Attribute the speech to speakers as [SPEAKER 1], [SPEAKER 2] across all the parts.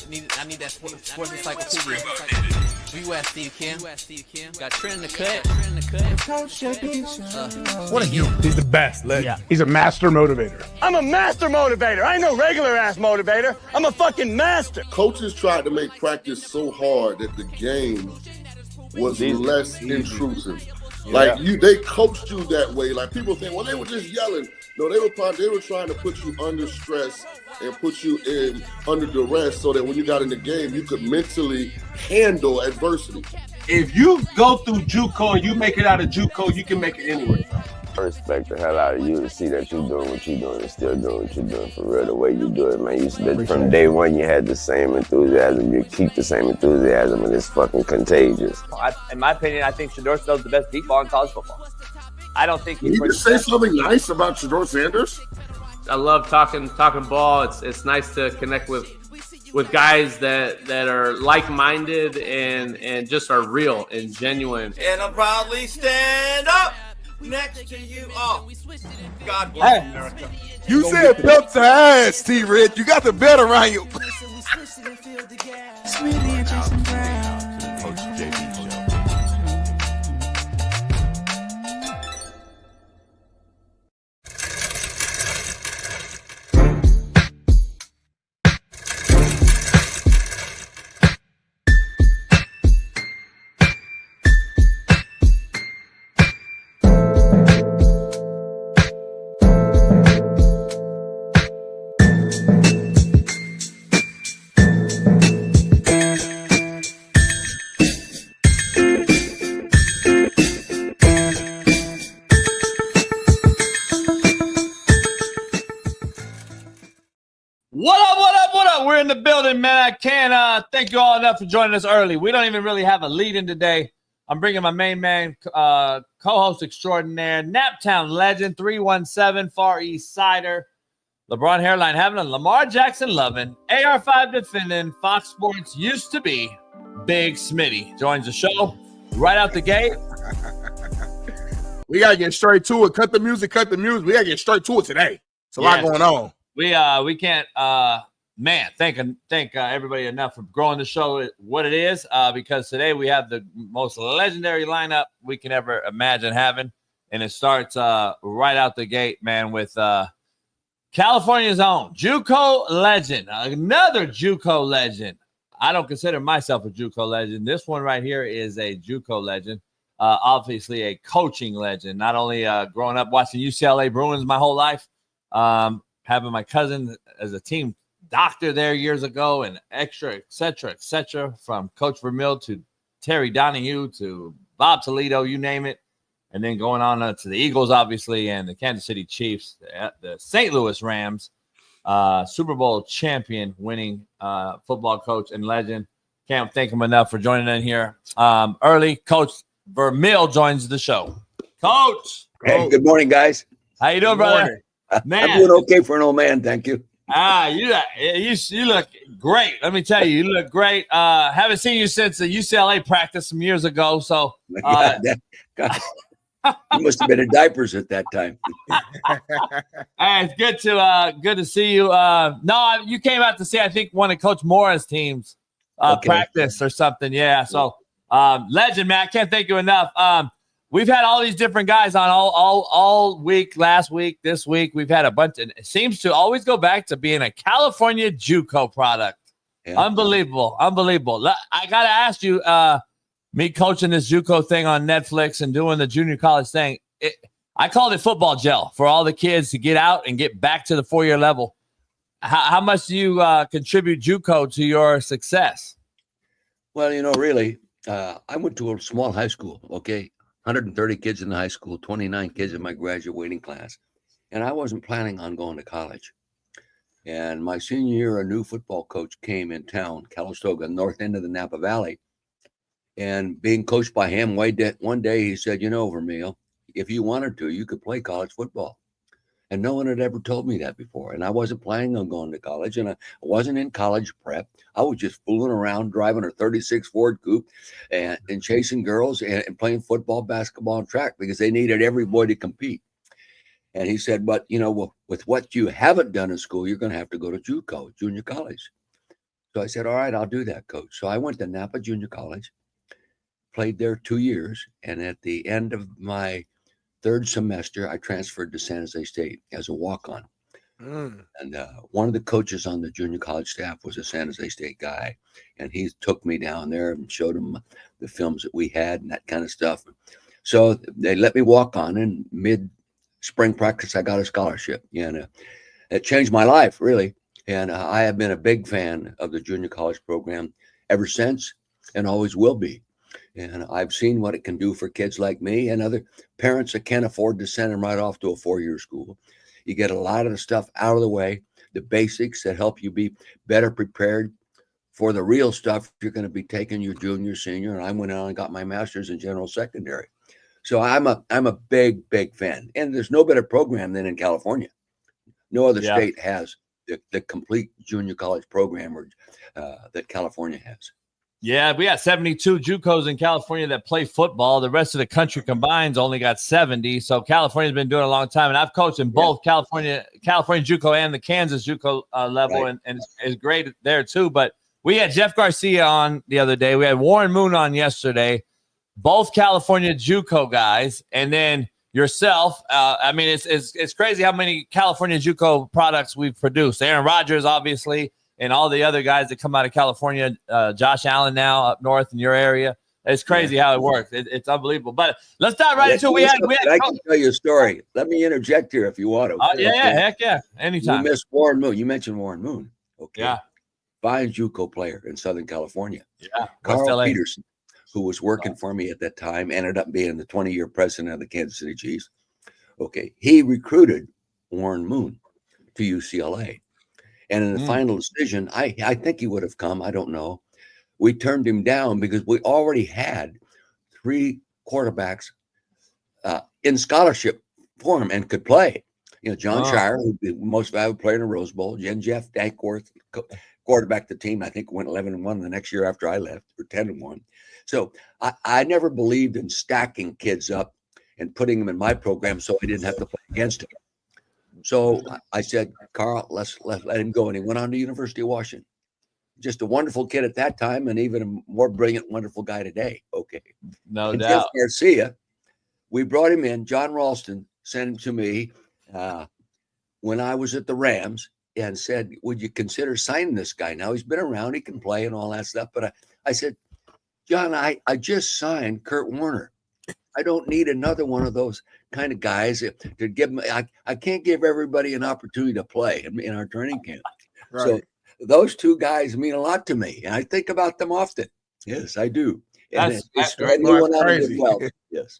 [SPEAKER 1] I need that sports encyclopedia. Where you at, Steve Kim? Got Trent in the cut.
[SPEAKER 2] What are you?
[SPEAKER 3] He's the best.
[SPEAKER 2] Yeah.
[SPEAKER 3] He's a master motivator.
[SPEAKER 4] I'm a master motivator. I ain't no regular ass motivator. I'm a fucking master.
[SPEAKER 5] Coaches tried to make practice so hard that the game was less intrusive. Like they coached you that way. Like people think, well, they were just yelling. No, they were trying to put you under stress and put you in under duress so that when you got in the game, you could mentally handle adversity.
[SPEAKER 6] If you go through JUCO and you make it out of JUCO, you can make it anywhere.
[SPEAKER 7] I respect the hell out of you to see that you're doing what you're doing and still doing what you're doing for real, the way you do it, man. You said from day one you had the same enthusiasm. You keep the same enthusiasm, and it's fucking contagious.
[SPEAKER 8] In my opinion, I think Shedeur Sanders is the best deep ball in college football. I don't think
[SPEAKER 5] Can you just say something nice about Shedeur Sanders?
[SPEAKER 9] I love talking ball. It's nice to connect with guys that are like-minded and just are real and genuine.
[SPEAKER 10] And I'll proudly stand up next to you all. God bless America.
[SPEAKER 2] You said belt to ass, T-Rich. You got the belt around you. Coach JB Show.
[SPEAKER 8] We're in the building, man. I can't thank you all enough for joining us early. We don't even really have a lead in today. I'm bringing my main man, co-host extraordinaire, Naptown legend, 317 Far East Sider, LeBron hairline having a Lamar Jackson loving, AR5 defending, Fox Sports used to be, Big Smitty joins the show right out the gate.
[SPEAKER 2] We gotta get straight to it. Cut the music. We gotta get straight to it today. It's a lot going on.
[SPEAKER 8] We can't thank everybody enough for growing the show what it is, because today we have the most legendary lineup we can ever imagine having, and it starts right out the gate, man, with California's own JUCO legend, another JUCO legend. I don't consider myself a JUCO legend. This one right here is a JUCO legend, obviously a coaching legend. Not only growing up watching UCLA Bruins my whole life, having my cousin as a team doctor there years ago, and et cetera, from Coach Vermeil to Terry Donahue to Bob Toledo, you name it. And then going on to the Eagles, obviously, and the Kansas City Chiefs, the St. Louis Rams, Super Bowl champion, winning football coach and legend. Can't thank him enough for joining in here early. Coach Vermeil joins the show. Coach.
[SPEAKER 11] Hey, good morning, guys.
[SPEAKER 8] How you doing, brother? Man.
[SPEAKER 11] I'm doing okay for an old man, thank you.
[SPEAKER 8] You look great. Let me tell you, you look great. Haven't seen you since the UCLA practice some years ago. So
[SPEAKER 11] God, you must have been in diapers at that time.
[SPEAKER 8] It's good to see you. No, you came out to see, I think, one of Coach Moore's teams practice or something. Yeah. So legend, man. I can't thank you enough. We've had all these different guys on all week, last week, this week. We've had a bunch, and it seems to always go back to being a California JUCO product. Yeah. Unbelievable. I got to ask you, me coaching this JUCO thing on Netflix and doing the junior college thing, I called it football gel for all the kids to get out and get back to the 4-year level. How much do you contribute JUCO to your success?
[SPEAKER 11] Well, really, I went to a small high school, okay? 130 kids in the high school, 29 kids in my graduating class. And I wasn't planning on going to college. And my senior year, a new football coach came in town, Calistoga, north end of the Napa Valley. And being coached by him, one day he said, Vermeil, if you wanted to, you could play college football. And no one had ever told me that before. And I wasn't planning on going to college, and I wasn't in college prep. I was just fooling around, driving a 36 Ford Coupe and chasing girls and playing football, basketball, and track because they needed every boy to compete. And he said, but, with what you haven't done in school, you're going to have to go to JUCO, junior college. So I said, all right, I'll do that, coach. So I went to Napa Junior College, played there 2 years. And at the end of my third semester, I transferred to San Jose State as a walk-on. And one of the coaches on the junior college staff was a San Jose State guy. And he took me down there and showed him the films that we had and that kind of stuff. So they let me walk on, and mid-spring practice, I got a scholarship. And it changed my life, really. And I have been a big fan of the junior college program ever since, and always will be. And I've seen what it can do for kids like me and other parents that can't afford to send them right off to a 4-year school. You get a lot of the stuff out of the way, the basics that help you be better prepared for the real stuff you're going to be taking your junior, senior. And I went on and got my master's in general secondary. So I'm a big, big fan. And there's no better program than in California. No other state has the complete junior college program that California has.
[SPEAKER 8] Yeah, we got 72 JUCOs in California that play football. The rest of the country combined only got 70. So California's been doing it a long time, and I've coached in both California JUCO and the Kansas JUCO level,
[SPEAKER 11] Right.
[SPEAKER 8] and it's great there too. But we had Jeff Garcia on the other day. We had Warren Moon on yesterday. Both California JUCO guys, and then yourself. I mean, it's crazy how many California JUCO products we've produced. Aaron Rodgers, obviously, and all the other guys that come out of California. Josh Allen now up north in your area. It's crazy how it works. It's unbelievable. But let's dive right into it. We had
[SPEAKER 11] I can tell you a story. Let me interject here if you want to.
[SPEAKER 8] Heck yeah, anytime.
[SPEAKER 11] You missed Warren Moon. You mentioned Warren Moon. Okay.
[SPEAKER 8] Yeah.
[SPEAKER 11] Fine JUCO player in Southern California.
[SPEAKER 8] Yeah.
[SPEAKER 11] Carl Peterson, who was working for me at that time, ended up being the 20-year president of the Kansas City Chiefs. Okay. He recruited Warren Moon to UCLA. And in the final decision, I think he would have come. I don't know. We turned him down because we already had 3 quarterbacks in scholarship for him and could play. You know, John Shire, who's the most valuable player in the Rose Bowl, and Jeff Dankworth, quarterback the team, I think went 11-1 the next year after I left, or 10-1. So I never believed in stacking kids up and putting them in my program so I didn't have to play against them. So I said, Carl, let's let him go. And he went on to University of Washington. Just a wonderful kid at that time, and even a more brilliant, wonderful guy today. Okay.
[SPEAKER 8] No
[SPEAKER 11] and
[SPEAKER 8] doubt.
[SPEAKER 11] Jeff Garcia, we brought him in. John Ralston sent him to me when I was at the Rams and said, would you consider signing this guy? Now, he's been around. He can play and all that stuff. But I said, John, I just signed Kurt Warner. I don't need another one of those kind of guys to give them. I can't give everybody an opportunity to play in our training camp. Right. So those 2 guys mean a lot to me, and I think about them often. Yes, I do.
[SPEAKER 8] That's
[SPEAKER 2] crazy.
[SPEAKER 11] Well. Yes.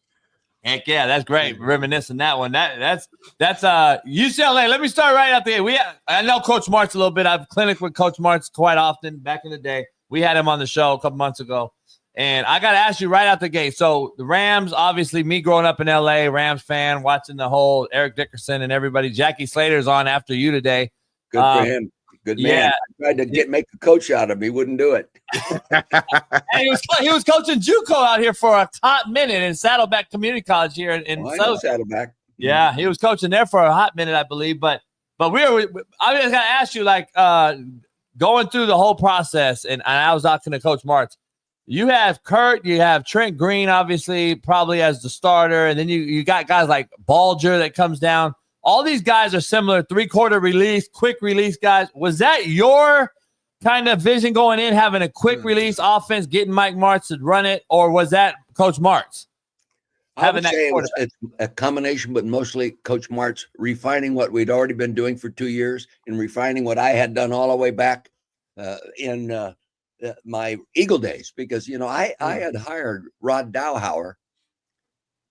[SPEAKER 8] Heck yeah, that's great. Reminiscing that one. That's UCLA. Let me start right out there. I know Coach Martz a little bit. I've clinic with Coach Martz quite often back in the day. We had him on the show a couple months ago. And I got to ask you right out the gate. So the Rams, obviously me growing up in LA, Rams fan, watching the whole Eric Dickerson and everybody. Jackie Slater's on after you today.
[SPEAKER 11] Good for him. Good man.
[SPEAKER 8] Yeah.
[SPEAKER 11] I tried to make a coach out of him. He wouldn't do it.
[SPEAKER 8] And he was coaching JUCO out here for a hot minute in Saddleback Community College here in
[SPEAKER 11] Saddleback.
[SPEAKER 8] Yeah, he was coaching there for a hot minute, I believe. But I just got to ask you, like, going through the whole process, and I was talking to Coach Martz. You have Kurt, you have Trent Green, obviously, probably as the starter. And then you got guys like Balger that comes down. All these guys are similar, 3-quarter release, quick release guys. Was that your kind of vision going in, having a quick release offense, getting Mike Martz to run it? Or was that Coach Martz?
[SPEAKER 11] I would say it's a combination, but mostly Coach Martz refining what we'd already been doing for 2 years and refining what I had done all the way back in my Eagle days, because, you know, I had hired Rod Dowhauer,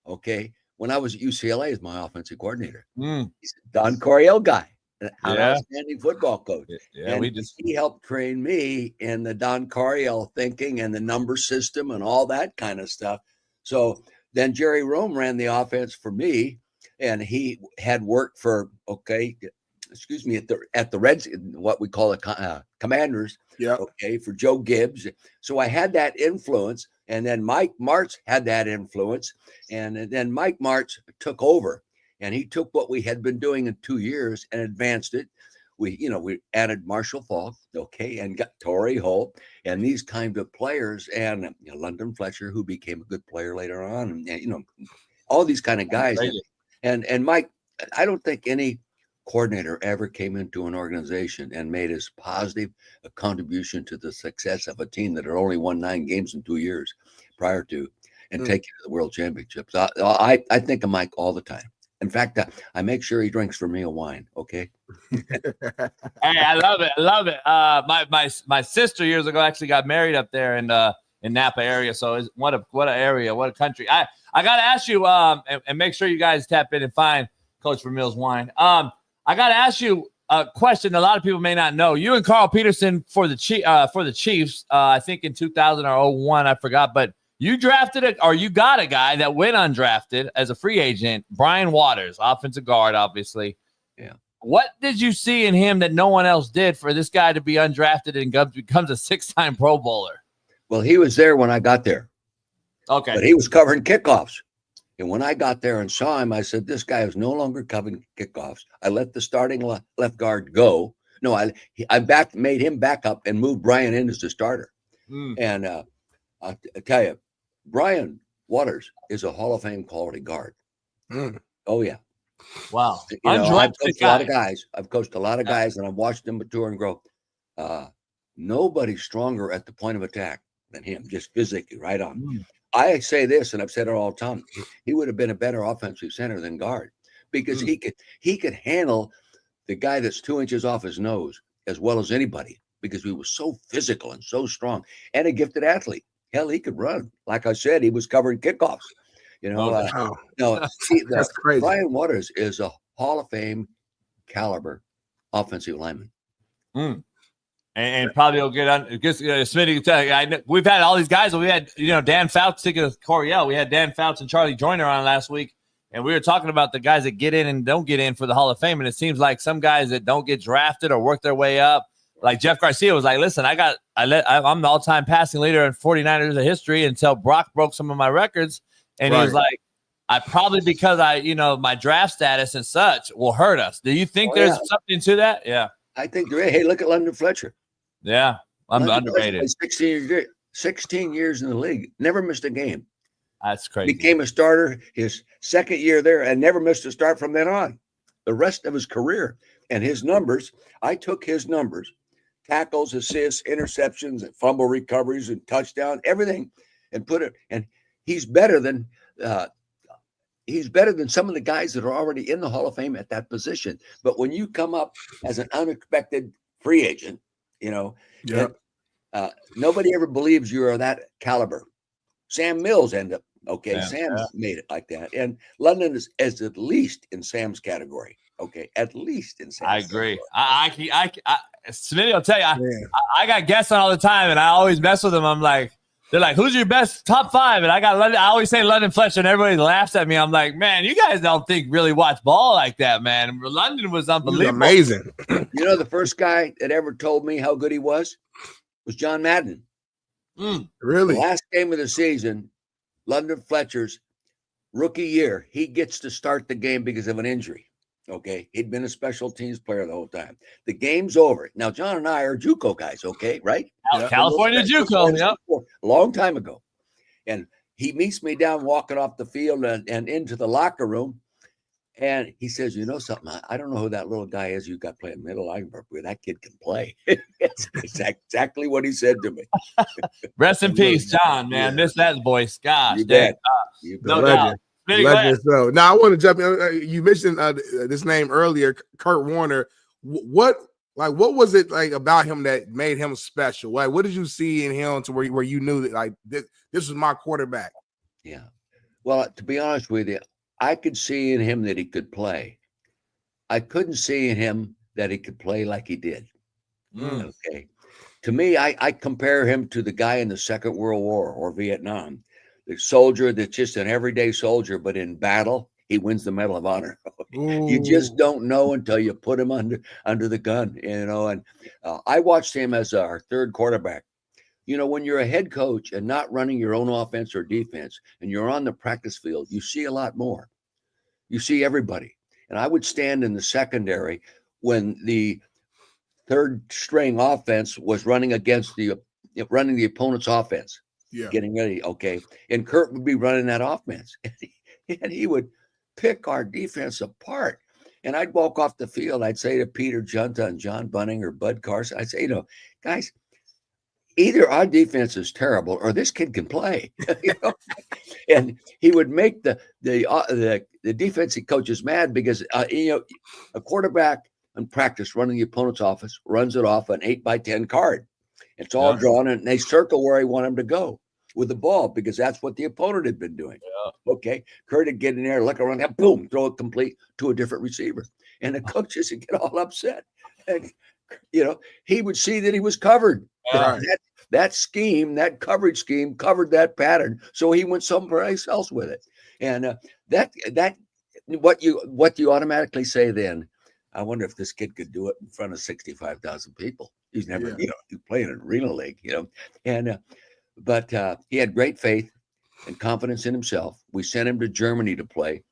[SPEAKER 11] okay, when I was at UCLA as my offensive coordinator. He's a Don Coryell guy, an outstanding football coach.
[SPEAKER 8] Yeah,
[SPEAKER 11] and he helped train me in the Don Coryell thinking and the number system and all that kind of stuff. So then Jerry Rome ran the offense for me, and he had worked for at the Reds, what we call the Commanders. Yeah. Okay, for Joe Gibbs. So I had that influence, and then Mike Martz had that influence, and then Mike Martz took over, and he took what we had been doing in 2 years and advanced it. we added Marshall Falk, okay, and got Torrey Holt and these kind of players, and London Fletcher, who became a good player later on, and all these kind of guys. And Mike, I don't think any coordinator ever came into an organization and made as positive a contribution to the success of a team that had only won 9 games in 2 years prior to, and take you to the World Championships. I think of Mike all the time. In fact, I make sure he drinks for me a wine. Okay.
[SPEAKER 8] Hey, I love it. I love it. My sister years ago actually got married up there in Napa area. So what an area, what a country. I got to ask you, and make sure you guys tap in and find Coach Vermeil's wine. I got to ask you a question a lot of people may not know. You and Carl Peterson for the Chiefs, I think in 2000 or 01, I forgot, but you drafted you got a guy that went undrafted as a free agent, Brian Waters, offensive guard, obviously.
[SPEAKER 11] Yeah.
[SPEAKER 8] What did you see in him that no one else did for this guy to be undrafted and becomes a 6-time Pro Bowler?
[SPEAKER 11] Well, he was there when I got there.
[SPEAKER 8] Okay.
[SPEAKER 11] But he was covering kickoffs. And when I got there and saw him, I said, this guy is no longer covering kickoffs. I let the starting left guard go. No, I made him back up and moved Brian in as the starter. And I tell you, Brian Waters is a Hall of Fame quality guard. Oh, yeah.
[SPEAKER 8] Wow.
[SPEAKER 11] I've coached a lot of guys. I've coached a lot of guys, and I've watched them mature and grow. Nobody's stronger at the point of attack than him, just physically, right on. I say this, and I've said it all the time. He would have been a better offensive center than guard because he could handle the guy that's 2 inches off his nose as well as anybody because he was so physical and so strong and a gifted athlete. Hell, he could run. Like I said, he was covering kickoffs.
[SPEAKER 2] That's crazy.
[SPEAKER 11] Brian Waters is a Hall of Fame caliber offensive lineman.
[SPEAKER 8] And probably will get on. Smitty, tell you, we've had all these guys. We had, Dan Fouts, thinking of Coryell. We had Dan Fouts and Charlie Joyner on last week, and we were talking about the guys that get in and don't get in for the Hall of Fame. And it seems like some guys that don't get drafted or work their way up, like Jeff Garcia was like, listen, I'm the all-time passing leader in 49ers of history until Brock broke some of my records. And he was like, because my draft status and such will hurt us. Do you think there's something to that? Yeah.
[SPEAKER 11] I think there is. Hey, look at London Fletcher.
[SPEAKER 8] Yeah, I'm underrated.
[SPEAKER 11] 16 years in the league, never missed a game.
[SPEAKER 8] That's crazy.
[SPEAKER 11] Became a starter his second year there and never missed a start from then on. The rest of his career and his numbers, I took his numbers, tackles, assists, interceptions, and fumble recoveries and touchdown, everything, and put it. And he's better than some of the guys that are already in the Hall of Fame at that position. But when you come up as an unexpected free agent, nobody ever believes you are that caliber. Sam Mills ended up, Sam made it like that. And London is at least in Sam's category. Okay, at least in Sam's
[SPEAKER 8] I agree. Smitty will tell you, I got guests on all the time, and I always mess with them. I'm like, they're like, who's your best top 5? And I got London. I always say London Fletcher, and everybody laughs at me. I'm like, man, you guys don't really watch ball like that, man. London was unbelievable.
[SPEAKER 2] Amazing.
[SPEAKER 11] The first guy that ever told me how good he was John Madden.
[SPEAKER 2] Really?
[SPEAKER 11] The last game of the season, London Fletcher's rookie year, he gets to start the game because of an injury. Okay, he'd been a special teams player the whole time. The game's over. Now, John and I are JUCO guys, okay, right?
[SPEAKER 8] California JUCO,
[SPEAKER 11] a long time ago. And he meets me down walking off the field and into the locker room. And he says, you know something? I don't know who that little guy is you got playing middle linebacker, but that kid can play. That's exactly what he said to me.
[SPEAKER 8] Rest in peace, John, man. Miss that voice. Gosh,
[SPEAKER 11] you bet.
[SPEAKER 8] No doubt.
[SPEAKER 2] So now I want to jump in. You mentioned this name earlier, Kurt Warner. What was it like about him that made him special? Like, what did you see in him to where you knew that like this was my quarterback?
[SPEAKER 11] Yeah. Well, to be honest with you, I could see in him that he could play. I couldn't see in him that he could play like he did. Okay. To me, I compare him to the guy in the Second World War or Vietnam. The soldier that's just an everyday soldier, but in battle, he wins the Medal of Honor. You just don't know until you put him under the gun, And I watched him as our third quarterback. When you're a head coach and not running your own offense or defense, and you're on the practice field, you see a lot more. You see everybody. And I would stand in the secondary when the third string offense was running against the opponent's offense, getting ready. Okay. And Kurt would be running that offense and he would pick our defense apart. And I'd walk off the field. I'd say to Peter Junta and John Bunning or Bud Carson, I'd say, guys, either our defense is terrible or this kid can play. And he would make the defensive coaches mad because a quarterback in practice running the opponent's offense runs it off an 8x10 card. It's all drawn and they circle where he want him to go with the ball because that's what the opponent had been doing. Okay, Kurt would get in there, look around, and boom, throw it complete to a different receiver, and the coaches would get all upset. And he would see that he was covered. That scheme, that coverage scheme, covered that pattern, so he went someplace else with it. And that what you automatically say then. I wonder if this kid could do it in front of 65,000 people. He's never, he's playing in arena league, and but he had great faith and confidence in himself. We sent him to Germany to play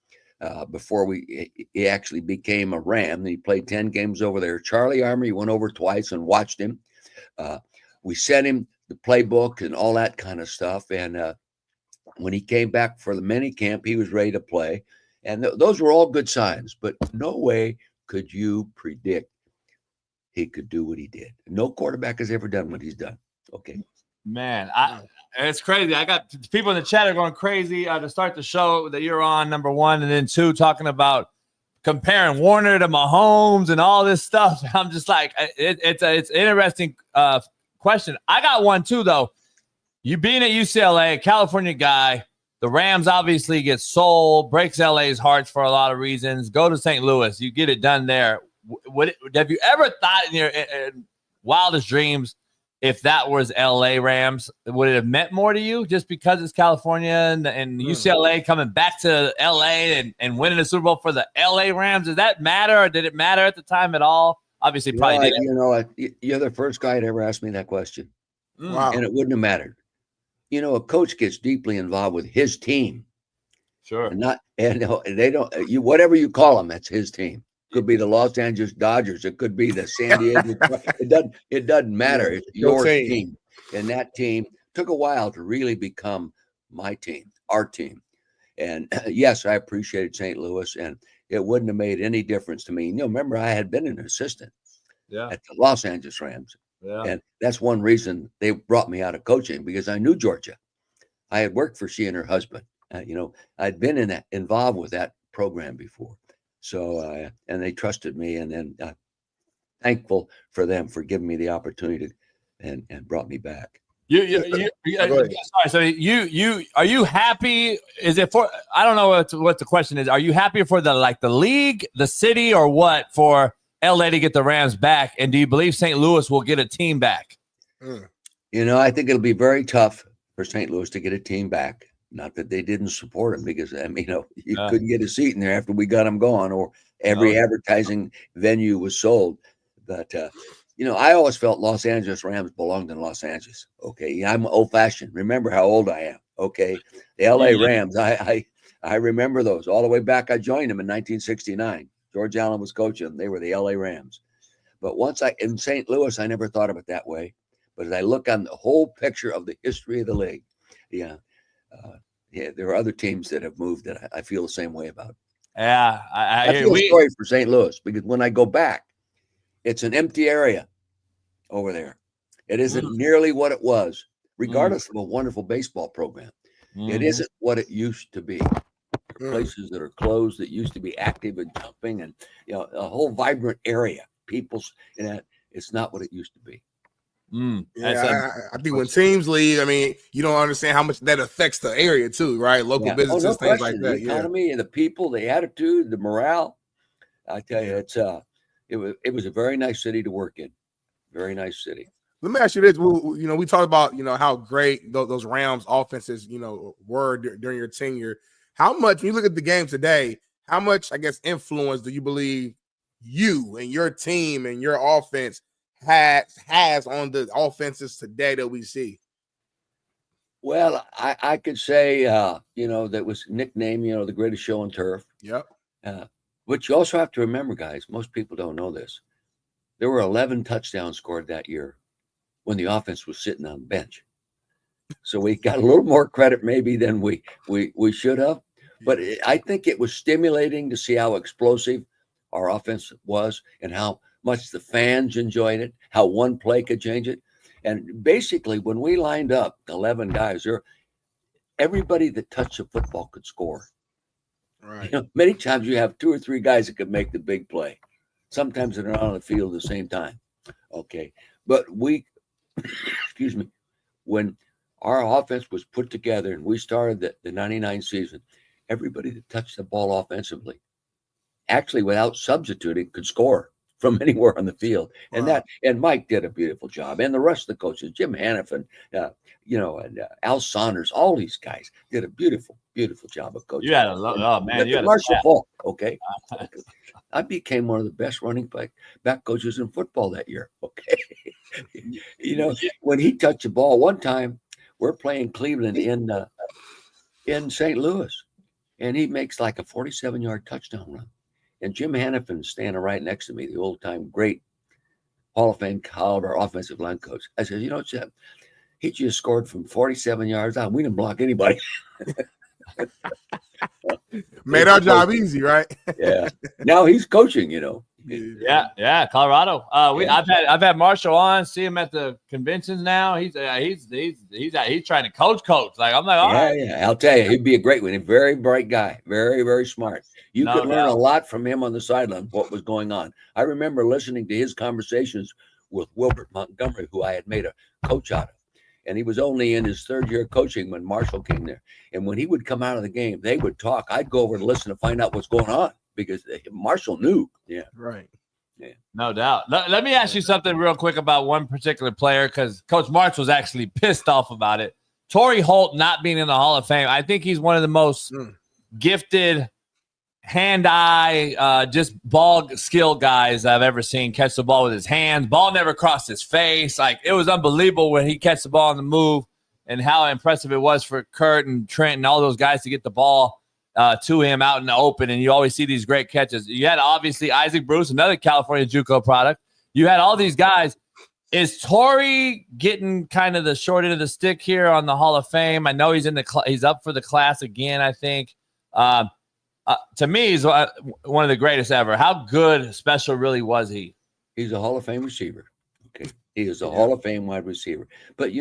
[SPEAKER 11] before he actually became a Ram. He played 10 games over there. Charlie Armour, he went over twice and watched him. We sent him the playbook and all that kind of stuff. And when he came back for the mini camp, he was ready to play. And those were all good signs, but no way could you predict he could do what he did. No quarterback has ever done what he's done. Okay.
[SPEAKER 8] Man, it's crazy. I got people in the chat are going crazy to start the show that you're on, number one, and then two, talking about comparing Warner to Mahomes and all this stuff. I'm just like, it's an interesting question. I got one too, though. You being at UCLA, California guy, the Rams obviously get sold, breaks LA's hearts for a lot of reasons. Go to St. Louis, you get it done there. Have you ever thought in your wildest dreams, if that was LA Rams, would it have meant more to you just because it's California and UCLA coming back to LA and winning the Super Bowl for the LA Rams? Does that matter, or did it matter at the time at all? Obviously, probably didn't.
[SPEAKER 11] You're the first guy to ever ask me that question.
[SPEAKER 2] Wow.
[SPEAKER 11] And it wouldn't have mattered. A coach gets deeply involved with his team.
[SPEAKER 8] Sure.
[SPEAKER 11] They don't, whatever you call them, that's his team. Could be the Los Angeles Dodgers. It could be the San Diego. It doesn't matter. It's your team. And that team took a while to really become my team, our team. And yes, I appreciated St. Louis, and it wouldn't have made any difference to me. Remember, I had been an assistant at the Los Angeles Rams. Yeah. And that's one reason they brought me out of coaching, because I knew Georgia. I had worked for she and her husband. I'd been involved with that program before. So, and they trusted me, and then thankful for them for giving me the opportunity and brought me back.
[SPEAKER 8] So are you happy? Is it for, I don't know what the question is. Are you happy for the league, the city, or what, for LA to get the Rams back? And do you believe St. Louis will get a team back?
[SPEAKER 11] I think it'll be very tough for St. Louis to get a team back. Not that they didn't support him, because you couldn't get a seat in there after we got him gone, or every advertising venue was sold. But I always felt Los Angeles Rams belonged in Los Angeles. Okay, I'm old fashioned. Remember how old I am. Okay, the LA Rams. I remember those all the way back. I joined them in 1969. George Allen was coaching. They were the LA Rams. But once in St. Louis, I never thought of it that way. But as I look on the whole picture of the history of the league, there are other teams that have moved that I feel the same way about.
[SPEAKER 8] Yeah,
[SPEAKER 11] I feel sorry for St. Louis, because when I go back, it's an empty area over there. It isn't nearly what it was, regardless of a wonderful baseball program. It isn't what it used to be. Places that are closed that used to be active and jumping, and a whole vibrant area. It's not what it used to be.
[SPEAKER 2] I think when teams leave, you don't understand how much that affects the area too, right? Local businesses, things like that.
[SPEAKER 11] The economy and the people, the attitude, the morale. I tell you, it was a very nice city to work in. Very nice city.
[SPEAKER 2] Let me ask you this. We talked about, how great those Rams offenses, were during your tenure. How much, when you look at the game today, how much, influence do you believe you and your team and your offense has on the offenses today that we see?
[SPEAKER 11] Well, I could say, that was nicknamed, the greatest show on turf.
[SPEAKER 2] Yep.
[SPEAKER 11] But you also have to remember, guys, most people don't know this. There were 11 touchdowns scored that year when the offense was sitting on the bench. So we got a little more credit maybe than we should have. But I think it was stimulating to see how explosive our offense was and how much the fans enjoyed it, how one play could change it. And basically, when we lined up 11 guys, everybody that touched the football could score.
[SPEAKER 2] Right.
[SPEAKER 11] Many times you have 2 or 3 guys that could make the big play. Sometimes they're not on the field at the same time. Okay. But excuse me, when our offense was put together and we started the 99 season, everybody that touched the ball offensively, actually without substituting, could score from anywhere on the field.
[SPEAKER 2] Wow.
[SPEAKER 11] And Mike did a beautiful job. And the rest of the coaches, Jim Hannafin, and Al Saunders, all these guys did a beautiful, beautiful job of coaching.
[SPEAKER 8] You had
[SPEAKER 11] Marshall Falk, okay? I became one of the best running back coaches in football that year, okay? When he touched the ball one time, we're playing Cleveland in St. Louis, and he makes like a 47-yard touchdown run. And Jim Hannafin standing right next to me, the old-time great Hall of Fame caliber offensive line coach. I said, Chip, he just scored from 47 yards out. We didn't block anybody.
[SPEAKER 2] Made our job easy, right?
[SPEAKER 11] Yeah. Now he's coaching,
[SPEAKER 8] Yeah, Colorado. I've had Marshall on, see him at the conventions now. He's trying to coach. Like I'm like, all right.
[SPEAKER 11] Yeah. I'll tell you, he'd be a great one. A very bright guy, very, very smart. You could learn a lot from him on the sideline, what was going on. I remember listening to his conversations with Wilbert Montgomery, who I had made a coach out of. And he was only in his 3rd year coaching when Marshall came there. And when he would come out of the game, they would talk. I'd go over and listen to find out what's going on because Marshall knew. Yeah.
[SPEAKER 2] Right.
[SPEAKER 11] Yeah.
[SPEAKER 8] No doubt. Let me ask you something real quick about one particular player because Coach March was actually pissed off about it. Torrey Holt not being in the Hall of Fame. I think he's one of the most gifted hand-eye, just ball skill guys I've ever seen catch the ball with his hands. Ball never crossed his face. Like, it was unbelievable when he catch the ball on the move and how impressive it was for Kurt and Trent and all those guys to get the ball to him out in the open. And you always see these great catches. You had, obviously, Isaac Bruce, another California JUCO product. You had all these guys. Is Torrey getting kind of the short end of the stick here on the Hall of Fame? I know he's he's up for the class again, I think. To me, he's one of the greatest ever. How good, special really was he?
[SPEAKER 11] He's a Hall of Fame receiver. Okay. He is a Hall of Fame wide receiver. But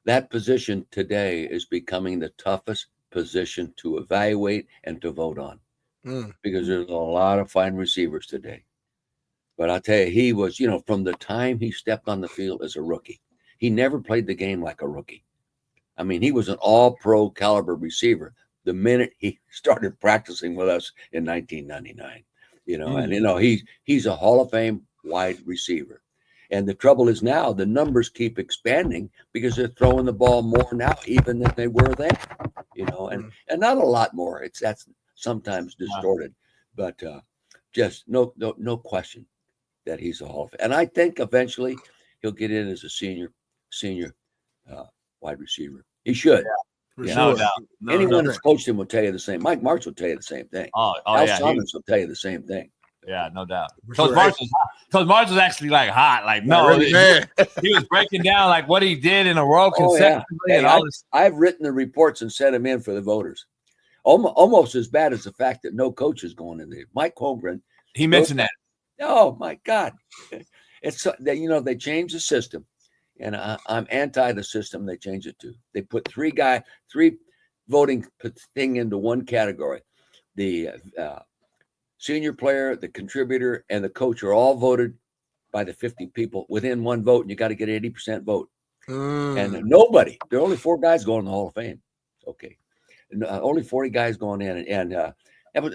[SPEAKER 11] that position today is becoming the toughest position to evaluate and to vote on because there's a lot of fine receivers today. But I'll tell you, he was, from the time he stepped on the field as a rookie, he never played the game like a rookie. I mean, he was an all-pro caliber receiver the minute he started practicing with us in 1999, and he's a Hall of Fame wide receiver. And the trouble is now the numbers keep expanding because they're throwing the ball more now, even than they were then, and not a lot more. That's sometimes distorted, but just no question that he's a Hall of Fame. And I think eventually he'll get in as a senior wide receiver. He should.
[SPEAKER 2] Yeah.
[SPEAKER 8] No doubt.
[SPEAKER 11] Anyone that's coached him will tell you the same. Mike March will tell you the same thing. Al Saunders will tell you the same thing.
[SPEAKER 8] Yeah, no doubt. Coach March was actually like hot. Like, no,
[SPEAKER 2] really,
[SPEAKER 8] he was breaking down like what he did in a row consecutively and all this.
[SPEAKER 11] I've written the reports and sent them in for the voters. Almost as bad as the fact that no coach is going in there. Mike Holmgren.
[SPEAKER 8] He mentioned that.
[SPEAKER 11] Oh my God. It's they changed the system. And I'm anti the system they changed it to. They put three voting thing into one category. The senior player, the contributor, and the coach are all voted by the 50 people within one vote, and you got to get 80% vote. And nobody, there are only 4 guys going in the Hall of Fame. Okay. Only 40 guys going in. And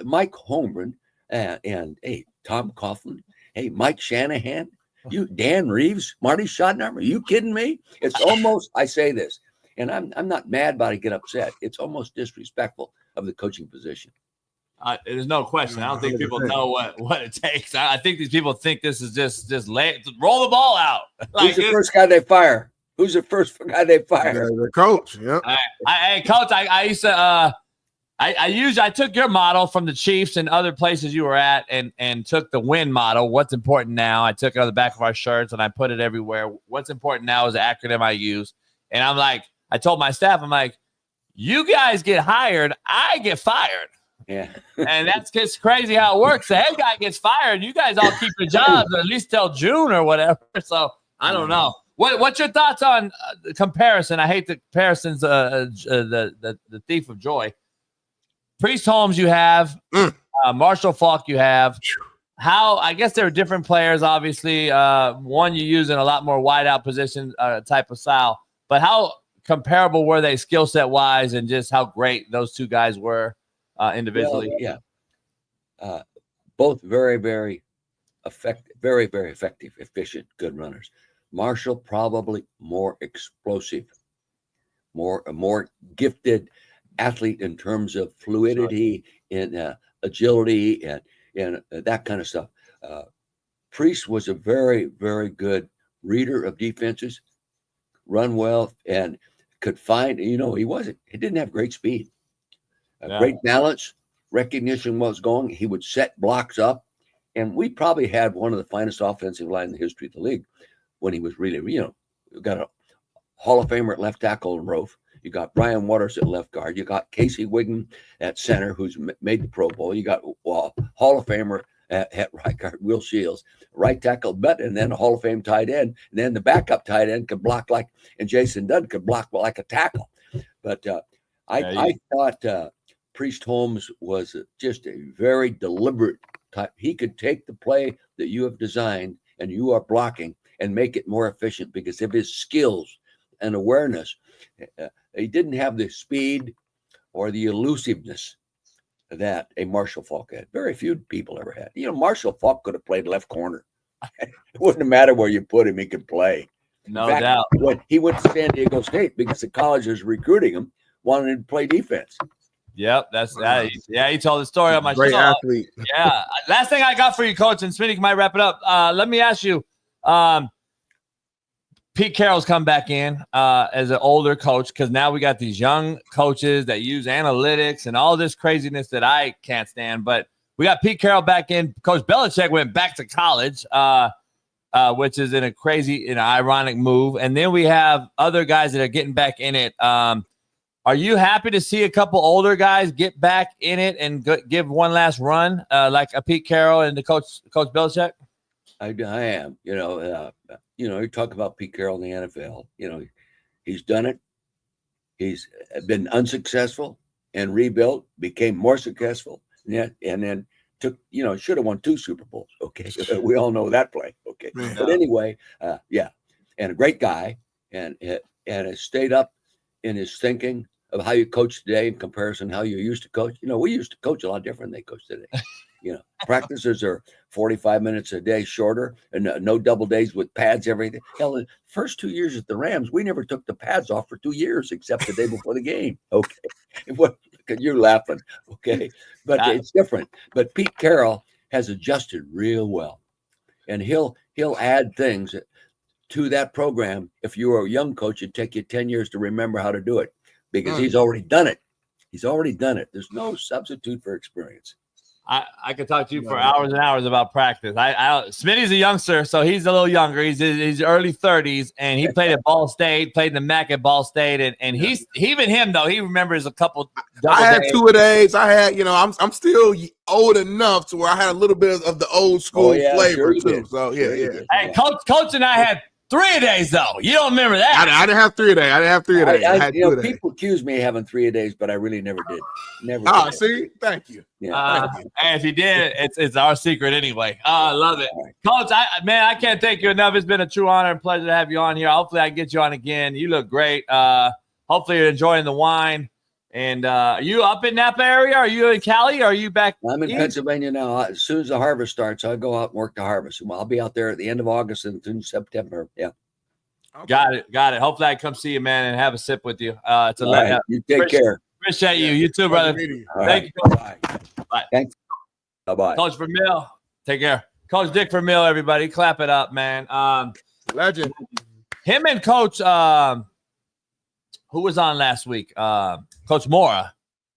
[SPEAKER 11] Mike Holmgren and Tom Coughlin, Mike Shanahan, Dan Reeves, Marty Schottenheimer, are you kidding me? It's almost, I say this, and I'm not mad about it, get upset. It's almost disrespectful of the coaching position.
[SPEAKER 8] There's no question. I don't think people know what it takes. I think these people think this is just roll the ball out.
[SPEAKER 11] Who's the first guy they fire? Who's the first guy they fire?
[SPEAKER 2] The coach. Yeah.
[SPEAKER 8] Hey, coach, I used to I took your model from the Chiefs and other places you were at and took the win model. What's important now? I took it on the back of our shirts and I put it everywhere. What's important now is the acronym I use. And I'm like, I told my staff, I'm like, you guys get hired, I get fired.
[SPEAKER 11] Yeah.
[SPEAKER 8] And that's just crazy how it works. The head guy gets fired. You guys all keep your jobs or at least till June or whatever. So I don't know. What's your thoughts on the comparison? I hate the comparisons, the thief of joy. Priest Holmes you have, Marshall Faulk you have. How, I guess there are different players, obviously. One you use in a lot more wide out position type of style. But how comparable were they skill set wise and just how great those two guys were individually?
[SPEAKER 11] Well, yeah. Both very, very effective, very, very effective, efficient, good runners. Marshall probably more explosive, more gifted athlete in terms of fluidity and agility and that kind of stuff. Priest was a very, very good reader of defenses, run well, and could find, he didn't have great speed, great balance, recognition what was going. He would set blocks up, and we probably had one of the finest offensive line in the history of the league when he was really, you got a Hall of Famer at left tackle in Rofe. You got Brian Waters at left guard. You got Casey Wiggin at center, who's made the Pro Bowl. You got Hall of Famer at right guard, Will Shields, right tackle, and then a Hall of Fame tight end. And then the backup tight end could block and Jason Dunn could block like a tackle. But I thought Priest Holmes was just a very deliberate type. He could take the play that you have designed and you are blocking and make it more efficient because of his skills and awareness. He didn't have the speed or the elusiveness that a Marshall Faulk had. Very few people ever had. Marshall Faulk could have played left corner. It wouldn't matter where you put him, he could play.
[SPEAKER 8] No doubt.
[SPEAKER 11] When he went to San Diego State because the colleges recruiting him wanted to play defense.
[SPEAKER 8] Yep, that's that. Yeah, he told the story on my
[SPEAKER 2] Great
[SPEAKER 8] show.
[SPEAKER 2] athlete.
[SPEAKER 8] Yeah. Last thing I got for you, Coach, and Smitty might wrap it up. Let me ask you, Pete Carroll's come back in as an older coach because now we got these young coaches that use analytics and all this craziness that I can't stand. But we got Pete Carroll back in. Coach Belichick went back to college, which is in a crazy, ironic move. And then we have other guys that are getting back in it. Are you happy to see a couple older guys get back in it and give one last run like a Pete Carroll and the Coach Belichick?
[SPEAKER 11] I am. You talk about Pete Carroll in the NFL. He's done it. He's been unsuccessful and rebuilt, became more successful, and then took, should have won 2 Super Bowls. Okay, we all know that play. Okay, but anyway, and a great guy, and has stayed up in his thinking of how you coach today in comparison to how you used to coach. We used to coach a lot different than they coach today. Practices are 45 minutes a day shorter and no double days with pads, everything. Hell, the first 2 years at the Rams, we never took the pads off for 2 years except the day before the game. Okay. You're laughing. Okay. But it's different. But Pete Carroll has adjusted real well. And he'll add things to that program. If you were a young coach, it'd take you 10 years to remember how to do it because he's already done it. He's already done it. There's no substitute for experience.
[SPEAKER 8] I could talk to you for hours and hours about practice. Smitty's a youngster, so he's a little younger. He's early 30s, and he played at Ball State, played in the MAC at Ball State, and he's even him though. He remembers a couple.
[SPEAKER 2] I had days. 2 days. I had, I'm still old enough to where I had a little bit of the old school flavor too. So yeah.
[SPEAKER 8] Hey, Coach and I had 3 days though. You don't remember that?
[SPEAKER 2] I didn't have 3 days. I didn't have 3 days. I had 2 days.
[SPEAKER 11] People accuse me of having 3 days, but I really never did. Never.
[SPEAKER 2] Oh, see, thank you.
[SPEAKER 11] Yeah.
[SPEAKER 8] And if you did, it's our secret anyway. I love it, Coach. I can't thank you enough. It's been a true honor and pleasure to have you on here. Hopefully, I can get you on again. You look great. Hopefully, you're enjoying the wine. And are you up in Napa area? Are you in Cali? Or are you back?
[SPEAKER 11] I'm in Pennsylvania now. As soon as the harvest starts, I'll go out and work the harvest. I'll be out there at the end of August and through September. Yeah.
[SPEAKER 8] Okay. Got it. Hopefully I come see you, man, and have a sip with you. It's a
[SPEAKER 11] right. You take care.
[SPEAKER 8] Appreciate you. You too, brother. Thank you.
[SPEAKER 11] Bye. Bye. Thanks. Bye-bye.
[SPEAKER 8] Coach Vermeil. Take care. Coach Dick Vermeil, everybody. Clap it up, man.
[SPEAKER 2] Legend.
[SPEAKER 8] Him and Coach who was on last week? Coach Mora.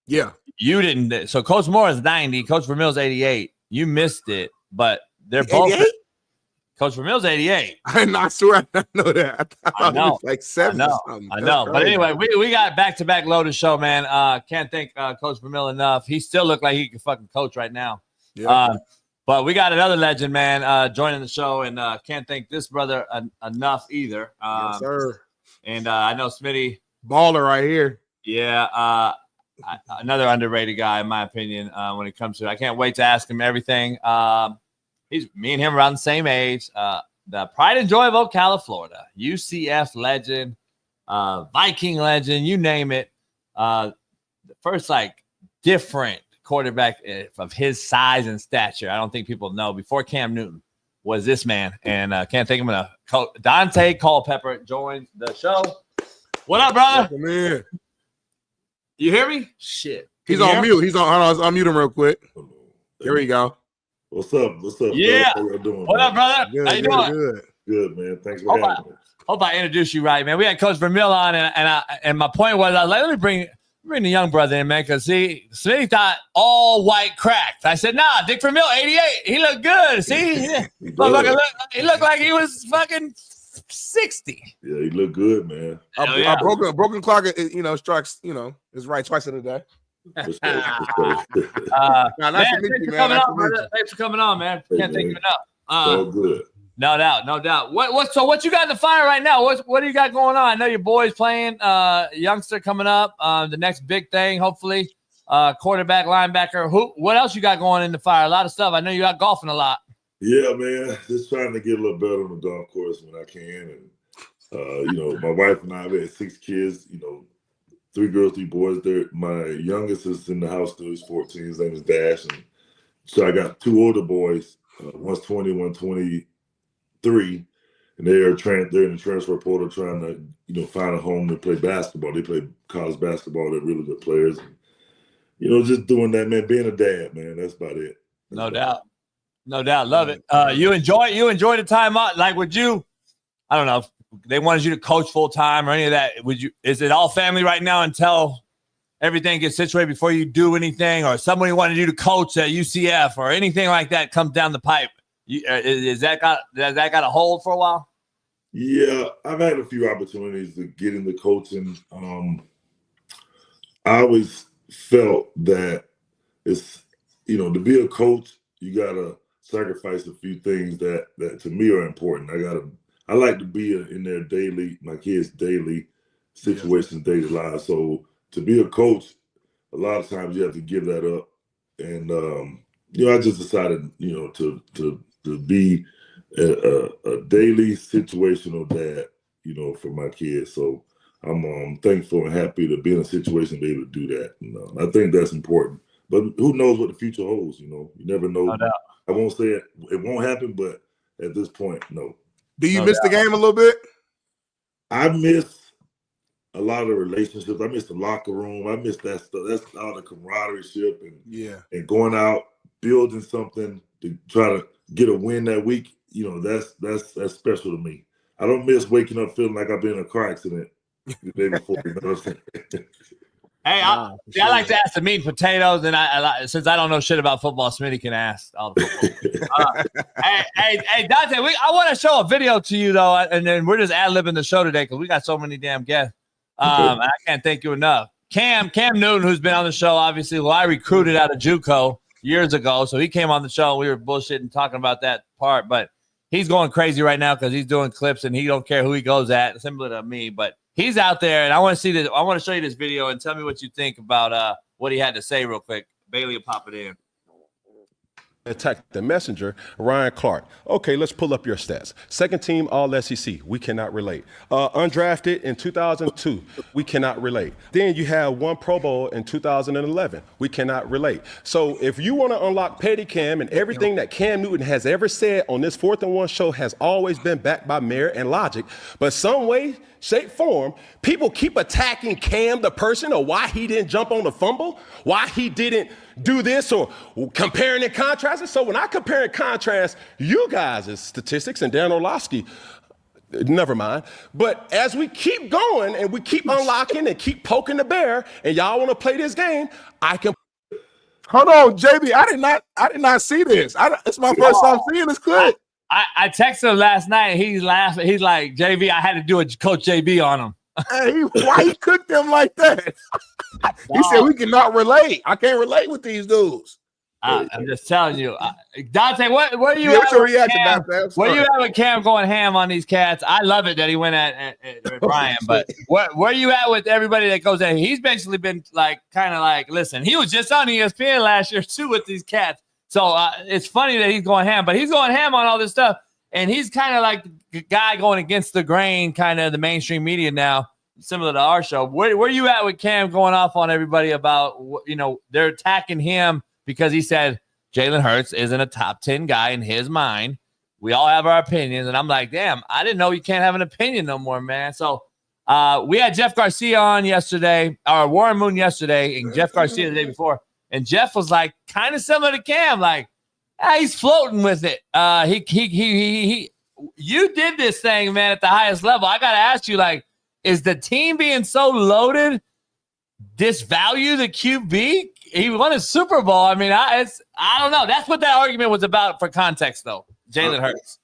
[SPEAKER 2] Yeah.
[SPEAKER 8] You didn't. So Coach Moore is 90. Coach Vermeil's 88. You missed it, but they're both.
[SPEAKER 2] 88?
[SPEAKER 8] Coach Vermeil's 88.
[SPEAKER 2] I swear I didn't know that. I know. It was like 7 or something.
[SPEAKER 8] I know. But anyway, we got back-to-back loaded show, man. Can't thank Coach Vermeil enough. He still look like he can fucking coach right now. Yeah. But we got another legend, man, joining the show, and can't thank this brother enough either.
[SPEAKER 2] Yes, sir.
[SPEAKER 8] And I know Smitty.
[SPEAKER 2] Baller right here.
[SPEAKER 8] Yeah. Another underrated guy, in my opinion, when it comes to it. I can't wait to ask him everything. Me and him around the same age. The pride and joy of Ocala, Florida. UCF legend, Viking legend, you name it. The first, different quarterback of his size and stature. I don't think people know. Before Cam Newton was this man. And can't think of him enough. Dante Culpepper joins the show. What up, brother?
[SPEAKER 2] Welcome in.
[SPEAKER 8] You hear me? Shit.
[SPEAKER 2] He's on mute. Hold on, I'll mute him real quick. Here we go.
[SPEAKER 3] What's up?
[SPEAKER 8] Yeah.
[SPEAKER 3] How y'all doing?
[SPEAKER 8] What up, brother?
[SPEAKER 2] Good,
[SPEAKER 8] How you doing?
[SPEAKER 3] Good, man. Thanks for having me.
[SPEAKER 8] Hope I introduced you right, man. We had Coach Vermeil on, and my point was, I was like, let me bring the young brother in, man, because Smitty thought all white cracked. I said, nah, Dick Vermeil, 88. He looked good. See? He looked like he was fucking 60.
[SPEAKER 3] Yeah, he looked good, man.
[SPEAKER 2] A broken clock, strikes, is right twice in a day.
[SPEAKER 8] Thanks for coming on, man. Can't thank you enough.
[SPEAKER 3] All good.
[SPEAKER 8] No doubt. What you got in the fire right now? What do you got going on? I know your boys playing, youngster coming up, the next big thing, hopefully, quarterback, linebacker. What else you got going in the fire? A lot of stuff. I know you got golfing a lot.
[SPEAKER 3] Yeah, man. Just trying to get a little better on the golf course when I can. And my wife and I have had 6 kids, 3 girls, 3 boys. My youngest is in the house still. He's 14. His name is Dash. And so I got 2 older boys. One's 20, one's 23. And they're in the transfer portal trying to, find a home to play basketball. They play college basketball. They're really good players. And, just doing that, man. Being a dad, man. That's about it.
[SPEAKER 8] No doubt. Love it. You enjoy the time out. Like, would you, I don't know, if they wanted you to coach full time or any of that, is it all family right now until everything gets situated before you do anything, or somebody wanted you to coach at UCF or anything like that comes down the pipe? Has that got a hold for a while?
[SPEAKER 3] Yeah, I've had a few opportunities to get into coaching. I always felt that it's, to be a coach, you got to sacrifice a few things that to me are important. I like to be in their my kids' daily situations, daily lives. So to be a coach, a lot of times you have to give that up. And, I just decided, to be a daily situational dad, for my kids. So I'm thankful and happy to be in a situation to be able to do that. I think that's important. But who knows what the future holds, You never know.
[SPEAKER 8] No doubt.
[SPEAKER 3] I won't say it won't happen, but at this point, no.
[SPEAKER 2] Do you miss the game a little bit?
[SPEAKER 3] I miss a lot of the relationships. I miss the locker room. I miss that stuff. That's all the camaraderie and going out, building something to try to get a win that week. That's special to me. I don't miss waking up feeling like I've been in a car accident the day before. You know what I'm saying?
[SPEAKER 8] Hey, I like to ask the meat and potatoes, and since I don't know shit about football, Smitty can ask all the football. Hey, Dante, I want to show a video to you though, and then we're just ad-libbing the show today because we got so many damn guests. And I can't thank you enough. Cam Newton, who's been on the show, obviously, who I recruited out of JUCO years ago, so he came on the show. And we were bullshitting, talking about that part, but he's going crazy right now because he's doing clips and he don't care who he goes at, similar to me, but. He's out there, and I want to see this. I want to show you this video and tell me what you think about what he had to say real quick. Bailey will pop it in.
[SPEAKER 12] Attack the messenger, Ryan Clark. Okay, let's pull up your stats. Second team All-SEC, we cannot relate. Undrafted in 2002, we cannot relate. Then you have 1 Pro Bowl in 2011, we cannot relate. So if you want to unlock Petty Cam, and everything that Cam Newton has ever said on this 4th and 1 show has always been backed by merit and logic, but some way, shape, form, people keep attacking Cam, the person, or why he didn't jump on the fumble, why he didn't do this, or comparing and contrasting. So when I compare and contrast you guys' statistics and Dan Orlovsky, never mind. But as we keep going and we keep unlocking and keep poking the bear, and y'all want to play this game, I can
[SPEAKER 2] Hold on, JB. I did not see this. It's my first time seeing this clip.
[SPEAKER 8] I texted him last night. He's laughing. He's like, JB, I had to do a Coach JB on him.
[SPEAKER 2] Hey, why he cooked them like that? He said we cannot relate. I can't relate with these dudes.
[SPEAKER 8] I'm just telling you, Dante. Where are you?
[SPEAKER 2] What's your reaction, Dante?
[SPEAKER 8] Where you at with Cam going ham on these cats? I love it that he went at Brian, but where you at with everybody that goes in? He's basically been kind of like, listen, he was just on ESPN last year too with these cats. So it's funny that he's going ham, but he's going ham on all this stuff. And he's kind of like the guy going against the grain, kind of the mainstream media now, similar to our show. Where you at with Cam going off on everybody about, they're attacking him because he said Jalen Hurts isn't a top 10 guy in his mind. We all have our opinions. And I'm like, damn, I didn't know you can't have an opinion no more, man. So we had Jeff Garcia on yesterday, or Warren Moon yesterday, and Jeff Garcia the day before. And Jeff was like kind of similar to Cam, like, he's floating with it. You did this thing, man, at the highest level. I got to ask you, like, is the team being so loaded disvalue the QB? He won a Super Bowl. I mean, I don't know. That's what that argument was about for context, though. Jalen Hurts.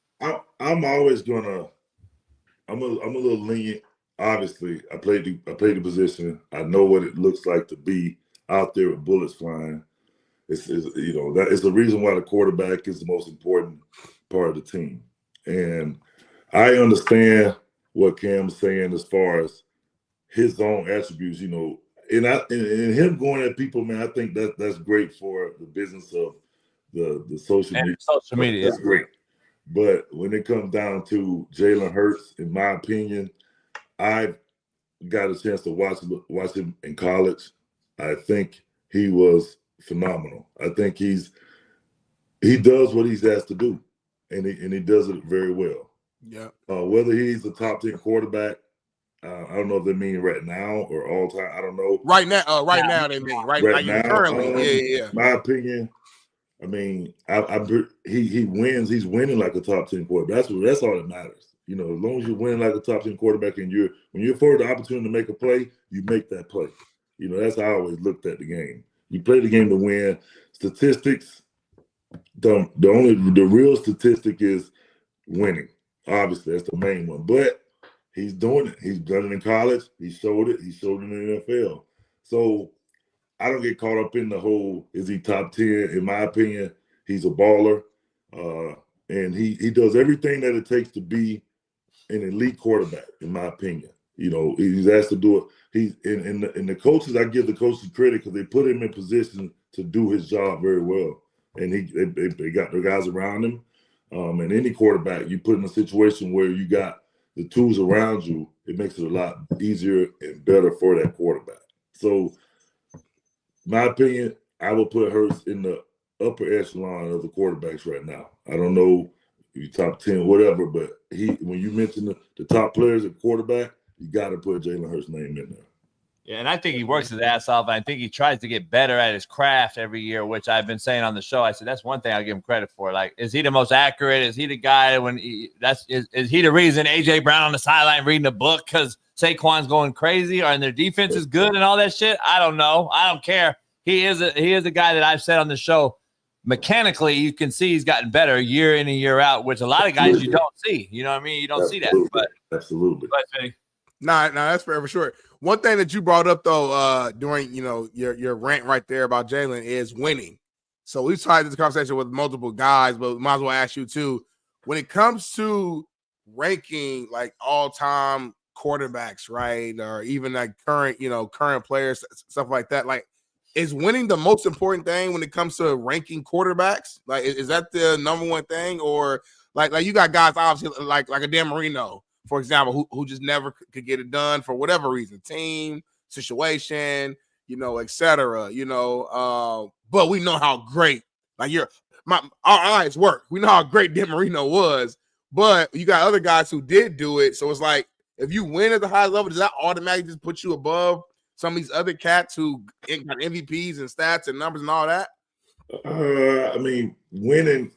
[SPEAKER 3] I'm always gonna. I'm a little lenient. Obviously, I played the position. I know what it looks like to be out there with bullets flying. It's that is the reason why the quarterback is the most important part of the team. And I understand what Cam's saying as far as his own attributes, and him going at people, man, I think that's great for the business of the social media.
[SPEAKER 8] Social media.
[SPEAKER 3] That's great. But when it comes down to Jalen Hurts, in my opinion, I've got a chance to watch him in college. I think he was phenomenal. I think he does what he's asked to do, and he does it very well.
[SPEAKER 2] Yeah.
[SPEAKER 3] Whether he's a top 10 quarterback, I don't know if they mean right now or all time. I don't know.
[SPEAKER 2] Right now they mean right now, currently. Yeah.
[SPEAKER 3] My opinion. I mean, he wins. He's winning like a top 10 quarterback. That's all that matters. As long as you're winning like a top 10 quarterback, and when you're afforded the opportunity to make a play, you make that play. That's how I always looked at the game. You play the game to win. Statistics, the real statistic is winning. Obviously, that's the main one. But he's doing it. He's done it in college. He showed it. He showed it in the NFL. So I don't get caught up in the whole, is he top 10? In my opinion, he's a baller. And he does everything that it takes to be an elite quarterback, in my opinion. He's asked to do it. He's in the coaches, I give the coaches credit because they put him in position to do his job very well. And they got their guys around him. And any quarterback, you put in a situation where you got the tools around you, it makes it a lot easier and better for that quarterback. So, my opinion, I will put Hurts in the upper echelon of the quarterbacks right now. I don't know if you top 10, whatever, but when you mention the top players at quarterback, you got to put Jalen Hurts' name in there.
[SPEAKER 8] Yeah, and I think he works his ass off. I think he tries to get better at his craft every year, which I've been saying on the show. I said that's one thing I'll give him credit for. Like, is he the most accurate? Is he the guy is he the reason AJ Brown on the sideline reading a book because Saquon's going crazy, or and their defense is good and all that shit? I don't know. I don't care. He is a guy that I've said on the show. Mechanically, you can see he's gotten better year in and year out, which a lot of guys you don't see. You know what I mean? You don't see that. But
[SPEAKER 3] absolutely.
[SPEAKER 2] Nah, that's for sure. One thing that you brought up though, during your rant right there about Jalen is winning. So we've tried this conversation with multiple guys, but we might as well ask you too. When it comes to ranking like all-time quarterbacks, right, or even like current players, stuff like that, like, is winning the most important thing when it comes to ranking quarterbacks? Like, is that the number one thing, or like you got guys obviously like a Dan Marino, for example, who just never could get it done for whatever reason, team, situation, et cetera, but we know how great, like our eyes work. We know how great Dan Marino was, but you got other guys who did do it. So it's like, if you win at the high level, does that automatically just put you above some of these other cats who got MVPs and stats and numbers and all that?
[SPEAKER 3] I mean, winning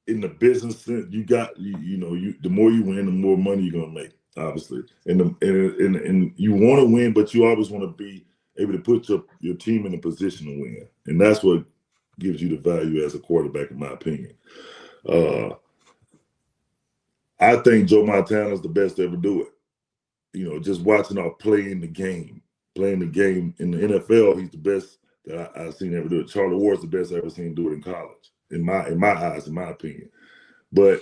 [SPEAKER 3] in the business sense, you got the more you win, the more money you're gonna make, obviously. And you want to win, but you always want to be able to put your team in a position to win. And that's what gives you the value as a quarterback, in my opinion. I think Joe Montana is the best to ever do it. You know, just watching our playing the game in the NFL, he's the best that I've seen ever do it. Charlie Ward's the best I've ever seen do it in college, in my eyes, in my opinion. But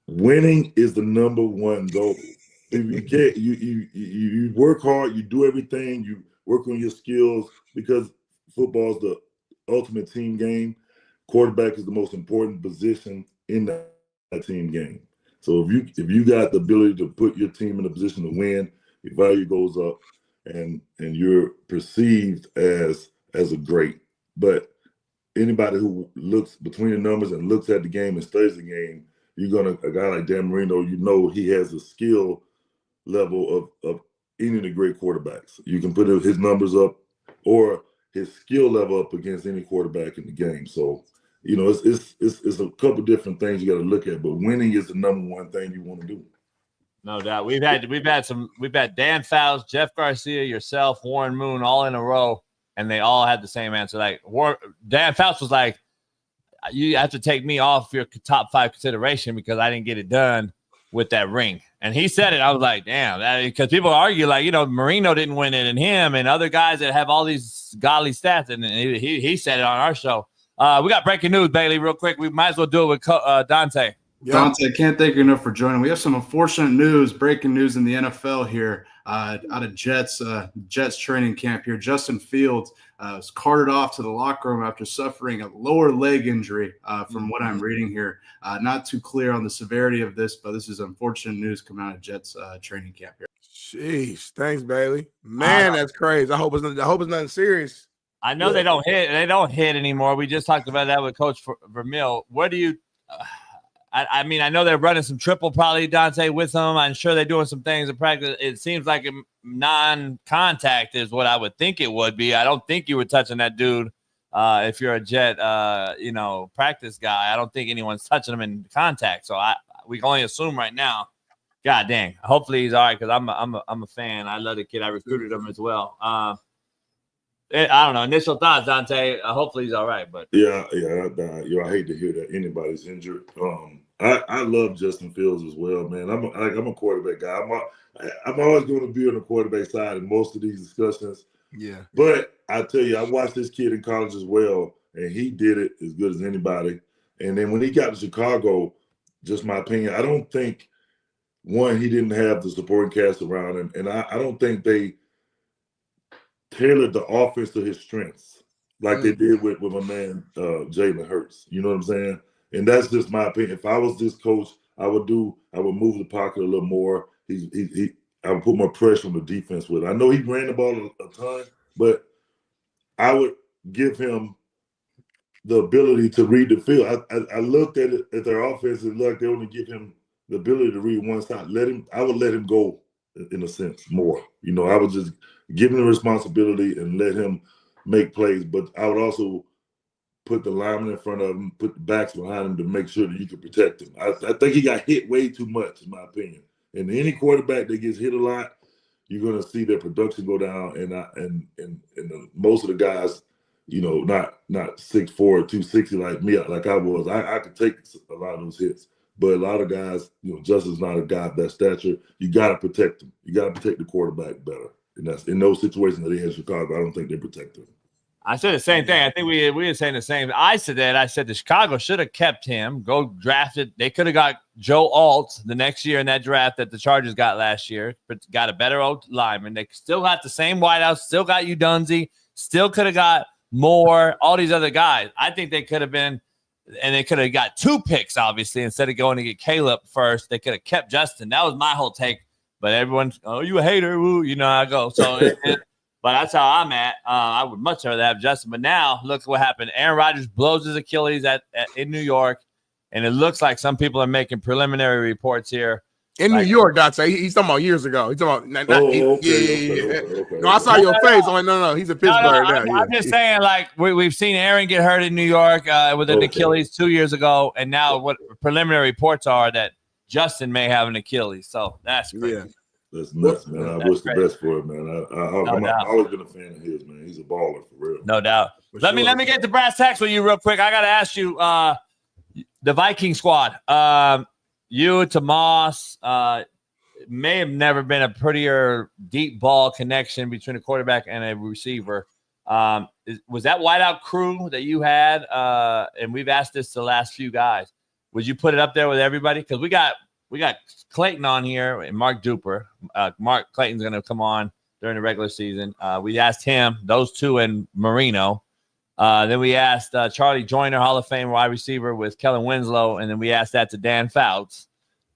[SPEAKER 3] winning is the number one goal. If you work hard, you do everything, you work on your skills, because football is the ultimate team game. Quarterback is the most important position in that team game. So if you got the ability to put your team in a position to win, your value goes up, and you're perceived as a great. But anybody who looks between the numbers and looks at the game and studies the game, a guy like Dan Marino, you know he has a skill level of any of the great quarterbacks. You can put his numbers up or his skill level up against any quarterback in the game. So, you know, it's a couple different things you got to look at, but winning is the number one thing you want to do.
[SPEAKER 8] No doubt. We've had Dan Fouts, Jeff Garcia, yourself, Warren Moon, all in a row, and they all had the same answer. Like Dan Fouts was like, you have to take me off your top 5 consideration because I didn't get it done with that ring. And he said it. I was like, damn, because people argue like, you know, Marino didn't win it and him and other guys that have all these godly stats. And he said it on our show. We got breaking news, Bailey, real quick. We might as well do it with Dante.
[SPEAKER 13] Yeah. Dante, can't thank you enough for joining. We have some unfortunate news, breaking news in the NFL here out of Jets training camp here. Justin Fields was carted off to the locker room after suffering a lower leg injury from what I'm reading here. Not too clear on the severity of this, but this is unfortunate news coming out of Jets training camp here.
[SPEAKER 2] Jeez, thanks, Bailey. Man, that's crazy. I hope it's nothing serious.
[SPEAKER 8] I know they don't hit anymore. We just talked about that with Coach Vermeil. Where do you I mean, I know they're running some triple probably, Dante, with them. I'm sure they're doing some things in practice. It seems like a non-contact is what I would think it would be. I don't think you were touching that dude if you're a Jet, practice guy. I don't think anyone's touching him in contact. So we can only assume right now. God dang. Hopefully he's all right because I'm a fan. I love the kid. I recruited him as well. I don't know. Initial thoughts, Dante. Hopefully he's all right. But
[SPEAKER 3] I hate to hear that anybody's injured. I love Justin Fields as well, man. I'm a quarterback guy. I'm always going to be on the quarterback side in most of these discussions.
[SPEAKER 2] Yeah.
[SPEAKER 3] But I tell you, I watched this kid in college as well, and he did it as good as anybody. And then when he got to Chicago, just my opinion, I don't think he didn't have the supporting cast around him, and I don't think they tailored the offense to his strengths like they did with my man Jalen Hurts. You know what I'm saying? And that's just my opinion. If I was this coach, I would move the pocket a little more. I would put more pressure on the defense with it. I know he ran the ball a ton, but I would give him the ability to read the field. I looked at their offense and looked, they only give him the ability to read one side. I would let him go in a sense more. You know, I would just give him the responsibility and let him make plays, but I would also put the lineman in front of him, put the backs behind him to make sure that you can protect him. I think he got hit way too much, in my opinion. And any quarterback that gets hit a lot, you're going to see their production go down. And most of the guys, you know, not 6'4", 260 like me, like I was. I could take a lot of those hits. But a lot of guys, you know, Justin's not a guy of that stature. You got to protect him. You got to protect the quarterback better. And that's in those situations that they had in Chicago, I don't think they protect him.
[SPEAKER 8] I said the same thing. I think we were saying the same. I said the Chicago should have kept him, go drafted. They could have got Joe Alt the next year in that draft that the Chargers got last year, but got a better old lineman. They still got the same wideouts, still got Udunzi, still could have got Moore, all these other guys. I think they could have been, and they could have got 2 picks, obviously, instead of going to get Caleb first. They could have kept Justin. That was my whole take. But everyone's, oh, you a hater. Woo, you know how I go. So but that's how I'm at. I would much rather have Justin. But now, look what happened. Aaron Rodgers blows his Achilles in New York, and it looks like some people are making preliminary reports here.
[SPEAKER 2] In New York, Dante. He's talking about years ago. He's talking about okay. No, I saw your face. I'm like, no, he's in Pittsburgh now.
[SPEAKER 8] I'm just saying, like, we've seen Aaron get hurt in New York with an Achilles 2 years ago, and now what preliminary reports are that Justin may have an Achilles. So that's crazy.
[SPEAKER 3] That's nuts, man. I wish the best for him, man. I've always been a fan of his, man. He's a baller for real.
[SPEAKER 8] No doubt. Let me get to brass tacks with you real quick. I got to ask you, the Viking squad. You, Tomas, may have never been a prettier deep ball connection between a quarterback and a receiver. Was that wideout crew that you had? And we've asked this to the last few guys. Would you put it up there with everybody? Because we got Clayton on here and Mark Duper. Mark Clayton's going to come on during the regular season. We asked him, those two, and Marino. Then we asked Charlie Joyner, Hall of Fame wide receiver, with Kellen Winslow. And then we asked that to Dan Fouts.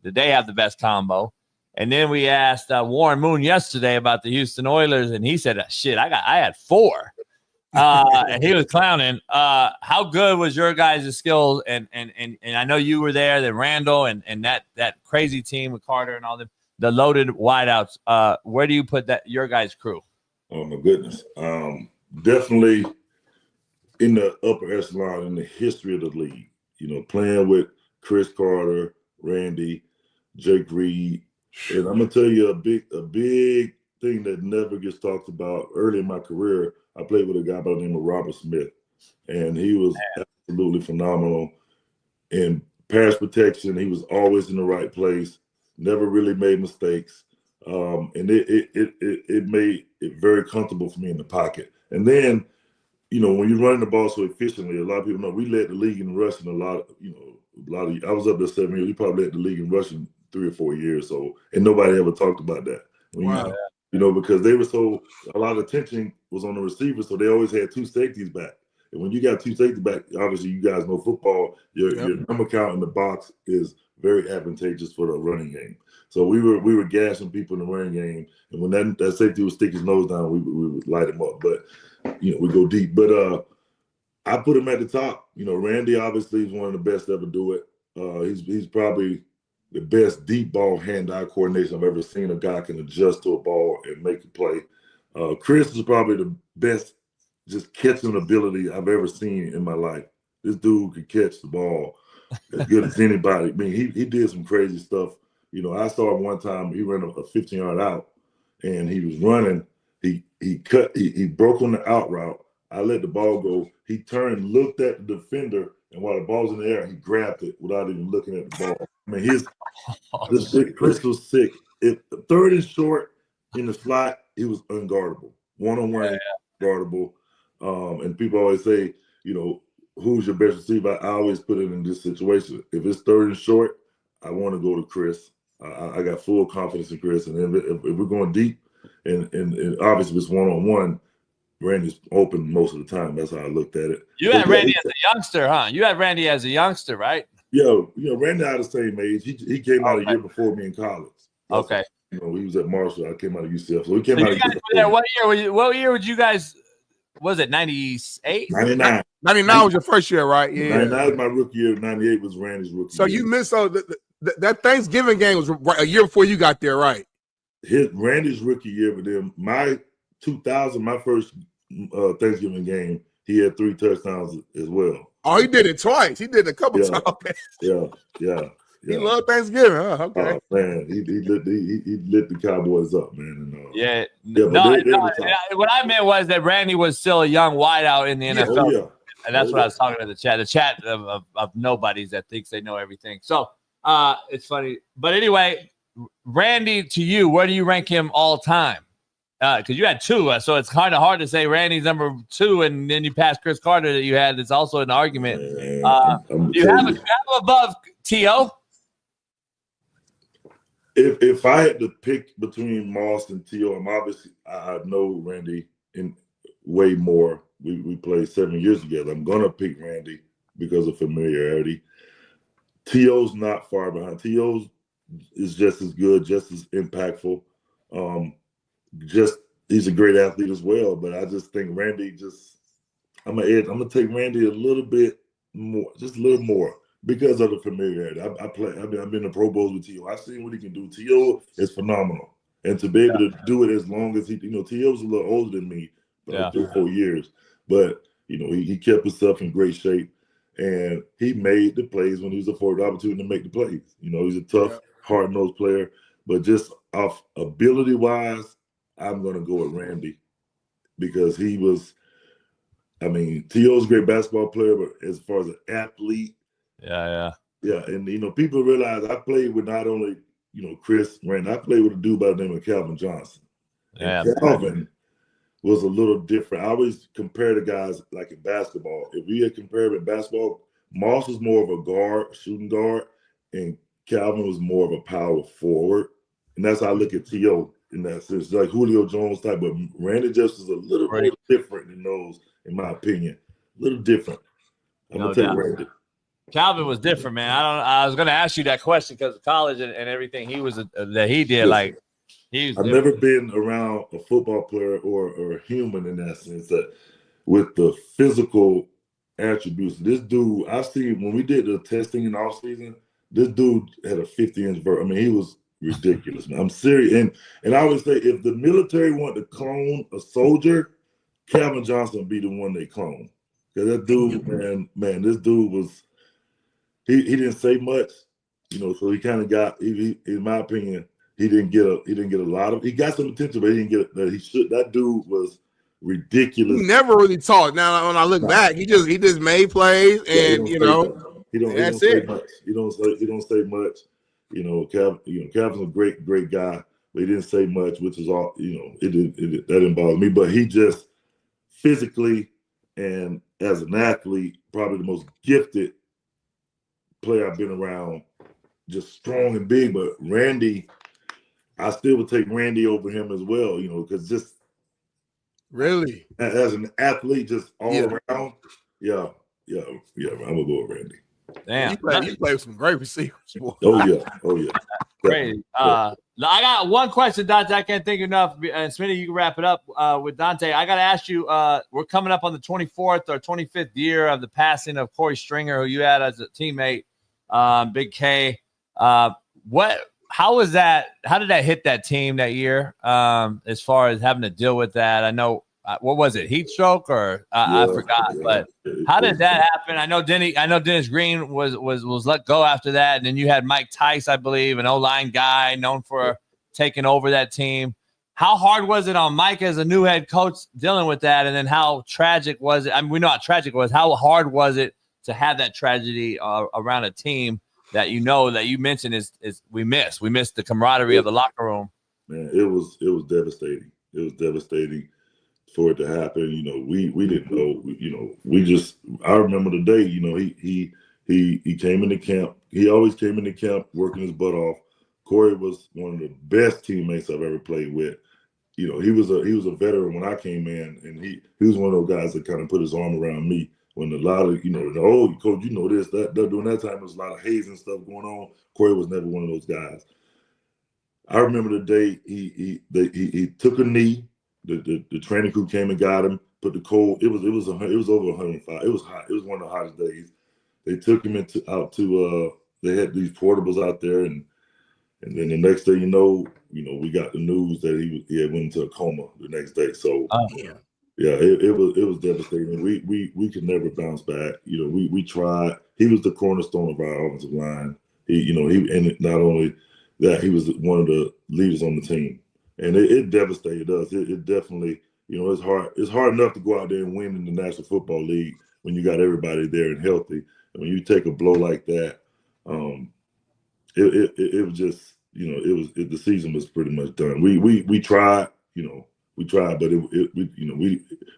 [SPEAKER 8] Did they have the best combo? And then we asked Warren Moon yesterday about the Houston Oilers, and he said, "Shit, I had 4." And he was clowning. How good was your guys' skills? And I know you were there. Then Randall and that crazy team with Carter and all the loaded wideouts. Where do you put your guys' crew?
[SPEAKER 3] Oh my goodness, definitely in the upper echelon in the history of the league. You know, playing with Chris Carter, Randy, Jake Reed. And I'm gonna tell you a big thing that never gets talked about. Early in my career, I played with a guy by the name of Robert Smith, and he was absolutely phenomenal in pass protection. He was always in the right place, never really made mistakes, and it made it very comfortable for me in the pocket. And then, you know, when you're running the ball so efficiently, a lot of people know we led the league in rushing. I was up there 7 years. We probably led the league in rushing 3 or 4 years. So, and nobody ever talked about that.
[SPEAKER 2] Wow.
[SPEAKER 3] You know, because they were a lot of attention was on the receivers, so they always had 2 safeties back. And when you got 2 safeties back, obviously you guys know football, your number count in the box is very advantageous for the running game. So we were gassing people in the running game, and when that safety would stick his nose down, we would light him up. But you know, we go deep. But I put him at the top. You know, Randy obviously is one of the best to ever do it. He's probably the best deep ball hand-eye coordination I've ever seen. A guy can adjust to a ball and make a play. Chris is probably the best just catching ability I've ever seen in my life. This dude could catch the ball as good as anybody. I mean, he did some crazy stuff. You know, I saw him one time, he ran a 15-yard out, and he was running. He broke on the out route. I let the ball go. He turned, looked at the defender, and while the ball's in the air, he grabbed it without even looking at the ball. I mean, Chris was sick. If third and short in the slot, he was unguardable. One-on-one, guardable. And people always say, you know, who's your best receiver? I always put it in this situation. If it's third and short, I want to go to Chris. I got full confidence in Chris. And if we're going deep, and obviously it's one-on-one, Randy's open most of the time. That's how I looked at it.
[SPEAKER 8] You had Randy as a youngster, huh? You had Randy as a youngster, right?
[SPEAKER 3] Yeah, Randy out of the same age. He came out a year before me in college.
[SPEAKER 8] Okay.
[SPEAKER 3] You know, he was at Marshall. I came out of UCF. So he came
[SPEAKER 8] So
[SPEAKER 3] out
[SPEAKER 8] you guys were there. What year would you guys, was it 98?
[SPEAKER 3] 99.
[SPEAKER 2] 99 was your first year, right? Yeah.
[SPEAKER 3] 99 was my rookie year. 98 was Randy's rookie
[SPEAKER 2] year. So you missed that Thanksgiving game was a year before you got there, right?
[SPEAKER 3] Randy's rookie year, but then my 2000, my first Thanksgiving game, he had 3 touchdowns as well.
[SPEAKER 2] Oh, he did it twice. He did it a couple times.
[SPEAKER 3] Yeah.
[SPEAKER 2] He loved Thanksgiving, huh? Okay.
[SPEAKER 3] Oh, man, he lit the Cowboys up, man. And,
[SPEAKER 8] what I meant was that Randy was still a young wideout in the NFL. And that's what I was talking to the chat of nobodies that thinks they know everything. So it's funny. But anyway, Randy, to you, where do you rank him all time? Because you had 2, so it's kind of hard to say Randy's number 2, and then you pass Chris Carter that you had. It's also an argument. Do you have him above T.O.?
[SPEAKER 3] If I had to pick between Moss and T.O., I know Randy in way more. We played 7 years together. I'm gonna pick Randy because of familiarity. T.O.'s not far behind. T.O. is just as good, just as impactful. He's a great athlete as well, but I just think Randy I'm gonna take Randy a little bit more, just a little more, because of the familiarity. I've been to Pro Bowls with T.O. I've seen what he can do. T.O. is phenomenal, and to be able to do it as long as T.O.'s a little older than me, 3 or 4 years, but he kept himself in great shape, and he made the plays when he was afforded the opportunity to make the plays. He's a tough, hard-nosed player. But just off ability-wise, I'm going to go with Randy because he was, I mean, T.O.'s a great basketball player, but as far as an athlete.
[SPEAKER 8] Yeah.
[SPEAKER 3] And, people realize I played with not only, Chris Randy, I played with a dude by the name of Calvin Johnson.
[SPEAKER 8] Yeah.
[SPEAKER 3] And Calvin was a little different. I always compare the guys like in basketball. If we had compared in basketball, Moss was more of a guard, shooting guard, and Calvin was more of a power forward. And that's how I look at T.O. in that sense, like Julio Jones type. But Randy just is a little bit different than those, in my opinion. A little different. I'm going to take Randy.
[SPEAKER 8] Calvin was different, man. I was going to ask you that question because of college and everything he was that he did. Like,
[SPEAKER 3] I've never been around a football player or a human in that sense that with the physical attributes. This dude, I've seen when we did the testing in the offseason, this dude had a 50-inch vert. I mean, he was ridiculous, man. I'm serious. And I always say if the military wanted to clone a soldier, Calvin Johnson would be the one they clone. Because that dude, man, this dude was he didn't say much, so he kind of got he in my opinion, he didn't get a lot of, he got some attention, but he didn't get that dude was ridiculous.
[SPEAKER 2] He never really talked. Now when I look back, he just made plays and
[SPEAKER 3] he don't say much. He don't say much. Calvin's a great guy, but he didn't say much, which is all, that didn't bother me. But he just physically and as an athlete, probably the most gifted player I've been around, just strong and big. But Randy, I still would take Randy over him as well, because just
[SPEAKER 2] really
[SPEAKER 3] as an athlete, just all around, I'm gonna go with Randy.
[SPEAKER 8] Damn,
[SPEAKER 2] you play with some great receivers. Boy.
[SPEAKER 3] Oh yeah.
[SPEAKER 8] Great. I got one question, Dante. I can't think enough. And Smitty, you can wrap it up with Dante. I got to ask you. We're coming up on the 24th or 25th year of the passing of Korey Stringer, who you had as a teammate, Big K. How was that? How did that hit that team that year? As far as having to deal with that, I know. What was it? Heat stroke or I forgot. But how did that happen? I know Dennis Green was let go after that, and then you had Mike Tice, I believe, an O-line guy known for taking over that team. How hard was it on Mike as a new head coach dealing with that, and then how tragic was it? I mean, we know how tragic it was. How hard was it to have that tragedy around a team that that you mentioned is we missed the camaraderie of the locker room?
[SPEAKER 3] Man, it was devastating. It was devastating for it to happen. We didn't know. I remember the day. He came into camp. He always came into camp working his butt off. Korey was one of the best teammates I've ever played with. He was a veteran when I came in, and he was one of those guys that kind of put his arm around me when a lot of coach, this, that during that time there was a lot of hazing stuff going on. Korey was never one of those guys. I remember the day he took a knee. The training crew came and got him. Put the cold. It was over 105. It was hot. It was one of the hottest days. They took him out to. They had these portables out there, and then the next day, we got the news that he had went into a coma the next day. So it was devastating. We could never bounce back. We tried. He was the cornerstone of our offensive line. And not only that, he was one of the leaders on the team. And it devastated us. It definitely, it's hard. It's hard enough to go out there and win in the National Football League when you got everybody there and healthy. And when you take a blow like that, it was just, the season was pretty much done. We tried, but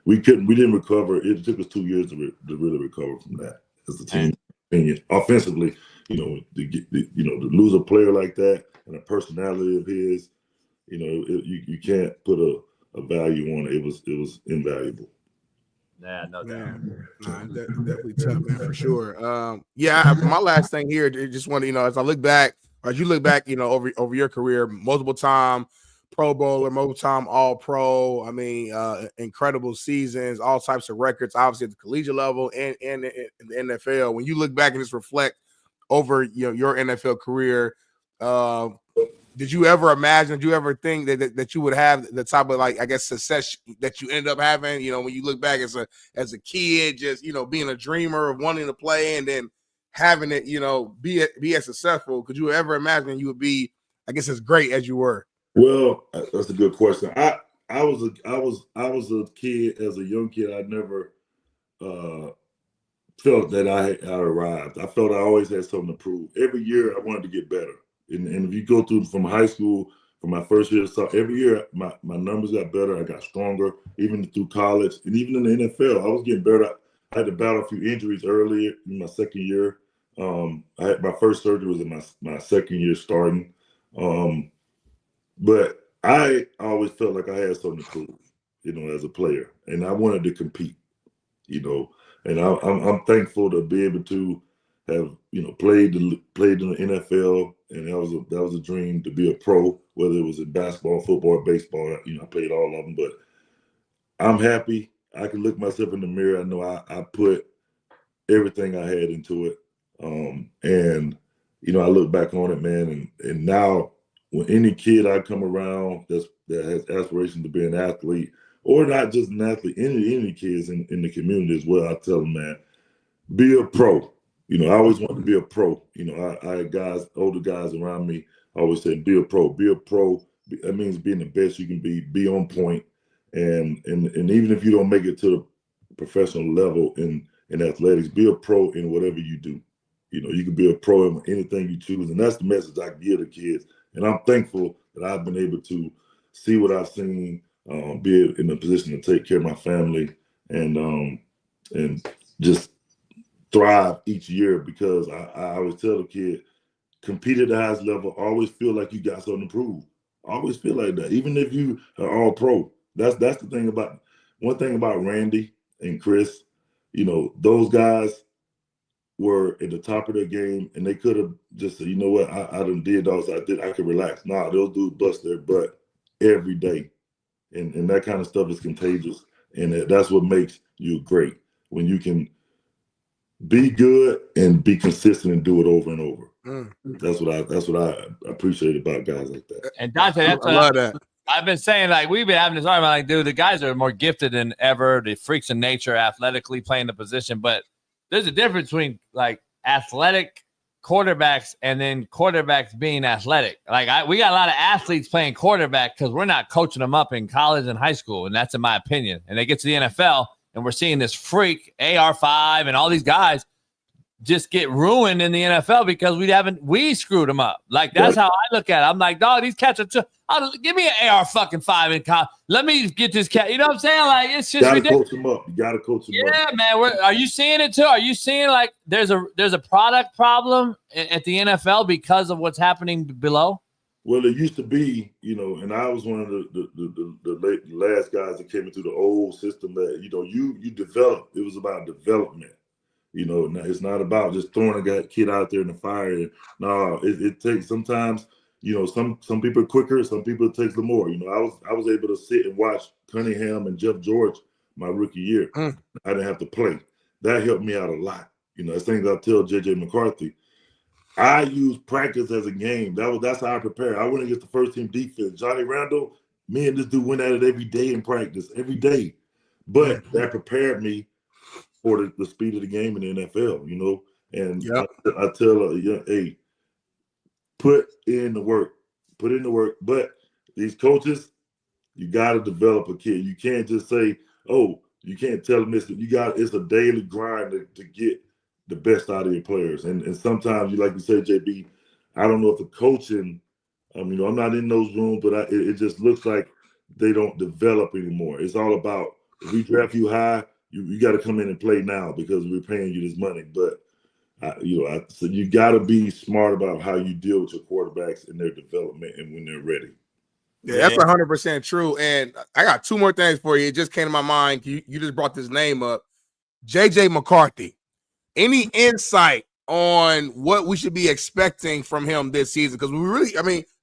[SPEAKER 3] we didn't recover. It took us 2 years to really recover from that as a team. Opinion. Offensively, to lose a player like that and a personality of his. You can't put a value on it. It was invaluable.
[SPEAKER 8] Yeah, no doubt.
[SPEAKER 2] Definitely tough, man, for sure. My last thing here, just want to, as you look back, over your career, multiple time Pro Bowler, multiple time All Pro. I mean, incredible seasons, all types of records, obviously at the collegiate level and in the NFL. When you look back and just reflect over your NFL career, did you ever imagine? Did you ever think that you would have the type of success that you ended up having? When you look back as a kid, just being a dreamer of wanting to play and then having it, be as successful. Could you ever imagine you would be I guess as great as you were?
[SPEAKER 3] Well, that's a good question. I was a kid, as a young kid. I never felt that I arrived. I felt I always had something to prove. Every year I wanted to get better. And if you go through from high school, from my first year, so every year my numbers got better. I got stronger, even through college and even in the NFL. I was getting better. I had to battle a few injuries earlier in my second year. I had my first surgery was in my second year starting. But I always felt like I had something to prove, as a player, and I wanted to compete, and I'm thankful to be able to have, played in the NFL, and that was a dream to be a pro, whether it was in basketball, football, baseball. I played all of them, but I'm happy. I can look myself in the mirror. I know I put everything I had into it, and I look back on it, man, and now when any kid I come around that has aspirations to be an athlete, or not just an athlete, any kids in the community as well, I tell them, man, be a pro. I always wanted to be a pro. I had guys, older guys around me, always said, be a pro. Be a pro. That means being the best you can be on point. And even if you don't make it to the professional level in athletics, be a pro in whatever you do. You can be a pro in anything you choose. And that's the message I give the kids. And I'm thankful that I've been able to see what I've seen, be in a position to take care of my family and just thrive each year, because I always tell the kid, compete at the highest level, always feel like you got something to prove. Always feel like that, even if you are all pro. That's the thing one thing about Randy and Chris, those guys were at the top of their game, and they could have just said, you know what, I done did all I did, I could relax. Nah, those dudes bust their butt every day. And that kind of stuff is contagious. And that's what makes you great, when you can be good and be consistent and do it over and over. That's what I appreciate about guys like that.
[SPEAKER 8] And Dante, that's
[SPEAKER 2] I love that.
[SPEAKER 8] I've been saying, like, we've been having this argument, like, dude, the guys are more gifted than ever. The freaks in nature, athletically playing the position. But there's a difference between, like, athletic quarterbacks and then quarterbacks being athletic. Like, we got a lot of athletes playing quarterback because we're not coaching them up in college and high school, and that's in my opinion. And they get to the NFL, and we're seeing this freak AR5 and all these guys just get ruined in the NFL because we screwed them up. Like, that's how I look at it. I'm like, dog, these cats are give me an AR fucking 5 in college. Let me get this cat. You know what I'm saying? Like, it's just ridiculous.
[SPEAKER 3] Coach them up. You gotta coach them up.
[SPEAKER 8] Yeah, man. Are you seeing it too? Are you seeing like there's a product problem at the NFL because of what's happening below?
[SPEAKER 3] Well, it used to be, and I was one of the last guys that came into the old system that, you develop. It was about development. It's not about just throwing a kid out there in the fire. No, it takes sometimes, some people are quicker, some people it takes them more. I was able to sit and watch Cunningham and Jeff George my rookie year. I didn't have to play. That helped me out a lot. It's things I tell JJ McCarthy. I use practice as a game. That's how I prepare. I went against the first team defense. Johnny Randall, me and this dude went at it every day in practice, every day. But that prepared me for the speed of the game in the NFL, And I tell her, hey, put in the work. But these coaches, you got to develop a kid. You can't just say, oh, you can't tell them this. It's a daily grind to get the best out of your players. And sometimes, like you said, JB, I don't know if the coaching, I'm not in those rooms, but it just looks like they don't develop anymore. It's all about, if we draft you high, you got to come in and play now because we're paying you this money. But so you got to be smart about how you deal with your quarterbacks and their development and when they're ready.
[SPEAKER 2] Yeah, that's 100% true. And I got two more things for you. It just came to my mind. You just brought this name up, JJ McCarthy. Any insight on what we should be expecting from him this season? Because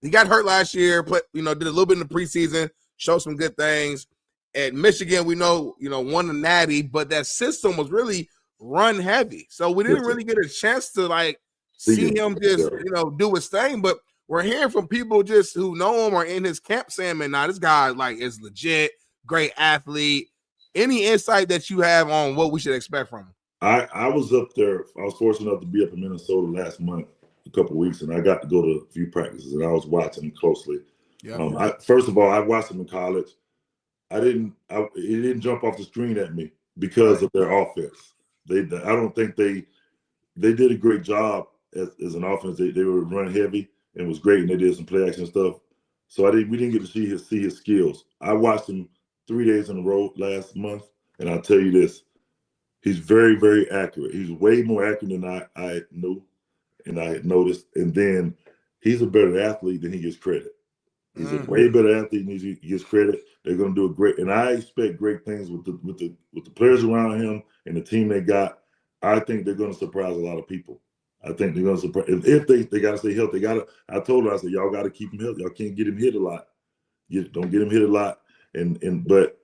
[SPEAKER 2] he got hurt last year, did a little bit in the preseason, showed some good things. At Michigan, we know, won the Natty, but that system was really run heavy. So we didn't really get a chance to see him just, do his thing. But we're hearing from people just who know him or in his camp saying, man, this guy is legit, great athlete. Any insight that you have on what we should expect from him?
[SPEAKER 3] I was up there. I was fortunate enough to be up in Minnesota last month, a couple of weeks, and I got to go to a few practices, and I was watching him closely.
[SPEAKER 2] Yeah.
[SPEAKER 3] First of all, I watched him in college. It didn't jump off the screen at me because of their offense. I don't think they did a great job as an offense. They were run heavy and was great, and they did some play action stuff. So we didn't get to see his skills. I watched him 3 days in a row last month, and I'll tell you this: he's very, very accurate. He's way more accurate than I knew and I had noticed. And then he's a better athlete than he gets credit. He's a way better athlete than he gets credit. They're going to do a great, and I expect great things with the players around him and the team they got. I think they're going to surprise a lot of people. I think they're going to surprise. If they got to stay healthy, I told her, I said, y'all got to keep him healthy. Y'all can't get him hit a lot. Don't get him hit a lot. But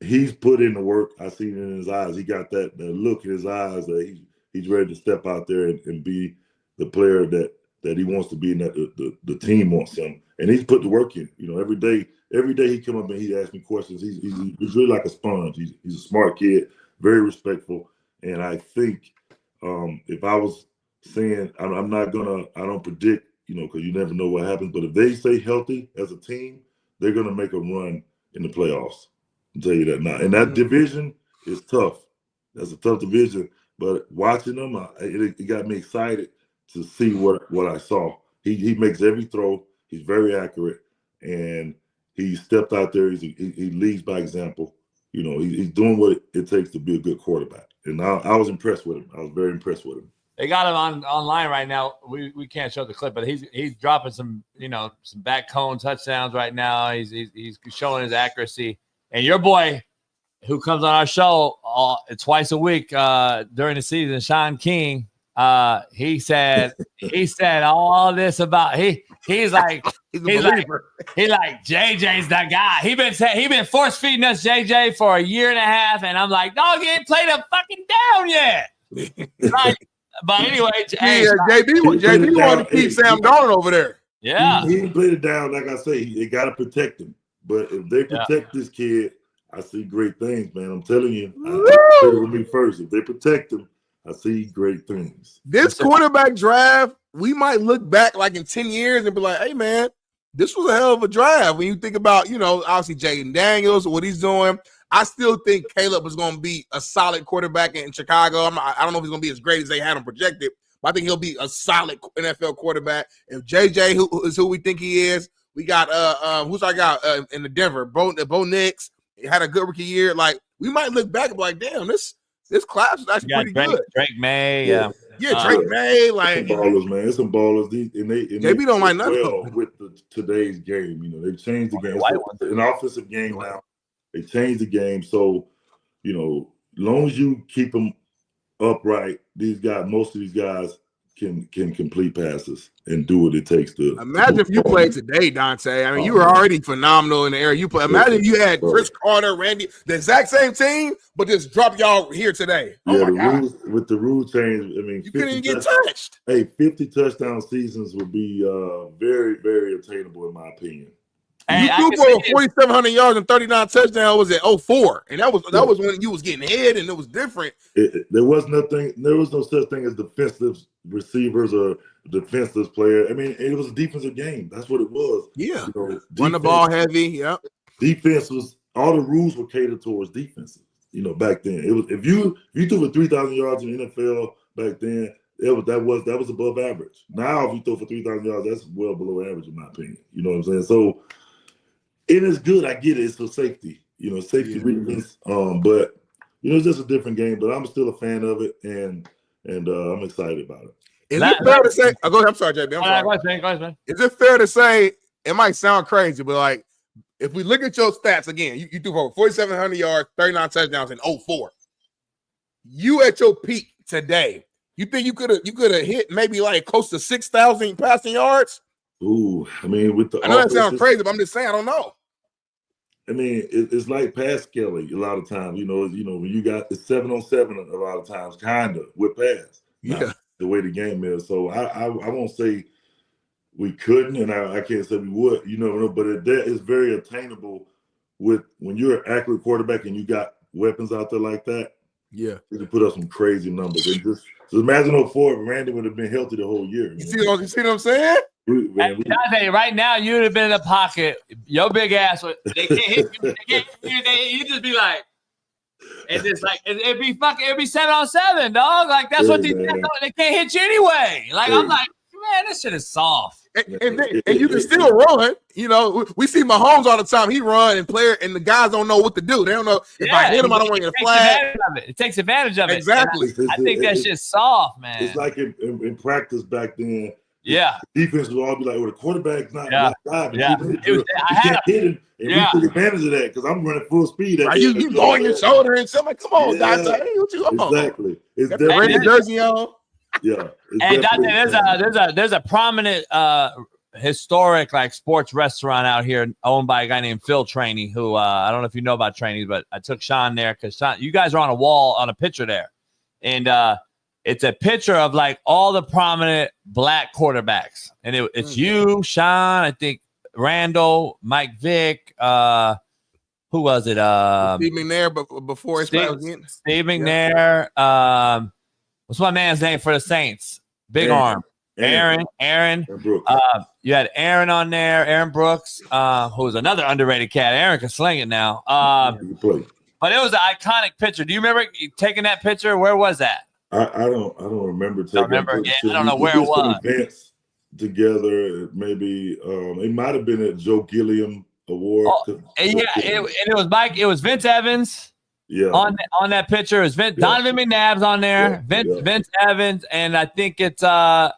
[SPEAKER 3] he's put in the work. I see it in his eyes. He got that look in his eyes that he's ready to step out there and be the player that he wants to be, and that the team wants him. And he's put the work in. Every day he come up and he asks me questions. He's really like a sponge. He's a smart kid, very respectful. And I think if I was saying, I don't predict, because you never know what happens. But if they stay healthy as a team, they're going to make a run in the playoffs. I'll tell you that now. And that division is tough. That's a tough division. But watching them, it got me excited to see what I saw. He makes every throw. He's very accurate, and he stepped out there. He leads by example. He's doing what it takes to be a good quarterback. And I was impressed with him. I was very impressed with him.
[SPEAKER 8] They got him online right now. We can't show the clip, but he's dropping some some back cone touchdowns right now. He's showing his accuracy. And your boy, who comes on our show twice a week during the season, Shaun King, he said all this about he's like JJ's that guy. He been force feeding us JJ for a year and a half, and I'm like, dog, he ain't played a fucking down yet. But anyway,
[SPEAKER 2] JB wanted to keep Sam Darnold over there.
[SPEAKER 8] Yeah,
[SPEAKER 3] he played it down. Like I say, they got to protect him. But if they protect this kid, I see great things, man. I'm telling you. I say it with me first. If they protect him, I see great things.
[SPEAKER 2] This quarterback draft, we might look back like in 10 years and be like, hey, man, this was a hell of a draft. When you think about, obviously Jaden Daniels, what he's doing, I still think Caleb is going to be a solid quarterback in Chicago. I don't know if he's going to be as great as they had him projected, but I think he'll be a solid NFL quarterback. If JJ, who is who we think he is, we got who's I got in the Denver, Bo Nix, had a good rookie year. Like, we might look back and be like, damn, this class is actually pretty good.
[SPEAKER 8] Drake May,
[SPEAKER 2] Drake May, like
[SPEAKER 3] some ballers, man. It's some ballers.
[SPEAKER 2] JB don't like nothing.
[SPEAKER 3] Well, with today's game, they've changed the game. It's an offensive game now. They changed the game, so as long as you keep them upright, most of these guys can complete passes and do what it takes to.
[SPEAKER 2] Imagine if you played today, Dante. I mean, you were already phenomenal in the area you play. Imagine if you had Chris Carter, Randy, the exact same team, but just drop y'all here today.
[SPEAKER 3] Yeah, with the rule change, I mean,
[SPEAKER 2] you couldn't even get touched.
[SPEAKER 3] Hey, 50 touchdown seasons would be very, very attainable in my opinion.
[SPEAKER 2] Hey, you threw for 4,700 yards and 39 touchdowns was at 04, and that was when you was getting hit, and it was different.
[SPEAKER 3] There was no such thing as defensive receivers or defensive player. I mean, it was a defensive game. That's what it was.
[SPEAKER 2] Yeah, run the ball heavy. Yeah,
[SPEAKER 3] defense was all the rules were catered towards defense. Back then it was if you threw for 3,000 yards in the NFL back then. That was above average. Now, if you throw for 3,000 yards, that's well below average in my opinion. You know what I'm saying? So it is good. I get it. It's for safety. Safety reasons. But it's just a different game. But I'm still a fan of it, and I'm excited about it.
[SPEAKER 2] Is it fair to say? Go ahead. I'm sorry, JB.
[SPEAKER 8] Go ahead, man.
[SPEAKER 2] Is it fair to say? It might sound crazy, but like if we look at your stats again, you threw for 4,700 yards, 39 touchdowns in 04. You at your peak today. You think you could have hit maybe like close to 6,000 passing yards?
[SPEAKER 3] Ooh, I mean,
[SPEAKER 2] I know that sounds crazy, but I'm just saying I don't know.
[SPEAKER 3] I mean, it's like pass scaling a lot of times. When you got it's 7-on-7 a lot of times, kind of with pass.
[SPEAKER 2] Yeah,
[SPEAKER 3] the way the game is. So I won't say we couldn't, and I can't say we would. But that is very attainable with when you're an accurate quarterback and you got weapons out there like that.
[SPEAKER 2] Yeah.
[SPEAKER 3] He put up some crazy numbers. And just imagine 04 if Randy would have been healthy the whole year.
[SPEAKER 2] You see what I'm saying?
[SPEAKER 8] Dante, right now you'd have been in the pocket. Your big ass, they can't hit you. You just be like, and it's like it'd be 7-on-7, dog. Like that's what they can't hit you anyway. Like I'm like, man, this shit is soft.
[SPEAKER 2] And you can still run. You know, we see Mahomes all the time. He run and the guys don't know what to do. They don't know if I hit him, I don't want to get a flag.
[SPEAKER 8] It takes advantage of it.
[SPEAKER 2] Exactly.
[SPEAKER 8] I think that shit's soft, man.
[SPEAKER 3] It's like in practice back then.
[SPEAKER 8] Yeah.
[SPEAKER 3] Defense would all be like, well, the quarterback's not live.
[SPEAKER 8] Yeah.
[SPEAKER 3] You can't hit him. And we took advantage of that because I'm running full speed.
[SPEAKER 2] Right, you going your shoulder and something. Come on, Dante. What you on?
[SPEAKER 3] Exactly.
[SPEAKER 2] Got the red jersey on.
[SPEAKER 3] Yeah.
[SPEAKER 8] And Dante, there's a prominent historic like sports restaurant out here owned by a guy named Phil Trainey, who I don't know if you know about Trainey, but I took Shaun there because you guys are on a wall on a picture there. And it's a picture of like all the prominent black quarterbacks. And it's you, Shaun, I think Randall, Mike Vick, who was it?
[SPEAKER 2] Steve McNair, but before
[SPEAKER 8] Steve McNair. What's my man's name for the Saints? Big arm. Aaron. You had Aaron on there, Aaron Brooks, who's another underrated cat. Aaron can sling it now. But it was an iconic picture. Do you remember taking that picture? Where was that?
[SPEAKER 3] I don't remember taking
[SPEAKER 8] that picture. I don't know where it was.
[SPEAKER 3] Events together, maybe it might have been at Joe Gilliam Award.
[SPEAKER 8] It was Mike. It was Vince Evans.
[SPEAKER 3] Yeah.
[SPEAKER 8] On that picture, it was Donovan McNabb's on there. Vince Evans, and I think it's a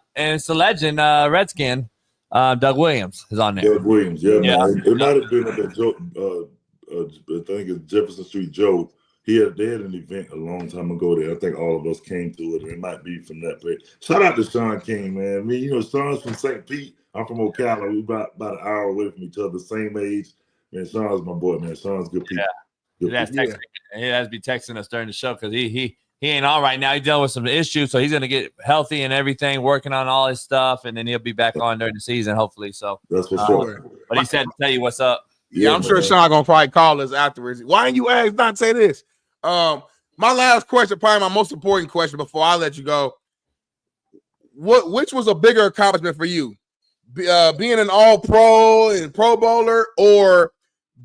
[SPEAKER 8] legend, Redskin. Doug Williams is on there.
[SPEAKER 3] Doug Williams, man. It might have been at Joe. I think it's Jefferson Street Joe. They had an event a long time ago there. I think all of us came to it. It might be from that place. Shout out to Shaun King, man. I mean, Shaun's from St. Pete. I'm from Ocala. We about an hour away from each other, same age. Man, Shaun's my boy, man. Shaun's good people.
[SPEAKER 8] He has to be texting us during the show because he ain't all right now. He's dealing with some issues, so he's gonna get healthy and everything, working on all his stuff, and then he'll be back on during the season, hopefully. So
[SPEAKER 3] that's for sure.
[SPEAKER 8] But he said to tell you what's up.
[SPEAKER 2] Yeah, I'm sure Shaun gonna probably call us afterwards. Why didn't you ask Dante this? My last question, probably my most important question before I let you go. Which was a bigger accomplishment for you? Being an all-pro and Pro Bowler, or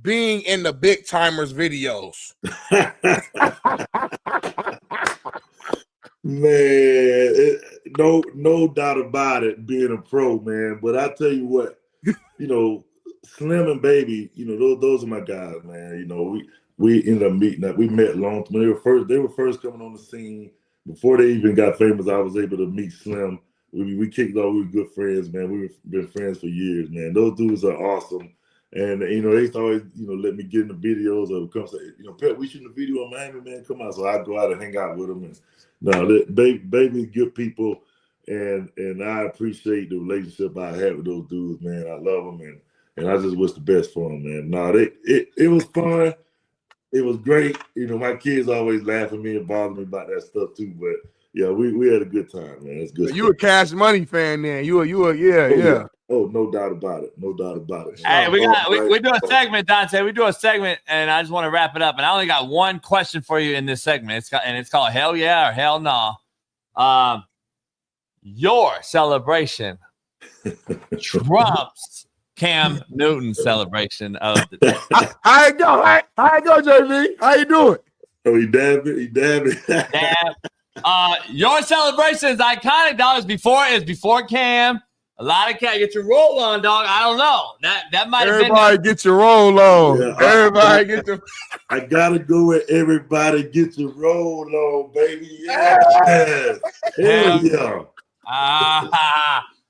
[SPEAKER 2] being in the Big Timers videos?
[SPEAKER 3] Man, no doubt about it, being a pro, man. But I tell you what, Slim and Baby, those are my guys, man. We ended up meeting up. We met long time. They were first coming on the scene. Before they even got famous, I was able to meet Slim. We kicked off. We were good friends, man. We've been friends for years, man. Those dudes are awesome. And, they used to always, let me get in the videos or come say, Pep, we shooting a video on Miami, man. Come on. So I go out and hang out with them. And Baby, good people. And I appreciate the relationship I had with those dudes, man. I love them. And I just wish the best for them, man. It was fun. It was great. My kids always laugh at me and bother me about that stuff too. But yeah, we had a good time, man. It's good.
[SPEAKER 2] You a Cash Money fan, then? You yeah.
[SPEAKER 3] Oh, no doubt about it. No doubt about it.
[SPEAKER 8] Hey, we do a segment, Dante. We do a segment, and I just want to wrap it up. And I only got one question for you in this segment. It's called Hell Yeah or Hell No. Your celebration trumps Cam Newton's celebration of the day.
[SPEAKER 2] How you go, JV? How you doing?
[SPEAKER 3] Oh, he dabbing.
[SPEAKER 8] Your celebration is iconic, dog. It's before Cam. A lot of cat get your roll on, dog. I don't know. That might have been.
[SPEAKER 2] Everybody get your roll on.
[SPEAKER 3] Yeah,
[SPEAKER 2] everybody get your.
[SPEAKER 3] I gotta go with everybody get your roll on, baby. Yeah. Hell yeah.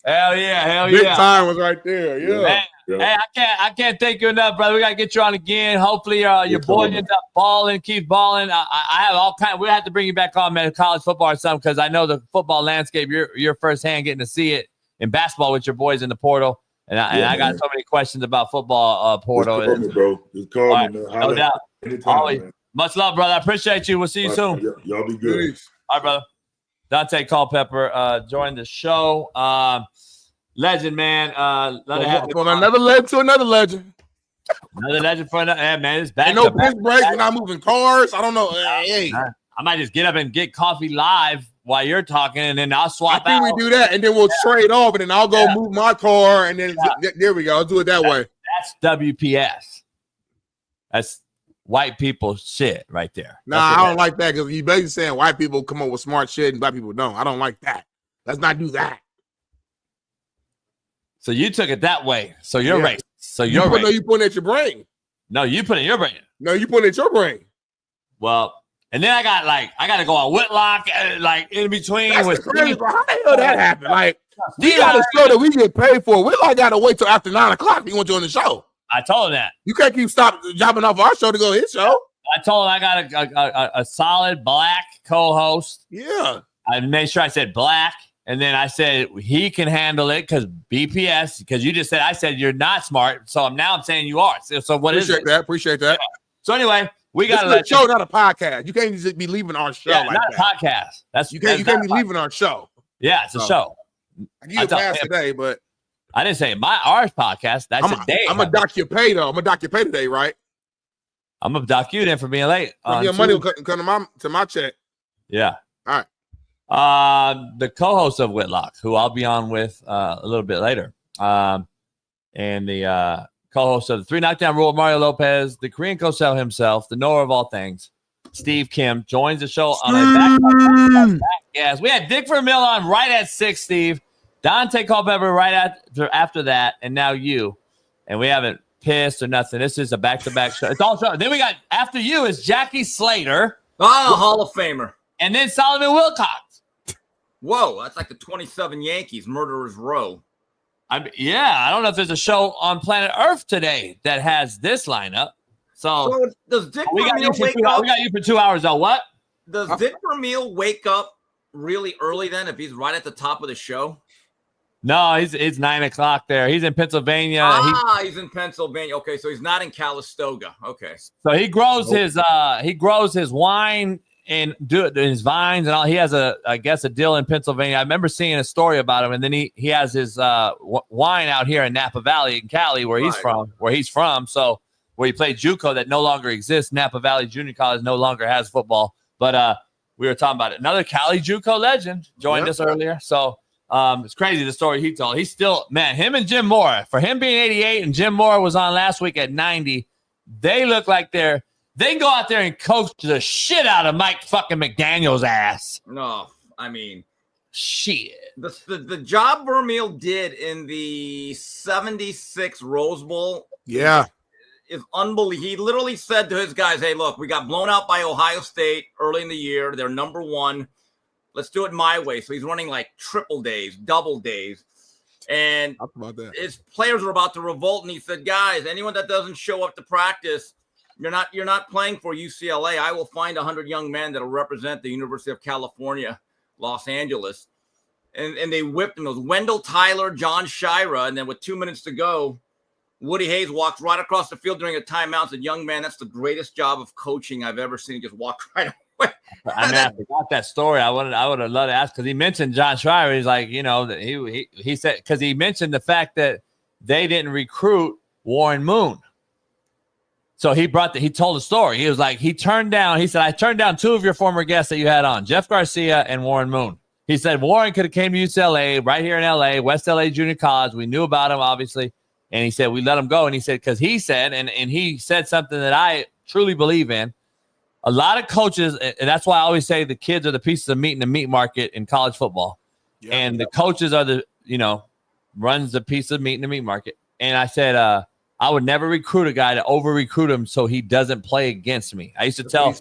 [SPEAKER 8] Hell yeah.
[SPEAKER 2] Big time was right there. Yeah.
[SPEAKER 8] Man, hey, I can't thank you enough, brother. We gotta get you on again. Hopefully, your boy ends up balling, keep balling. I have all kind. We'll have to bring you back on, man, college football or something, because I know the football landscape. You're firsthand getting to see it in basketball with your boys in the portal. And I got so many questions about football portal.
[SPEAKER 3] Just call me, bro. Just call me, man.
[SPEAKER 8] No doubt.
[SPEAKER 3] Anytime,
[SPEAKER 8] always.
[SPEAKER 3] Man.
[SPEAKER 8] Much love, brother. I appreciate you. We'll see you soon.
[SPEAKER 3] Y'all be good.
[SPEAKER 8] All right, brother. Dante Culpepper joined the show. Legend, man.
[SPEAKER 2] From another legend to another legend.
[SPEAKER 8] Another legend for another. Yeah, man, it's back.
[SPEAKER 2] Ain't no piss break. We're not moving cars. I don't know. Hey.
[SPEAKER 8] I might just get up and get coffee live while you're talking, and then I'll swap out.
[SPEAKER 2] I think we do that, and then we'll trade off, and then I'll go move my car, and then there we go. I'll do it that way.
[SPEAKER 8] That's WPS. That's white people shit right there.
[SPEAKER 2] Nah, I don't like that because you basically saying white people come up with smart shit and black people don't. I don't like that. Let's not do that.
[SPEAKER 8] So you took it that way. So you're racist. So you're
[SPEAKER 2] racist.
[SPEAKER 8] racist.
[SPEAKER 2] You put it at your brain.
[SPEAKER 8] No, you put it in your brain.
[SPEAKER 2] No, you put it at your brain.
[SPEAKER 8] Well, and then I got to go on Whitlock, like in between.
[SPEAKER 2] That's
[SPEAKER 8] with
[SPEAKER 2] crazy, bro. How the hell that happened? Like, we got a show that we get paid for. We like got to wait till after 9 o'clock if you want to join the show.
[SPEAKER 8] I told him that.
[SPEAKER 2] You can't keep dropping off our show to go his show.
[SPEAKER 8] I told him I got a solid black co-host.
[SPEAKER 2] Yeah.
[SPEAKER 8] I made sure I said black. And then I said he can handle it because BPS, because you just said, I said you're not smart. So I'm saying you are. So what is it?
[SPEAKER 2] Appreciate that.
[SPEAKER 8] So anyway, we got
[SPEAKER 2] a show, not a podcast. You can't just be leaving our show like
[SPEAKER 8] not
[SPEAKER 2] that.
[SPEAKER 8] A podcast.
[SPEAKER 2] You can't be leaving our show.
[SPEAKER 8] Yeah, it's a show.
[SPEAKER 2] I give you a pass today, but
[SPEAKER 8] I didn't say ours podcast. That's a day.
[SPEAKER 2] I'm gonna dock your pay though. I'm gonna dock your pay today, right?
[SPEAKER 8] I'm gonna dock you then for being late.
[SPEAKER 2] Your money will come to my check.
[SPEAKER 8] Yeah.
[SPEAKER 2] All right.
[SPEAKER 8] The co-host of Whitlock, who I'll be on with a little bit later, and the co-host of the 3 Knockdown Rule, Mario Lopez, the Korean Cosell himself, the knower of all things, Steve Kim, joins the show on a back. Yes, we had Dick Vermeil on right at 6, Steve. Dante Culpepper right after that, and now you. And we haven't pissed or nothing. This is a back-to-back show. It's all show. Then we got, after you is Jackie Slater.
[SPEAKER 10] Oh, Hall of Famer.
[SPEAKER 8] And then Solomon Wilcots.
[SPEAKER 10] Whoa, that's like the 27 Yankees, Murderers Row.
[SPEAKER 8] I don't know if there's a show on Planet ERF today that has this lineup. So
[SPEAKER 10] does Dick Vermeil wake up?
[SPEAKER 8] We got you for 2 hours, though. What?
[SPEAKER 10] Does Dick Vermeil wake up really early then if he's right at the top of the show?
[SPEAKER 8] No, it's 9 o'clock there. He's in Pennsylvania.
[SPEAKER 10] He's in Pennsylvania. Okay, so he's not in Calistoga. Okay.
[SPEAKER 8] So he grows his wine and his vines and all. He has I guess a deal in Pennsylvania. I remember seeing a story about him, and then he has his wine out here in Napa Valley in Cali, where he's from. So where he played JUCO that no longer exists. Napa Valley Junior College no longer has football. But we were talking about it. Another Cali JUCO legend joined us earlier. So it's crazy the story he told. He's still, man, him and Jim Moore, for him being 88 and Jim Moore was on last week at 90, they look like they can go out there and coach the shit out of Mike fucking McDaniel's ass.
[SPEAKER 10] No, I mean,
[SPEAKER 8] shit.
[SPEAKER 10] The job Vermeil did in the 76 Rose Bowl.
[SPEAKER 2] Yeah.
[SPEAKER 10] Is unbelievable. He literally said to his guys, hey, look, we got blown out by Ohio State early in the year. They're number 1. Let's do it my way. So he's running like triple days, double days. And his players were about to revolt. And he said, guys, anyone that doesn't show up to practice, you're not playing for UCLA. I will find 100 young men that will represent the University of California, Los Angeles. And they whipped him. It was Wendell Tyler, John Shira. And then with 2 minutes to go, Woody Hayes walked right across the field during a timeout and said, young man, that's the greatest job of coaching I've ever seen. He just walked right away.
[SPEAKER 8] I mean, I forgot that story. I would have loved to ask because he mentioned John Shriver. He's like, that he said, because he mentioned the fact that they didn't recruit Warren Moon. So he told the story. He was like, he said, I turned down 2 of your former guests that you had on, Jeff Garcia and Warren Moon. He said, Warren could have came to UCLA right here in LA, West LA Junior College. We knew about him, obviously. And he said, we let him go. And he said, because he said, and he said something that I truly believe in. A lot of coaches, and that's why I always say the kids are the pieces of meat in the meat market in college football. Yeah, and the coaches are runs the piece of meat in the meat market. And I said, I would never recruit a guy to over-recruit him so he doesn't play against me. I used to tell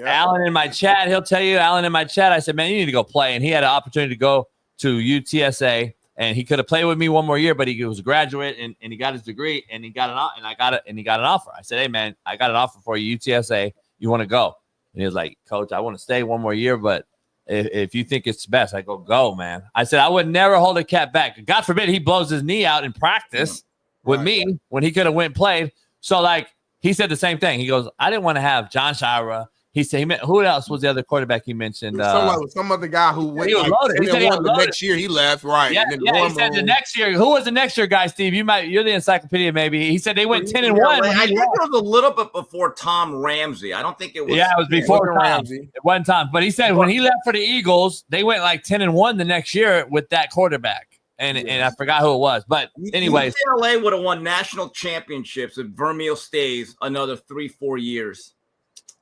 [SPEAKER 8] Alan in my chat, he'll tell you, Alan in my chat, I said, man, you need to go play. And he had an opportunity to go to UTSA. And he could have played with me one more year, but he was a graduate and he got his degree and he got an offer. I said, hey man, I got an offer for you, UTSA. You want to go? And he was like, Coach, I want to stay one more year, but if you think it's best, I go, man. I said, I would never hold a cat back. God forbid he blows his knee out in practice with me when he could have went and played. So like he said the same thing. He goes, I didn't want to have John Shira, He said he meant who else was the other quarterback he mentioned?
[SPEAKER 2] Some other guy who went
[SPEAKER 8] he was loaded. He said he
[SPEAKER 2] won the
[SPEAKER 8] loaded.
[SPEAKER 2] next year. He left, right?
[SPEAKER 8] Yeah,
[SPEAKER 2] And then
[SPEAKER 8] yeah. He said the next year. Who was the next year guy, Steve? You're the encyclopedia, maybe. He said they went 10-1.
[SPEAKER 10] I think it was a little bit before Tom Ramsey. I don't think it was.
[SPEAKER 8] Yeah, it was before Ramsey. It wasn't Tom, but he said when he left for the Eagles, they went like 10-1 the next year with that quarterback, and I forgot who it was. But anyways,
[SPEAKER 10] UCLA would have won national championships if Vermeil stays another 3-4 years.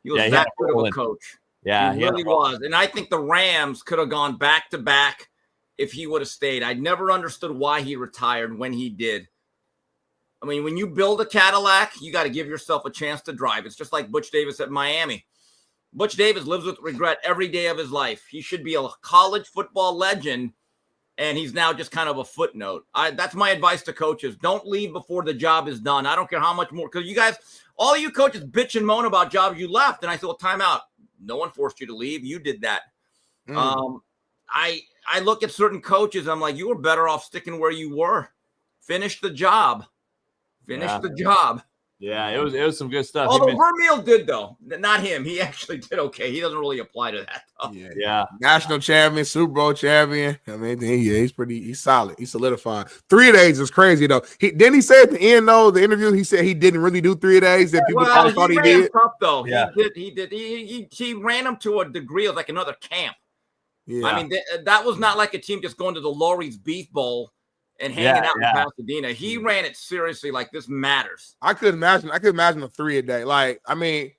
[SPEAKER 10] He was that good of a coach.
[SPEAKER 8] Yeah,
[SPEAKER 10] he really was. And I think the Rams could have gone back to back if he would have stayed. I never understood why he retired when he did. I mean, when you build a Cadillac, you got to give yourself a chance to drive. It's just like Butch Davis at Miami. Butch Davis lives with regret every day of his life. He should be a college football legend, and he's now just kind of a footnote. That's my advice to coaches. Don't leave before the job is done. I don't care how much more, because you guys, all you coaches bitch and moan about jobs you left. And I said, well, time out. No one forced you to leave. You did that. I look at certain coaches. I'm like, you were better off sticking where you were. Finish the job. Finish the job.
[SPEAKER 8] Yeah, it was some good stuff.
[SPEAKER 10] Although Vermeil did, though. Not him. He actually did okay. He doesn't really apply to that, though.
[SPEAKER 2] Yeah. National champion, Super Bowl champion. I mean, he's solid. He's solidified. 3 days is crazy, though. Didn't he say at the end, though, the interview, he said he didn't really do 3 days that people thought he did?
[SPEAKER 10] Tough, though. Yeah. He did. He ran him to a degree of like another camp. Yeah. I mean, that was not like a team just going to the Lowry's Beef Bowl and hanging out in Pasadena. He ran it seriously, like this matters.
[SPEAKER 2] I could imagine a 3 a day. Like, I mean,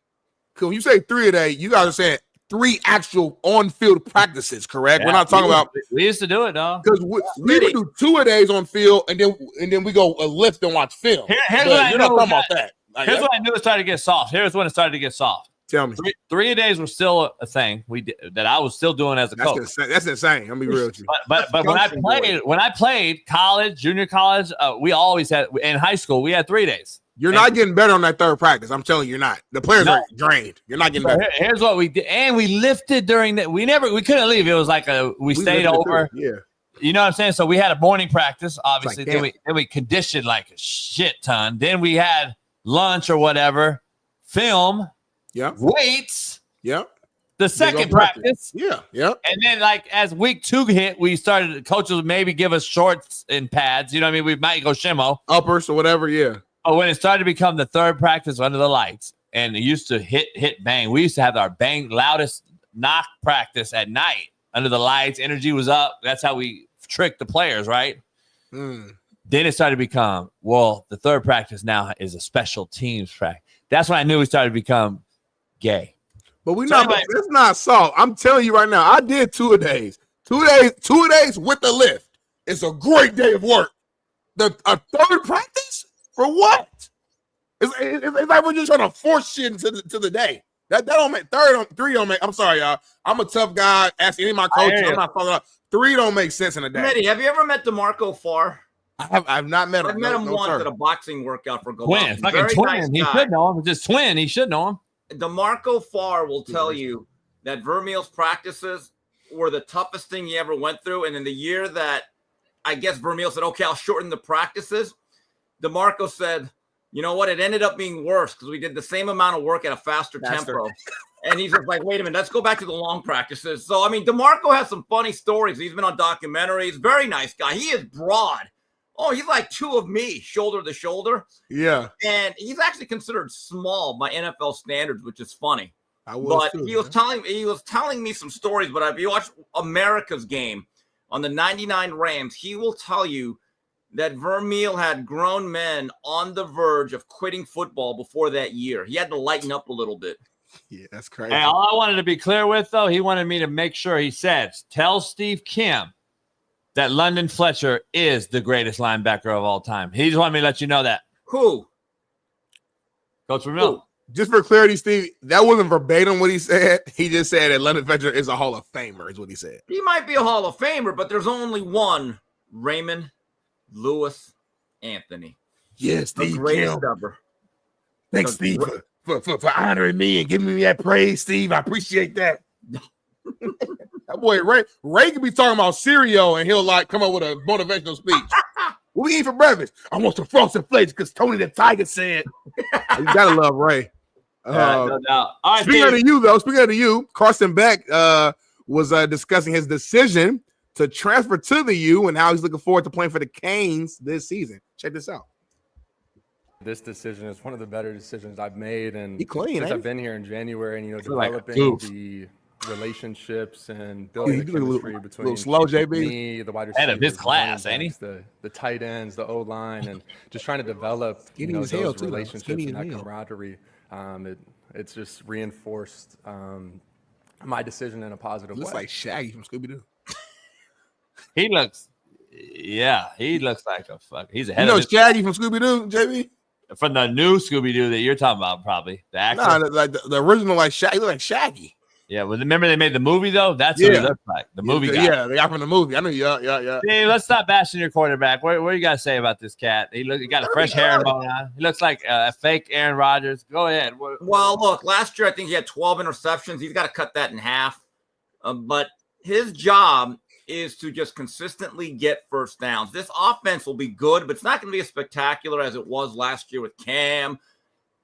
[SPEAKER 2] when you say 3 a day, you guys are saying 3 actual on-field practices, correct? We're not talking about.
[SPEAKER 8] We used to do it, though.
[SPEAKER 2] Because we would do 2 a days on field, and then we go lift and watch film.
[SPEAKER 8] Here's what I know about that. Here's when I knew it started to get soft. Here's when it started to get soft.
[SPEAKER 2] Tell me.
[SPEAKER 8] 3 a days was still a thing we did, that I was still doing as a coach.
[SPEAKER 2] That's insane. I'm gonna be real with you.
[SPEAKER 8] But when I played college, junior college, we always had in high school we had 3 days.
[SPEAKER 2] You're not getting better on that third practice. I'm telling you, you're not. The players are drained. You're not getting better.
[SPEAKER 8] Here's what we did, and we lifted during that. We couldn't leave. It was like we stayed over.
[SPEAKER 2] Yeah.
[SPEAKER 8] You know what I'm saying? So we had a morning practice, obviously. Then we conditioned like a shit ton. Then we had lunch or whatever, film.
[SPEAKER 2] Yeah.
[SPEAKER 8] Weights.
[SPEAKER 2] Yeah.
[SPEAKER 8] The second practice.
[SPEAKER 2] Yeah. Yeah.
[SPEAKER 8] And then like as week 2 hit, we started, coaches would maybe give us shorts and pads. You know what I mean? We might go shimmo.
[SPEAKER 2] Uppers or whatever. Yeah.
[SPEAKER 8] But when it started to become the third practice under the lights and it used to hit bang, we used to have our bang loudest knock practice at night under the lights. Energy was up. That's how we tricked the players, right? Then it started to become, well, the third practice now is a special teams practice. That's when I knew we started to become gay.
[SPEAKER 2] But it's not soft. I'm telling you right now, I did 2 a days. 2 days with the lift. It's a great day of work. A third practice? For what? It's like we're just trying to force shit into the day. That don't make 3 don't make. I'm sorry, y'all. I'm a tough guy. Ask any of my coaches. I'm not following up. 3 don't make sense in a day.
[SPEAKER 10] Smitty, have you ever met DeMarco Farr?
[SPEAKER 2] I've not met him.
[SPEAKER 10] I've met him once at a boxing workout for
[SPEAKER 8] Golovkin. Fucking twin. He should know him. Just twin. He should know him.
[SPEAKER 10] DeMarco Farr will tell you that Vermeil's practices were the toughest thing he ever went through. And in the year that I guess Vermeil said, okay, I'll shorten the practices, DeMarco said, you know what? It ended up being worse because we did the same amount of work at a faster tempo. And he's just like, wait a minute, let's go back to the long practices. So, I mean, DeMarco has some funny stories. He's been on documentaries. Very nice guy. He is broad. Oh, he's like 2 of me, shoulder to shoulder.
[SPEAKER 2] Yeah.
[SPEAKER 10] And he's actually considered small by NFL standards, which is funny.
[SPEAKER 2] He was
[SPEAKER 10] telling me some stories, but if you watch America's game on the 99 Rams, he will tell you that Vermeil had grown men on the verge of quitting football before that year. He had to lighten up a little bit.
[SPEAKER 2] Yeah, that's crazy.
[SPEAKER 8] Hey, all I wanted to be clear with, though, he wanted me to make sure he said, tell Steve Kim that London Fletcher is the greatest linebacker of all time. He just wanted me to let you know that.
[SPEAKER 10] Who?
[SPEAKER 8] Coach Vermeil.
[SPEAKER 2] Just for clarity, Steve, that wasn't verbatim what he said. He just said that London Fletcher is a Hall of Famer, is what he said.
[SPEAKER 10] He might be a Hall of Famer, but there's only one Raymond Lewis Anthony.
[SPEAKER 2] Yes, Steve.
[SPEAKER 10] The greatest ever.
[SPEAKER 2] Thanks, Steve, for honoring me and giving me that praise, Steve. I appreciate that. That boy Ray could be talking about cereal and he'll like come up with a motivational speech. What we eat for breakfast? I want some frosted flakes because Tony the Tiger said. You gotta love Ray.
[SPEAKER 8] No doubt. All right,
[SPEAKER 2] speaking of you, Carson Beck was discussing his decision to transfer to the U and how he's looking forward to playing for the Canes this season. Check this out.
[SPEAKER 14] This decision is one of the better decisions I've made, and
[SPEAKER 2] clean,
[SPEAKER 14] since I've been here in January, and developing the relationships and building the chemistry between
[SPEAKER 2] slow, JB.
[SPEAKER 14] me, the wide receivers,
[SPEAKER 8] head of his class, ain't he?
[SPEAKER 14] The tight ends, the O line, and just trying to develop those relationships and that camaraderie. It's just reinforced my decision in a positive way.
[SPEAKER 2] Looks like Shaggy from Scooby Doo.
[SPEAKER 8] He looks like a fuck. He's ahead.
[SPEAKER 2] You know Shaggy from Scooby Doo, JB.
[SPEAKER 8] From the new Scooby Doo that you're talking about, probably the actor.
[SPEAKER 2] No, like the original, like Shaggy, look like Shaggy.
[SPEAKER 8] Yeah, well, remember they made the movie though. That's what he looks like. The movie guy.
[SPEAKER 2] Yeah, the guy from the movie. I know. Yeah.
[SPEAKER 8] Hey, let's stop bashing your quarterback. What you got to say about this cat? He got a fresh hair on. He looks like a fake Aaron Rodgers. Go ahead.
[SPEAKER 10] Well, look, last year I think he had 12 interceptions. He's got to cut that in half. But his job is to just consistently get first downs. This offense will be good, but it's not going to be as spectacular as it was last year with Cam.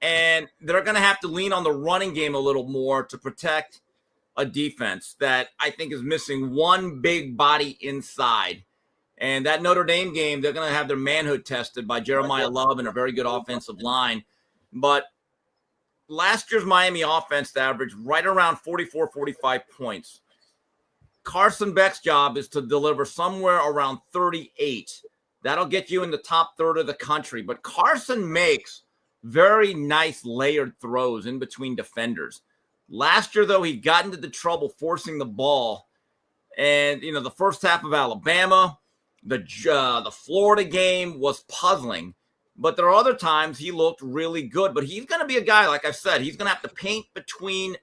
[SPEAKER 10] And they're going to have to lean on the running game a little more to protect a defense that I think is missing one big body inside. And that Notre Dame game, they're going to have their manhood tested by Jeremiah Love and a very good offensive line. But last year's Miami offense averaged right around 44, 45 points. Carson Beck's job is to deliver somewhere around 38. That'll get you in the top third of the country. But Carson makes very nice layered throws in between defenders. Last year, though, he got into the trouble forcing the ball. And, the first half of Alabama, the Florida game was puzzling. But there are other times he looked really good. But he's going to be a guy, like I said, he's going to have to paint between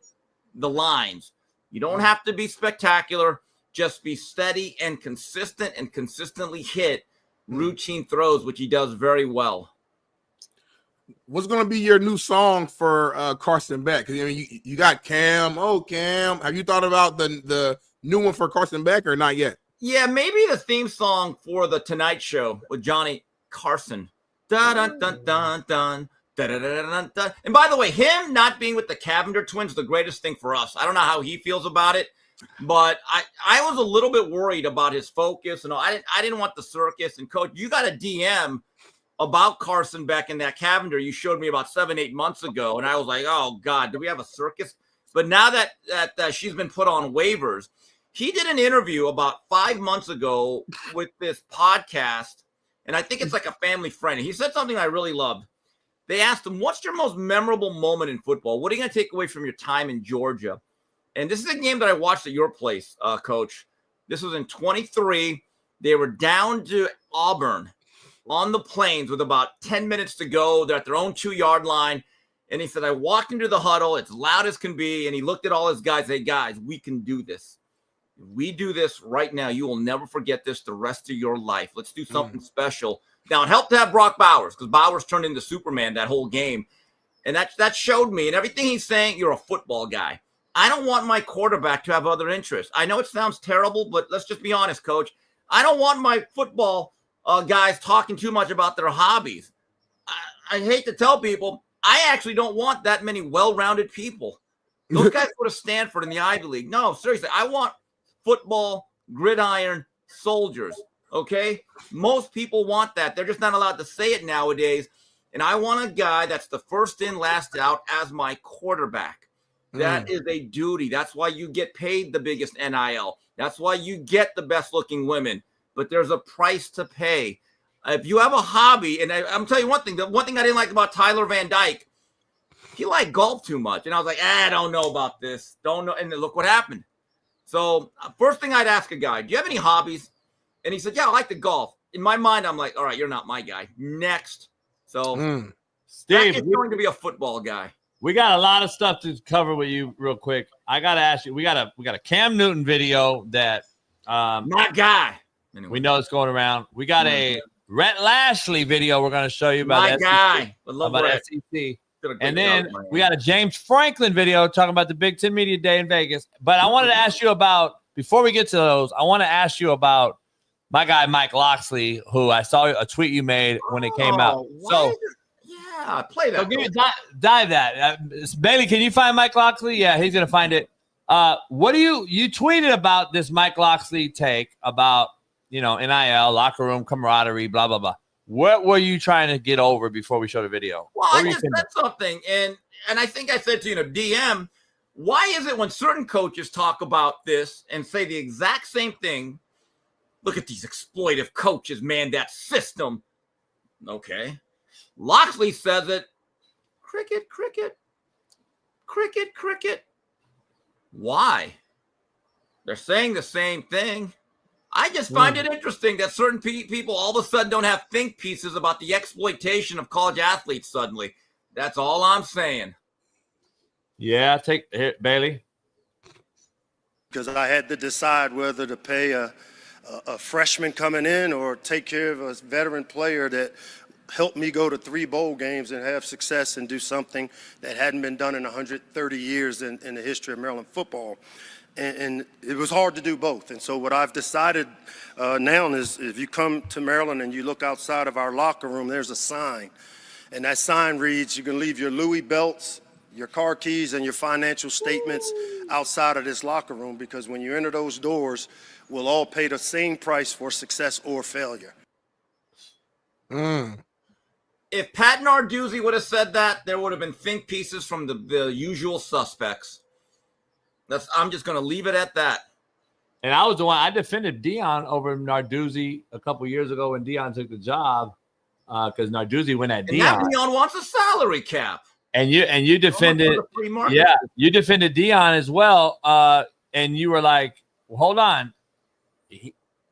[SPEAKER 10] the lines. You don't have to be spectacular. Just be steady and consistent and consistently hit routine throws, which he does very well.
[SPEAKER 2] What's going to be your new song for Carson Beck? Because you got Cam. Oh, Cam. Have you thought about the new one for Carson Beck or not yet?
[SPEAKER 10] Yeah, maybe the theme song for the Tonight Show with Johnny Carson. Dun dun dun dun dun. And by the way, him not being with the Cavender twins is the greatest thing for us. I don't know how he feels about it, but I was a little bit worried about his focus. And I didn't want the circus. And, Coach, you got a DM about Carson Beck and that Cavender you showed me about 7-8 months ago. And I was like, oh, God, do we have a circus? But now that she's been put on waivers, he did an interview about 5 months ago with this podcast. And I think it's like a family friend. He said something I really loved. They asked him, what's your most memorable moment in football? What are you going to take away from your time in Georgia? And this is a game that I watched at your place, Coach. This was in 23. They were down to Auburn on the Plains with about 10 minutes to go. They're at their own 2-yard line. And he said, I walked into the huddle. It's loud as can be. And he looked at all his guys and said, guys, we can do this. If we do this right now, you will never forget this the rest of your life. Let's do something special. Now, it helped to have Brock Bowers because Bowers turned into Superman that whole game. And that showed me. And everything he's saying, you're a football guy. I don't want my quarterback to have other interests. I know it sounds terrible, but let's just be honest, Coach. I don't want my football guys talking too much about their hobbies. I hate to tell people, I actually don't want that many well-rounded people. Those guys go to Stanford in the Ivy League. No, seriously, I want football, gridiron soldiers. Okay? Most people want that. They're just not allowed to say it nowadays. And I want a guy that's the first in, last out as my quarterback. That is a duty. That's why you get paid the biggest NIL. That's why you get the best looking women. But there's a price to pay. If you have a hobby, and I'm telling you one thing, the one thing I didn't like about Tyler Van Dyke, he liked golf too much. And I was like, I don't know about this. Don't know. And then look what happened. So first thing I'd ask a guy, do you have any hobbies? And he said, yeah, I like to golf. In my mind, I'm like, all right, you're not my guy. Next. So
[SPEAKER 8] Steve,
[SPEAKER 10] is going to be a football guy.
[SPEAKER 8] We got a lot of stuff to cover with you real quick. I got to ask you, we got a Cam Newton video that
[SPEAKER 10] my guy.
[SPEAKER 8] Anyway. We know it's going around. We got a Rhett Lashley video we're going to show you about
[SPEAKER 10] my
[SPEAKER 8] SEC,
[SPEAKER 10] guy. I love
[SPEAKER 8] about SEC. And then we got a James Franklin video talking about the Big Ten Media Day in Vegas. But I wanted to ask you about, before we get to those, I want to ask you about my guy, Mike Loxley, who I saw a tweet you made when it came out. So
[SPEAKER 10] Play that.
[SPEAKER 8] So give me, dive that. Bailey, can you find Mike Locksley? Yeah, he's going to find it. What do you tweeted about this Mike Locksley take about, NIL, locker room camaraderie, blah, blah, blah. What were you trying to get over before we show the video?
[SPEAKER 10] Well, I just said something, and I think I said to DM, why is it when certain coaches talk about this and say the exact same thing? Look at these exploitive coaches, man, that system. Okay. Locksley says it. Cricket, cricket, cricket, cricket. Why? They're saying the same thing. I just find it interesting that certain people all of a sudden don't have think pieces about the exploitation of college athletes suddenly. That's all I'm saying.
[SPEAKER 8] Yeah, take it, Bailey.
[SPEAKER 15] Because I had to decide whether to pay a freshman coming in or take care of a veteran player that helped me go to 3 bowl games and have success and do something that hadn't been done in 130 years in the history of Maryland football. And it was hard to do both. And so what I've decided now is if you come to Maryland and you look outside of our locker room, there's a sign. And that sign reads, you can leave your Louis belts, your car keys, and your financial statements outside of this locker room, because when you enter those doors, we'll all pay the same price for success or failure.
[SPEAKER 10] If Pat Narduzzi would have said that, there would have been think pieces from the usual suspects. I'm just going to leave it at that.
[SPEAKER 8] And I was the one, I defended Deion over Narduzzi a couple years ago when Deion took the job because Narduzzi went at Deion.
[SPEAKER 10] And now Deion wants a salary cap.
[SPEAKER 8] And you defended, you defended Deion as well. And you were like, well, hold on.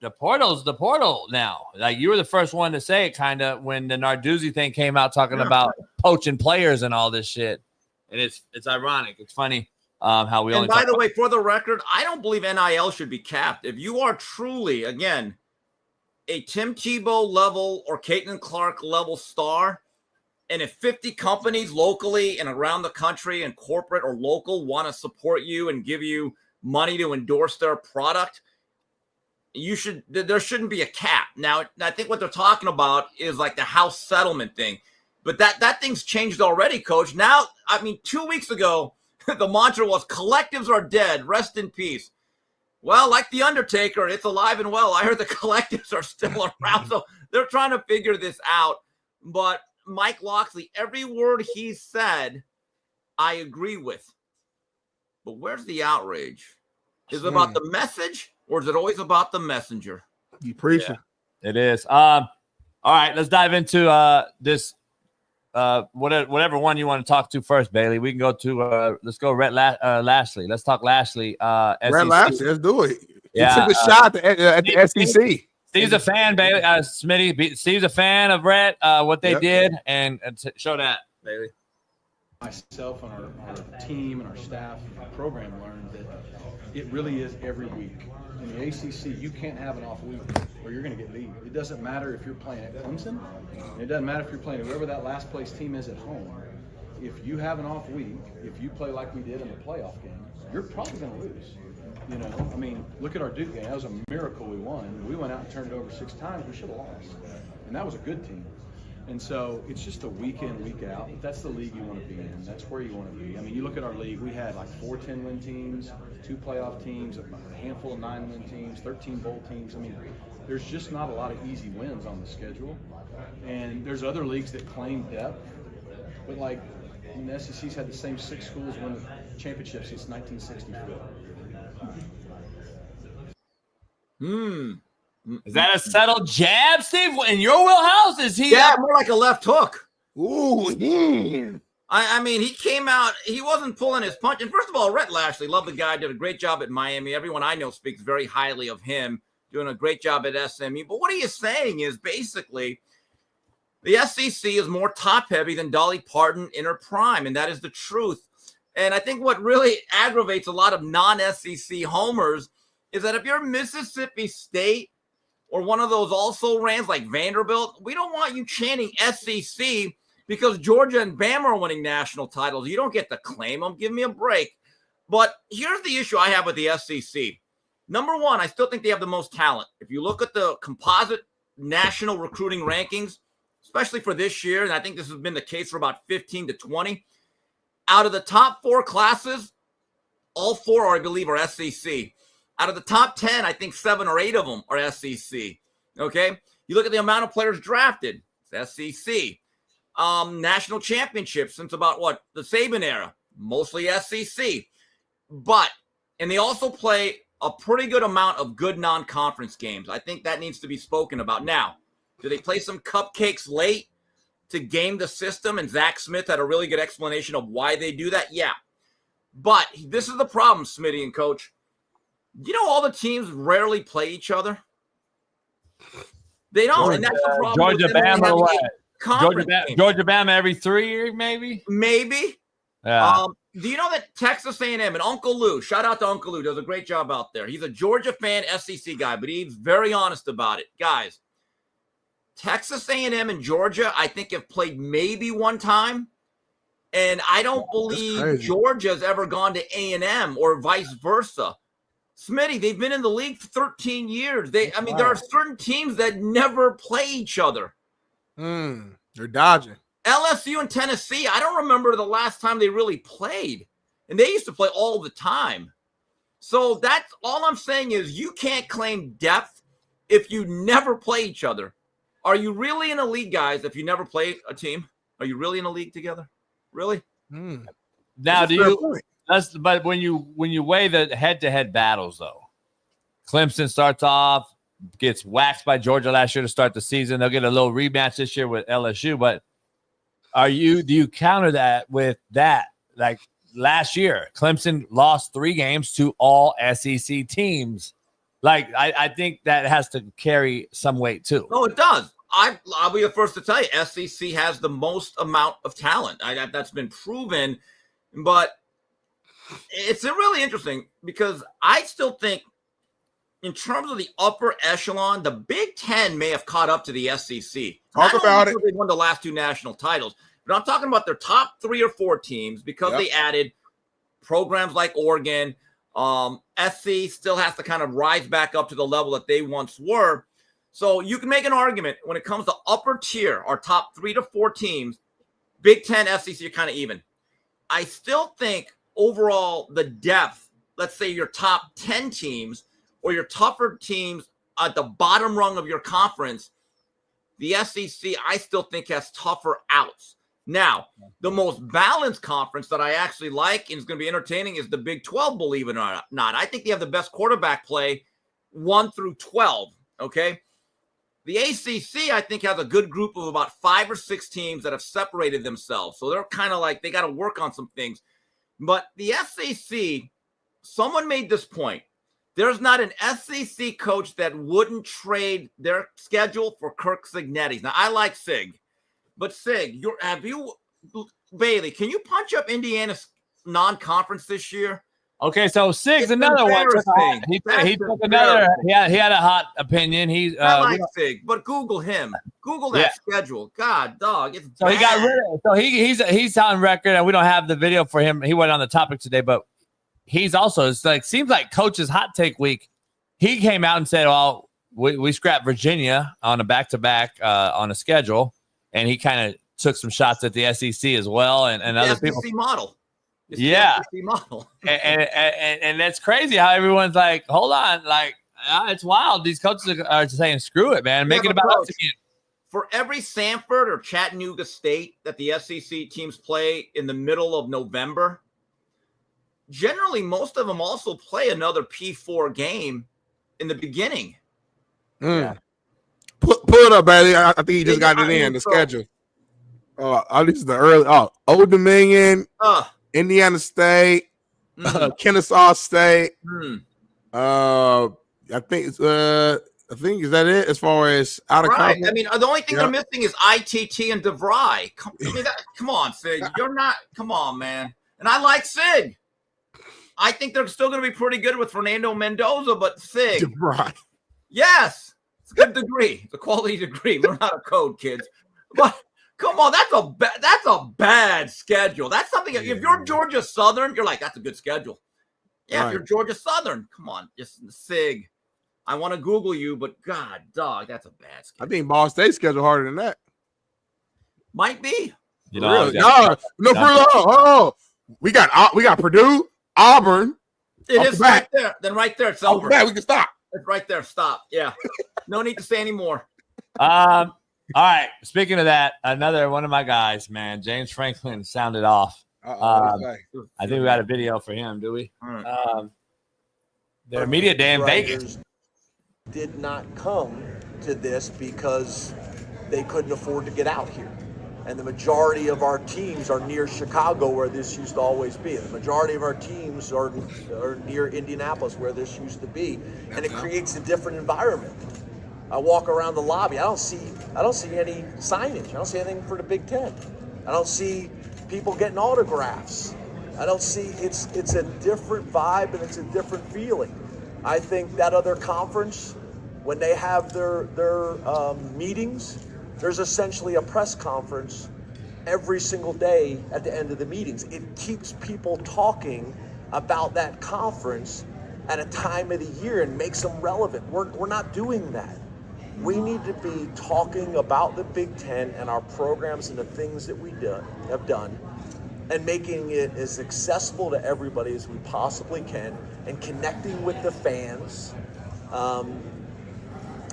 [SPEAKER 8] The portal's the portal now. Like, you were the first one to say it kind of when the Narduzzi thing came out talking about poaching players and all this shit. And it's ironic. It's funny. How we
[SPEAKER 10] and by the way, for the record, I don't believe NIL should be capped. If you are truly, again, a Tim Tebow level or Caitlin Clark level star, and if 50 companies locally and around the country and corporate or local want to support you and give you money to endorse their product, there shouldn't be a cap. Now, I think what they're talking about is like the house settlement thing, but that thing's changed already, Coach. Now, 2 weeks ago, the mantra was collectives are dead. Rest in peace. Well, like The Undertaker, it's alive and well. I heard the collectives are still around. So they're trying to figure this out. But Mike Locksley, every word he said, I agree with. But where's the outrage? Is it about the message or is it always about the messenger?
[SPEAKER 2] You preaching.
[SPEAKER 8] Yeah, it is. All right, let's dive into this. Whatever one you want to talk to first, Bailey. We can go to let's go Rhett Lashley. Let's talk Lashley.
[SPEAKER 2] Rhett Lashley, let's do it.
[SPEAKER 8] Yeah,
[SPEAKER 2] he took a shot at the SEC.
[SPEAKER 8] Steve's a fan, Bailey. Smitty. Steve's a fan of Rhett. What they did, and show that, Bailey.
[SPEAKER 16] Myself and our team and our staff program learned that it really is every week. In the ACC, you can't have an off week or you're going to get leave. It doesn't matter if you're playing at Clemson. It doesn't matter if you're playing whoever that last place team is at home. If you have an off week, if you play like we did in the playoff game, you're probably going to lose. Look at our Duke game. That was a miracle we won. We went out and turned it over 6 times. We should have lost. And that was a good team. And so it's just a week in, week out. That's the league you want to be in. That's where you want to be. You look at our league. We had like 4 10-win teams, 2 playoff teams, a handful of 9-win teams, 13 bowl teams. There's just not a lot of easy wins on the schedule. And there's other leagues that claim depth. But like the SEC's had the same 6 schools win the championship since 1964.
[SPEAKER 8] Is that a settled jab, Steve? In your wheelhouse? Is he?
[SPEAKER 10] Yeah, more like a left hook.
[SPEAKER 2] Ooh, yeah.
[SPEAKER 10] He came out, he wasn't pulling his punch. And first of all, Rhett Lashley, love the guy, did a great job at Miami. Everyone I know speaks very highly of him, doing a great job at SMU. But what he is saying is basically the SEC is more top-heavy than Dolly Parton in her prime, and that is the truth. And I think what really aggravates a lot of non-SEC homers is that if you're Mississippi State, or one of those also-rans like Vanderbilt, we don't want you chanting SEC because Georgia and Bama are winning national titles. You don't get to claim them. Give me a break. But here's the issue I have with the SEC. Number one, I still think they have the most talent. If you look at the composite national recruiting rankings, especially for this year, and I think this has been the case for about 15 to 20, out of the top 4 classes, all 4, I believe, are SEC. Out of the top 10, I think 7 or 8 of them are SEC. Okay? You look at the amount of players drafted, it's SEC. National championships since about, the Saban era, mostly SEC. And they also play a pretty good amount of good non-conference games. I think that needs to be spoken about. Now, do they play some cupcakes late to game the system? And Zach Smith had a really good explanation of why they do that. Yeah. But this is the problem, Smitty and Coach. You know, all the teams rarely play each other. They don't, and that's the problem.
[SPEAKER 8] Georgia, Bama, what? Georgia, Bama every 3 years, maybe?
[SPEAKER 10] Maybe.
[SPEAKER 8] Yeah.
[SPEAKER 10] Do you know that Texas A&M and Uncle Lou, shout out to Uncle Lou, does a great job out there. He's a Georgia fan, SEC guy, but he's very honest about it. Guys, Texas A&M and Georgia, I think, have played maybe one time, and I don't believe Georgia's ever gone to A&M or vice versa. Smitty, they've been in the league for 13 years. There are certain teams that never play each other.
[SPEAKER 2] They're dodging.
[SPEAKER 10] LSU and Tennessee, I don't remember the last time they really played. And they used to play all the time. So that's all I'm saying is you can't claim depth if you never play each other. Are you really in a league, guys, if you never play a team? Are you really in a league together? Really?
[SPEAKER 8] Now, but when you weigh the head-to-head battles, though, Clemson starts off, gets waxed by Georgia last year to start the season. They'll get a little rematch this year with LSU, but do you counter that with that? Like last year, Clemson lost 3 games to all SEC teams. Like, I think that has to carry some weight too.
[SPEAKER 10] No, it does. I'll be the first to tell you, SEC has the most amount of talent. That's been proven, but it's really interesting because I still think in terms of the upper echelon, the Big Ten may have caught up to the SEC.
[SPEAKER 2] Talk about it.
[SPEAKER 10] They won the last 2 national titles, but I'm talking about their top 3 or 4 teams because they added programs like Oregon. SC still has to kind of rise back up to the level that they once were. So you can make an argument when it comes to upper tier, our top 3 to 4 teams, Big Ten, SEC are kind of even. I still think overall the depth, let's say your top 10 teams or your tougher teams at the bottom rung of your conference, the SEC, I still think has tougher outs. Now, the most balanced conference that I actually like and is going to be entertaining is the Big 12, believe it or not. I think they have the best quarterback play 1 through 12, okay? The ACC, I think, has a good group of about 5 or 6 teams that have separated themselves. So they're kind of like, they got to work on some things. But the SEC, someone made this point. There's not an SEC coach that wouldn't trade their schedule for Kirk Cignetti's. Now, I like Sig, but Sig, Bailey, can you punch up Indiana's non-conference this year?
[SPEAKER 8] Okay, so Sig's another one. He took another. He had a hot opinion.
[SPEAKER 10] I like Sig, but Google him. Google that schedule. God, dog, it's
[SPEAKER 8] so bad. He got rid of it. So he's on record, and we don't have the video for him. He went on the topic today, but he's also, it's like, seems like Coach's hot take week. He came out and said, "Well, we scrapped Virginia on a back-to-back on a schedule," and he kind of took some shots at the SEC as well, and other people.
[SPEAKER 10] SEC model. It's
[SPEAKER 8] model. and that's crazy how everyone's like, hold on, like it's wild. These coaches are saying, screw it, man, make it about us again.
[SPEAKER 10] For every Sanford or Chattanooga State that the SEC teams play in the middle of November, generally most of them also play another P4 game in the beginning.
[SPEAKER 2] Pull it up, Bailey. I think he just got it in the schedule. At least the early. Old Dominion. Indiana State, Kennesaw State. I think is that it as far as out of conference?
[SPEAKER 10] I mean, the only thing they're missing is ITT and DeVry. Come on, Sig. You're not. Come on, man. And I like Sig. I think they're still going to be pretty good with Fernando Mendoza, but Sig.
[SPEAKER 2] DeVry.
[SPEAKER 10] Yes, it's a good degree. It's a quality degree. Learn how to code, kids. But. Come on, that's a bad schedule. That's something. If you're Georgia Southern, you're like, that's a good schedule. Yeah, if you're Georgia Southern, come on, just Sig. I want to Google you, but God, dog, that's a bad schedule.
[SPEAKER 2] I think Ball State schedule harder than that.
[SPEAKER 10] Might be.
[SPEAKER 8] You know,
[SPEAKER 2] Really? No, for real. Oh, we got Purdue, Auburn.
[SPEAKER 10] It is right there. Then right there, it's over.
[SPEAKER 2] We can stop.
[SPEAKER 10] It's right there. Stop. Yeah. No need to say any more.
[SPEAKER 8] All right. Speaking of that, another one of my guys, man, James Franklin sounded off. I think we got a video for him. Do we? Their media day in Vegas
[SPEAKER 17] did not come to this because they couldn't afford to get out here. And the majority of our teams are near Chicago, where this used to always be. The majority of our teams are near Indianapolis, where this used to be. And it creates a different environment. I walk around the lobby. I don't see any signage. I don't see anything for the Big Ten. I don't see people getting autographs. I don't see it's a different vibe and it's a different feeling. I think that other conference, when they have their meetings, there's essentially a press conference every single day at the end of the meetings. It keeps people talking about that conference at a time of the year and makes them relevant. We're not doing that. We need to be talking about the Big Ten and our programs and the things that we have done and making it as accessible to everybody as we possibly can and connecting with the fans.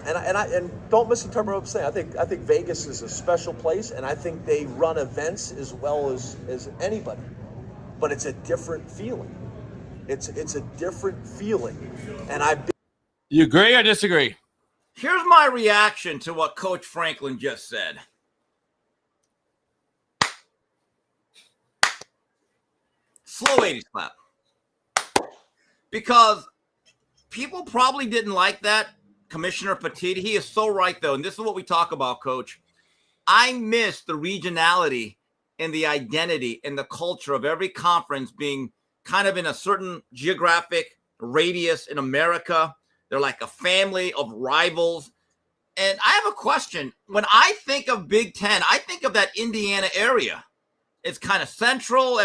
[SPEAKER 17] And don't misinterpret what I'm saying. I think Vegas is a special place, and I think they run events as well as anybody. But it's a different feeling. It's a different feeling. And
[SPEAKER 8] You agree or disagree?
[SPEAKER 10] Here's my reaction to what Coach Franklin just said. Slow 80s clap. Because people probably didn't like that. Commissioner Petiti, he is so right, though. And this is what we talk about, Coach. I miss the regionality and the identity and the culture of every conference being kind of in a certain geographic radius in America. They're like a family of rivals. And I have a question. When I think of Big Ten, I think of that Indiana area. It's kind of central.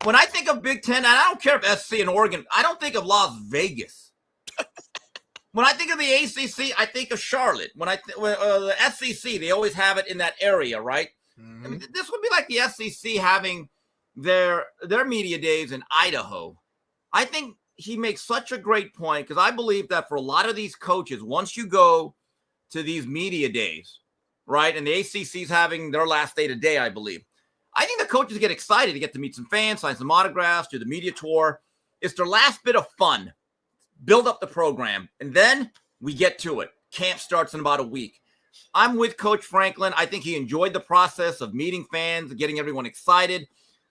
[SPEAKER 10] When I think of Big Ten, and I don't care if SC and Oregon, I don't think of Las Vegas. When I think of the ACC, I think of Charlotte. When the SEC, they always have it in that area, right? Mm-hmm. I mean, this would be like the SEC having their media days in Idaho. I think he makes such a great point because I believe that for a lot of these coaches, once you go to these media days, right, and the ACC's having their last day today, I believe, I think the coaches get excited to get to meet some fans, sign some autographs, do the media tour. It's their last bit of fun. Build up the program, and then we get to it. Camp starts in about a week. I'm with Coach Franklin. I think he enjoyed the process of meeting fans, getting everyone excited.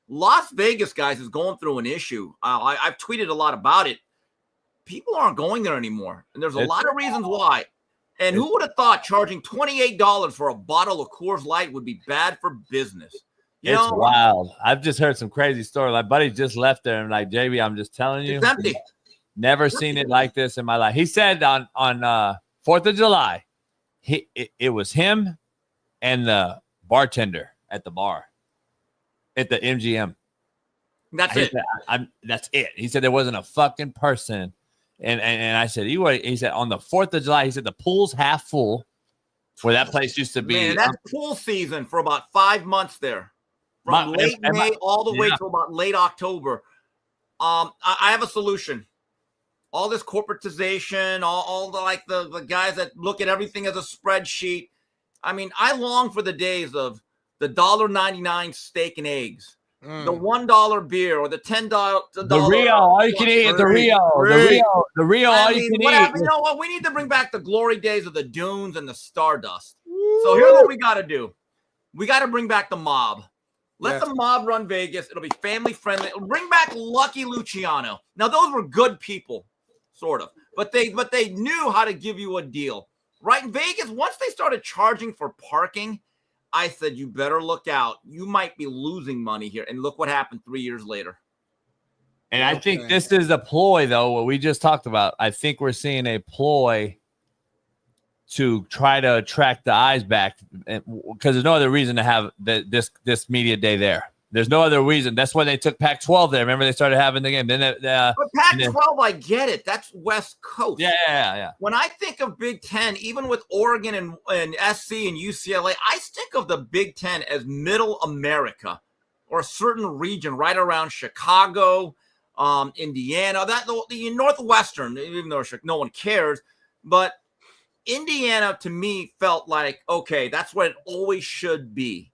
[SPEAKER 10] Las Vegas, guys, is going through an issue. I've tweeted a lot about it. People aren't going there anymore, and there's a lot of reasons why. And who would have thought charging $28 for a bottle of Coors Light would be bad for business?
[SPEAKER 8] It's wild. I've just heard some crazy stories. My buddy just left there, and like, JB, I'm just telling you.
[SPEAKER 10] It's empty.
[SPEAKER 8] Never seen it like this in my life. He said on 4th of July, it was him and the bartender at the bar at the MGM.
[SPEAKER 10] That's it.
[SPEAKER 8] That's it. He said there wasn't a fucking person. And I said, he said on the 4th of July, he said the pool's half full where that place used to be.
[SPEAKER 10] Man, that's pool season for about 5 months there. From late May all the way to about late October. I have a solution. All this corporatization, all the guys that look at everything as a spreadsheet. I mean, I long for the days of the $1.99 steak and eggs, the $1 beer, or the $10.
[SPEAKER 8] The Rio, all you can eat at the Rio. The Rio, all you can eat.
[SPEAKER 10] You know what? We need to bring back the glory days of the dunes and the Stardust. So here's what we got to do. We got to bring back the mob. Let the mob run Vegas. It'll be family friendly. Bring back Lucky Luciano. Now, those were good people. Sort of, but they knew how to give you a deal, right? In Vegas, once they started charging for parking, I said, you better look out. You might be losing money here. And look what happened 3 years later.
[SPEAKER 8] And I think this is a ploy, though, what we just talked about. I think we're seeing a ploy to try to attract the eyes back because there's no other reason to have this media day there. There's no other reason. That's when they took Pac-12 there. Remember, they started having the game. Then,
[SPEAKER 10] but Pac-12, I get it. That's West Coast.
[SPEAKER 8] Yeah.
[SPEAKER 10] When I think of Big Ten, even with Oregon and SC and UCLA, I think of the Big Ten as Middle America or a certain region right around Chicago, Indiana, the Northwestern, even though no one cares. But Indiana, to me, felt like, okay, that's what it always should be.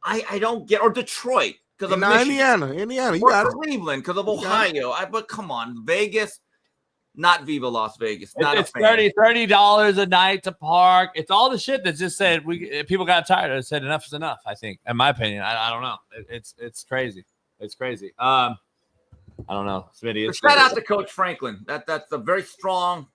[SPEAKER 10] I don't get, or Detroit because of
[SPEAKER 2] Indiana, you got
[SPEAKER 10] Cleveland because of Ohio. But come on, Vegas, not Viva Las Vegas.
[SPEAKER 8] It's $30 a night to park. It's all the shit that just said people got tired of it. Said enough is enough. I think, in my opinion, I don't know. It's crazy. It's crazy. I don't know, Smitty.
[SPEAKER 10] Shout out to Coach Franklin. That's a very strong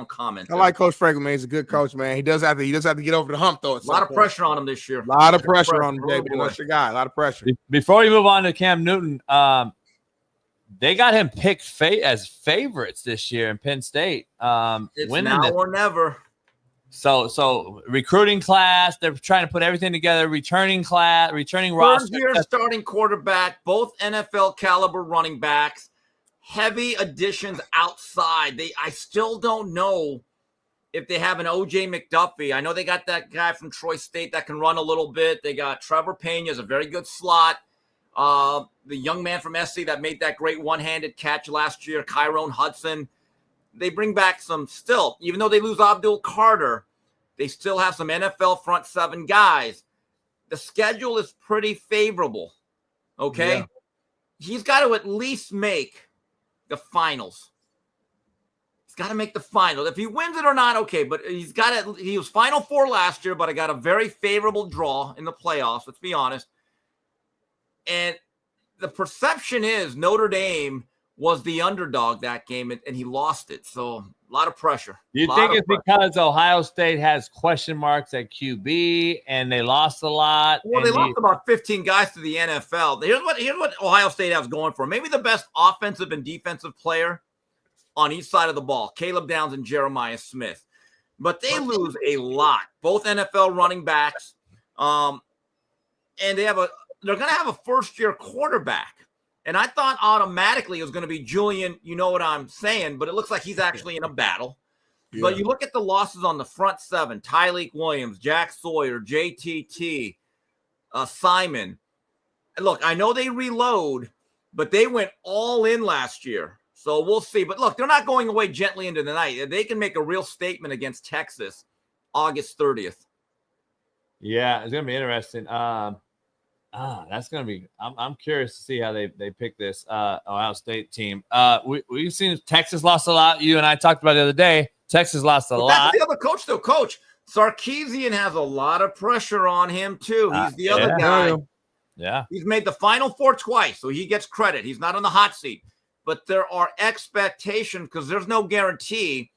[SPEAKER 10] comment.
[SPEAKER 2] I like Coach Franklin, man. He's a good coach, man. He does have to get over the hump, though.
[SPEAKER 10] A lot of pressure on him this year.
[SPEAKER 2] A lot of pressure on him, JB. That's your guy. A lot of pressure.
[SPEAKER 8] Before we move on to Cam Newton, they got him picked as favorites this year in Penn State.
[SPEAKER 10] It's now or never.
[SPEAKER 8] So recruiting class, they're trying to put everything together. Returning roster.
[SPEAKER 10] Third-year starting quarterback, both NFL caliber running backs. Heavy additions outside. I still don't know if they have an OJ McDuffie. I know they got that guy from Troy State that can run a little bit. They got Trevor Pena as a very good slot. The young man from SC that made that great one-handed catch last year, Kyrone Hudson. They bring back some still, even though they lose Abdul Carter, they still have some NFL front seven guys. The schedule is pretty favorable. Okay.
[SPEAKER 2] Yeah.
[SPEAKER 10] He's got to at least make the finals. He's got to make the final. If he wins it or not, okay, but he was Final Four last year, but I got a very favorable draw in the playoffs, let's be honest. And the perception is Notre Dame was the underdog that game, and he lost it. So a lot of pressure.
[SPEAKER 8] You think it's because Ohio State has question marks at QB and they lost a lot?
[SPEAKER 10] Well, they lost about 15 guys to the NFL. Here's what Ohio State has going for them. Maybe the best offensive and defensive player on each side of the ball, Caleb Downs and Jeremiah Smith. But they lose a lot, both NFL running backs. And they're going to have a first-year quarterback. And I thought automatically it was going to be Julian, you know what I'm saying, but it looks like he's actually in a battle. Yeah. But you look at the losses on the front seven, Tyleek Williams, Jack Sawyer, JTT, Simon. And look, I know they reload, but they went all in last year. So we'll see. But look, they're not going away gently into the night. They can make a real statement against Texas August 30th.
[SPEAKER 8] Yeah, it's going to be interesting. That's going to be – I'm curious to see how they pick this Ohio State team. We've seen Texas lost a lot. You and I talked about it the other day. Texas lost a lot.
[SPEAKER 10] That's the other coach, though. Coach Sarkisian has a lot of pressure on him, too. He's the other guy.
[SPEAKER 8] Yeah.
[SPEAKER 10] He's made the Final Four twice, so he gets credit. He's not on the hot seat. But there are expectations because there's no guarantee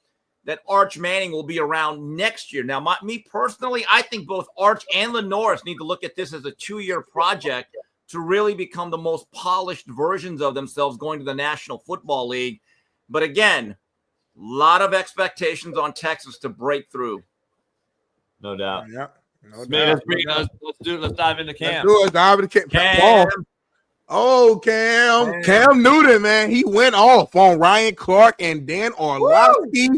[SPEAKER 10] that Arch Manning will be around next year. Now, me personally, I think both Arch and Lenoris need to look at this as a 2-year project to really become the most polished versions of themselves going to the National Football League. But again, a lot of expectations on Texas to break through.
[SPEAKER 8] No doubt.
[SPEAKER 2] Yeah. No
[SPEAKER 8] doubt. Let's dive into Cam.
[SPEAKER 2] Let's dive into Cam. Oh, Cam Newton, man. He went off on Ryan Clark and Dan Orlovsky.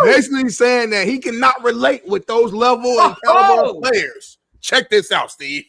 [SPEAKER 2] Basically saying that he cannot relate with those level and caliber players. Check this out, Steve.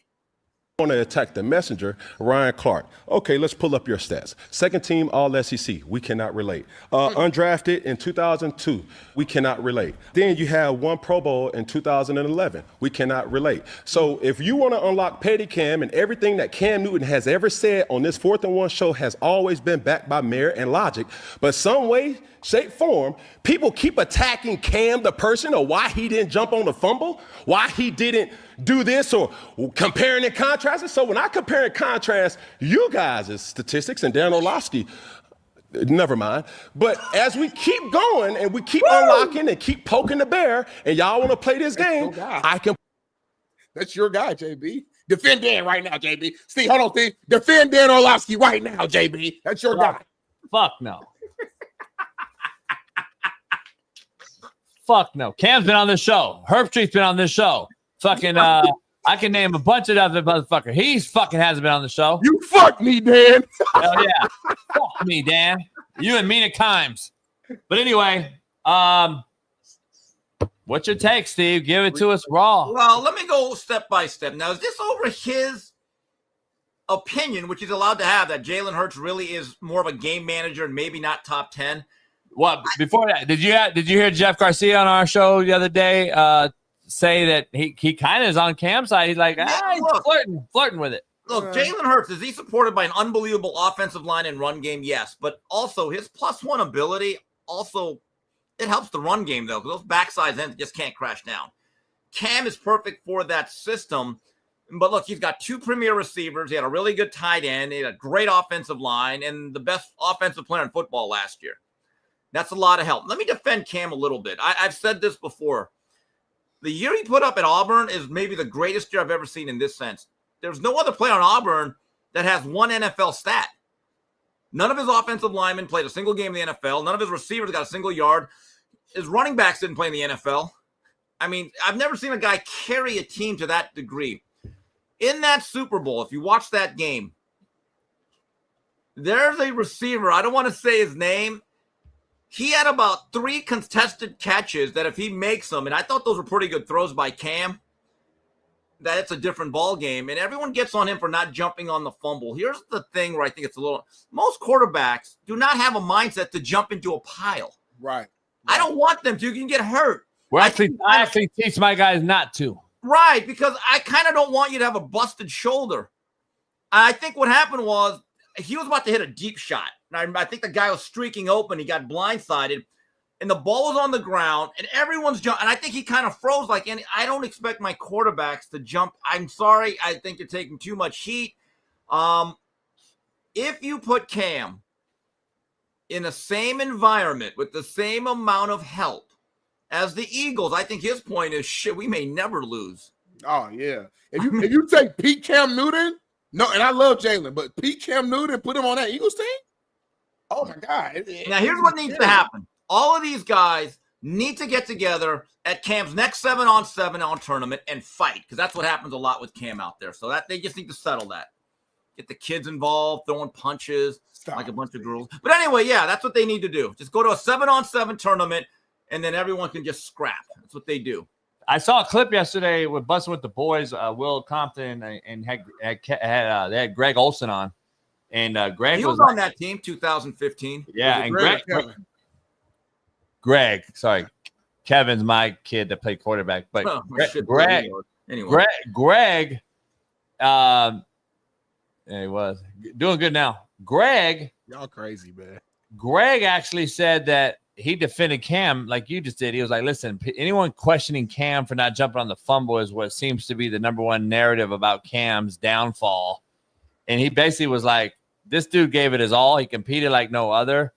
[SPEAKER 12] Want to attack the messenger, Ryan Clark. Okay, let's pull up your stats. Second team All-SEC, we cannot relate. Undrafted in 2002, we cannot relate. Then you have one Pro Bowl in 2011, we cannot relate. So if you want to unlock Petty Cam and everything that Cam Newton has ever said on this 4th and 1 show has always been backed by merit and logic, but some way, shape, form, people keep attacking Cam, the person, or why he didn't jump on the fumble, why he didn't do this, or comparing and contrasting. So when I compare and contrast you guys' statistics and Dan Orlovsky, never mind. But as we keep going and we keep unlocking and keep poking the bear, and y'all want to play this game, I can.
[SPEAKER 2] That's your guy, JB. Defend Dan right now, JB. Steve, hold on, Steve. Defend Dan Orlovsky right now, JB. That's your guy.
[SPEAKER 8] Fuck no. Fuck no. Cam's been on this show. Herbstreet's been on this show. Fucking I can name a bunch of other motherfuckers. He's fucking hasn't been on the show.
[SPEAKER 2] You fucked me, Dan.
[SPEAKER 8] Hell yeah. Fuck me, Dan. You and Mina Kimes. But anyway, what's your take, Steve? Give it to us raw.
[SPEAKER 10] Well, let me go step by step. Now, is this over his opinion, which he's allowed to have, that Jalen Hurts really is more of a game manager and maybe not top 10?
[SPEAKER 8] Well, before that, did you hear Jeff Garcia on our show the other day say that he kind of is on Cam's side? He's like, he's flirting with it.
[SPEAKER 10] Look, Jalen Hurts, is he supported by an unbelievable offensive line and run game? Yes, but also his +1 ability also it helps the run game, though, because those backside ends just can't crash down. Cam is perfect for that system. But look, he's got 2 premier receivers. He had a really good tight end. He had a great offensive line and the best offensive player in football last year. That's a lot of help. Let me defend Cam a little bit. I've said this before. The year he put up at Auburn is maybe the greatest year I've ever seen in this sense. There's no other player on Auburn that has 1 NFL stat. None of his offensive linemen played a single game in the NFL. None of his receivers got a single yard. His running backs didn't play in the NFL. I mean, I've never seen a guy carry a team to that degree. In that Super Bowl, if you watch that game, there's a receiver. I don't want to say his name. He had about 3 contested catches that if he makes them, and I thought those were pretty good throws by Cam, that it's a different ball game. And everyone gets on him for not jumping on the fumble. Here's the thing where I think it's a little – most quarterbacks do not have a mindset to jump into a pile.
[SPEAKER 2] Right.
[SPEAKER 10] I don't want them to. You can get hurt.
[SPEAKER 8] I actually teach my guys not to.
[SPEAKER 10] Right, because I kind of don't want you to have a busted shoulder. I think what happened was he was about to hit a deep shot. And I think the guy was streaking open. He got blindsided, and the ball was on the ground, and everyone's jumping. And I think he kind of froze like any. I don't expect my quarterbacks to jump. I'm sorry. I think you're taking too much heat. If you put Cam in the same environment with the same amount of help as the Eagles, I think his point is, shit, we may never lose.
[SPEAKER 2] Oh, yeah. If you take Pete Cam Newton, no, and I love Jalen, but Pete Cam Newton, put him on that Eagles team? Oh, my God.
[SPEAKER 10] Now, here's what needs to happen. All of these guys need to get together at Cam's next 7-on-7 tournament and fight, because that's what happens a lot with Cam out there. So that they just need to settle that. Get the kids involved, throwing punches like a bunch of girls. But anyway, yeah, that's what they need to do. Just go to a 7-on-7 tournament, and then everyone can just scrap. That's what they do.
[SPEAKER 8] I saw a clip yesterday with Busting with the Boys, Will Compton, and they had Greg Olson on. And Greg
[SPEAKER 10] was on that team, 2015.
[SPEAKER 8] Yeah, and Greg, sorry. Kevin's my kid that played quarterback. But Greg, yeah, he was doing good now. Greg,
[SPEAKER 2] y'all crazy, man.
[SPEAKER 8] Greg actually said that he defended Cam like you just did. He was like, listen, anyone questioning Cam for not jumping on the fumble is what seems to be the number one narrative about Cam's downfall. And he basically was like, this dude gave it his all. He competed like no other.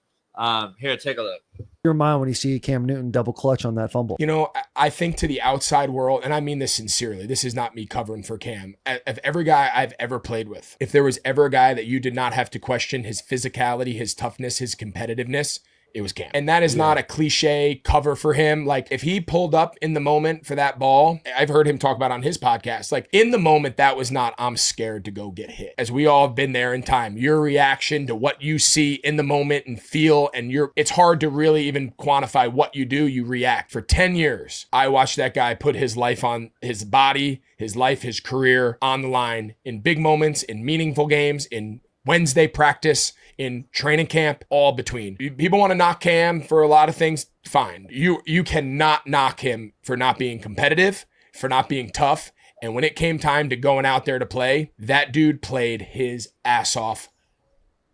[SPEAKER 8] Here, take a look.
[SPEAKER 18] Your mind when you see Cam Newton double clutch on that fumble.
[SPEAKER 19] You know, I think to the outside world, and I mean this sincerely, this is not me covering for Cam. Of every guy I've ever played with, if there was ever a guy that you did not have to question his physicality, his toughness, his competitiveness, it was Cam. And that is not a cliche cover for him. Like, if he pulled up in the moment for that ball, I've heard him talk about on his podcast, like, in the moment, that was not, I'm scared to go get hit. As we all have been there in time, your reaction to what you see in the moment and feel, and it's hard to really even quantify what you do. You react. For 10 years, I watched that guy put his life on his body, his life, his career on the line in big moments, in meaningful games, in Wednesday practice, in training camp, all between. People want to knock Cam for a lot of things, fine. You cannot knock him for not being competitive, for not being tough. And when it came time to going out there to play, that dude played his ass off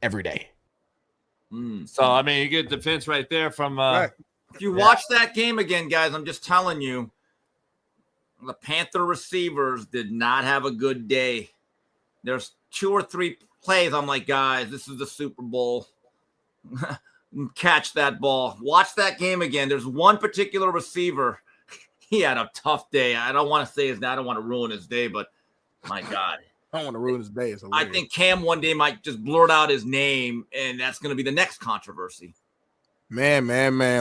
[SPEAKER 19] every day.
[SPEAKER 8] So, I mean, you get defense right there from
[SPEAKER 10] If you watch that game again, guys, I'm just telling you, the Panther receivers did not have a good day. There's 2 or 3 plays, I'm like, guys, this is the Super Bowl. Catch that ball. Watch that game again. There's one particular receiver. He had a tough day. I don't want to say his name. I don't want to ruin his day, but my God.
[SPEAKER 2] I don't want to ruin his day.
[SPEAKER 10] I think Cam one day might just blurt out his name, and that's going to be the next controversy.
[SPEAKER 2] Man.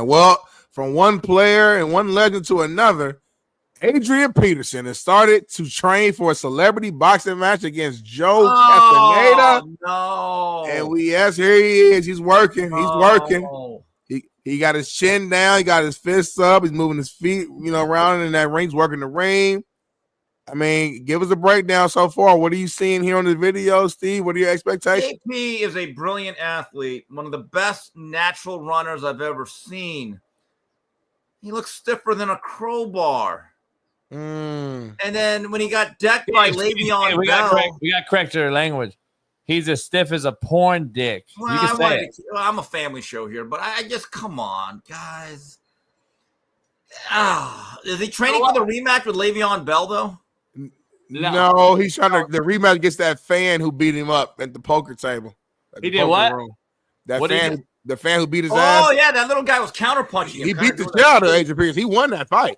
[SPEAKER 2] Well, from one player and one legend to another, Adrian Peterson has started to train for a celebrity boxing match against Joe Castaneda.
[SPEAKER 10] No.
[SPEAKER 2] And yes, here he is. He's working. He's working. He got his chin down. He got his fists up. He's moving his feet, around in that ring. He's working the ring. I mean, give us a breakdown so far. What are you seeing here on the video, Steve? What are your expectations?
[SPEAKER 10] AP is a brilliant athlete, one of the best natural runners I've ever seen. He looks stiffer than a crowbar. And then when he got decked by Le'Veon
[SPEAKER 8] we
[SPEAKER 10] Bell,
[SPEAKER 8] got correct your language. He's as stiff as a porn dick.
[SPEAKER 10] well,
[SPEAKER 8] You can say it.
[SPEAKER 10] I'm a family show here, but I just come on, guys. Is he training for the rematch with Le'Veon Bell though?
[SPEAKER 2] No, he's trying to. The rematch gets that fan who beat him up at the poker table.
[SPEAKER 8] He did what?
[SPEAKER 2] That
[SPEAKER 8] What
[SPEAKER 2] fan, the fan who beat his
[SPEAKER 10] Oh
[SPEAKER 2] ass.
[SPEAKER 10] yeah, that little guy was counterpunching him.
[SPEAKER 2] He beat the shit out of Adrian Peterson. He won that fight.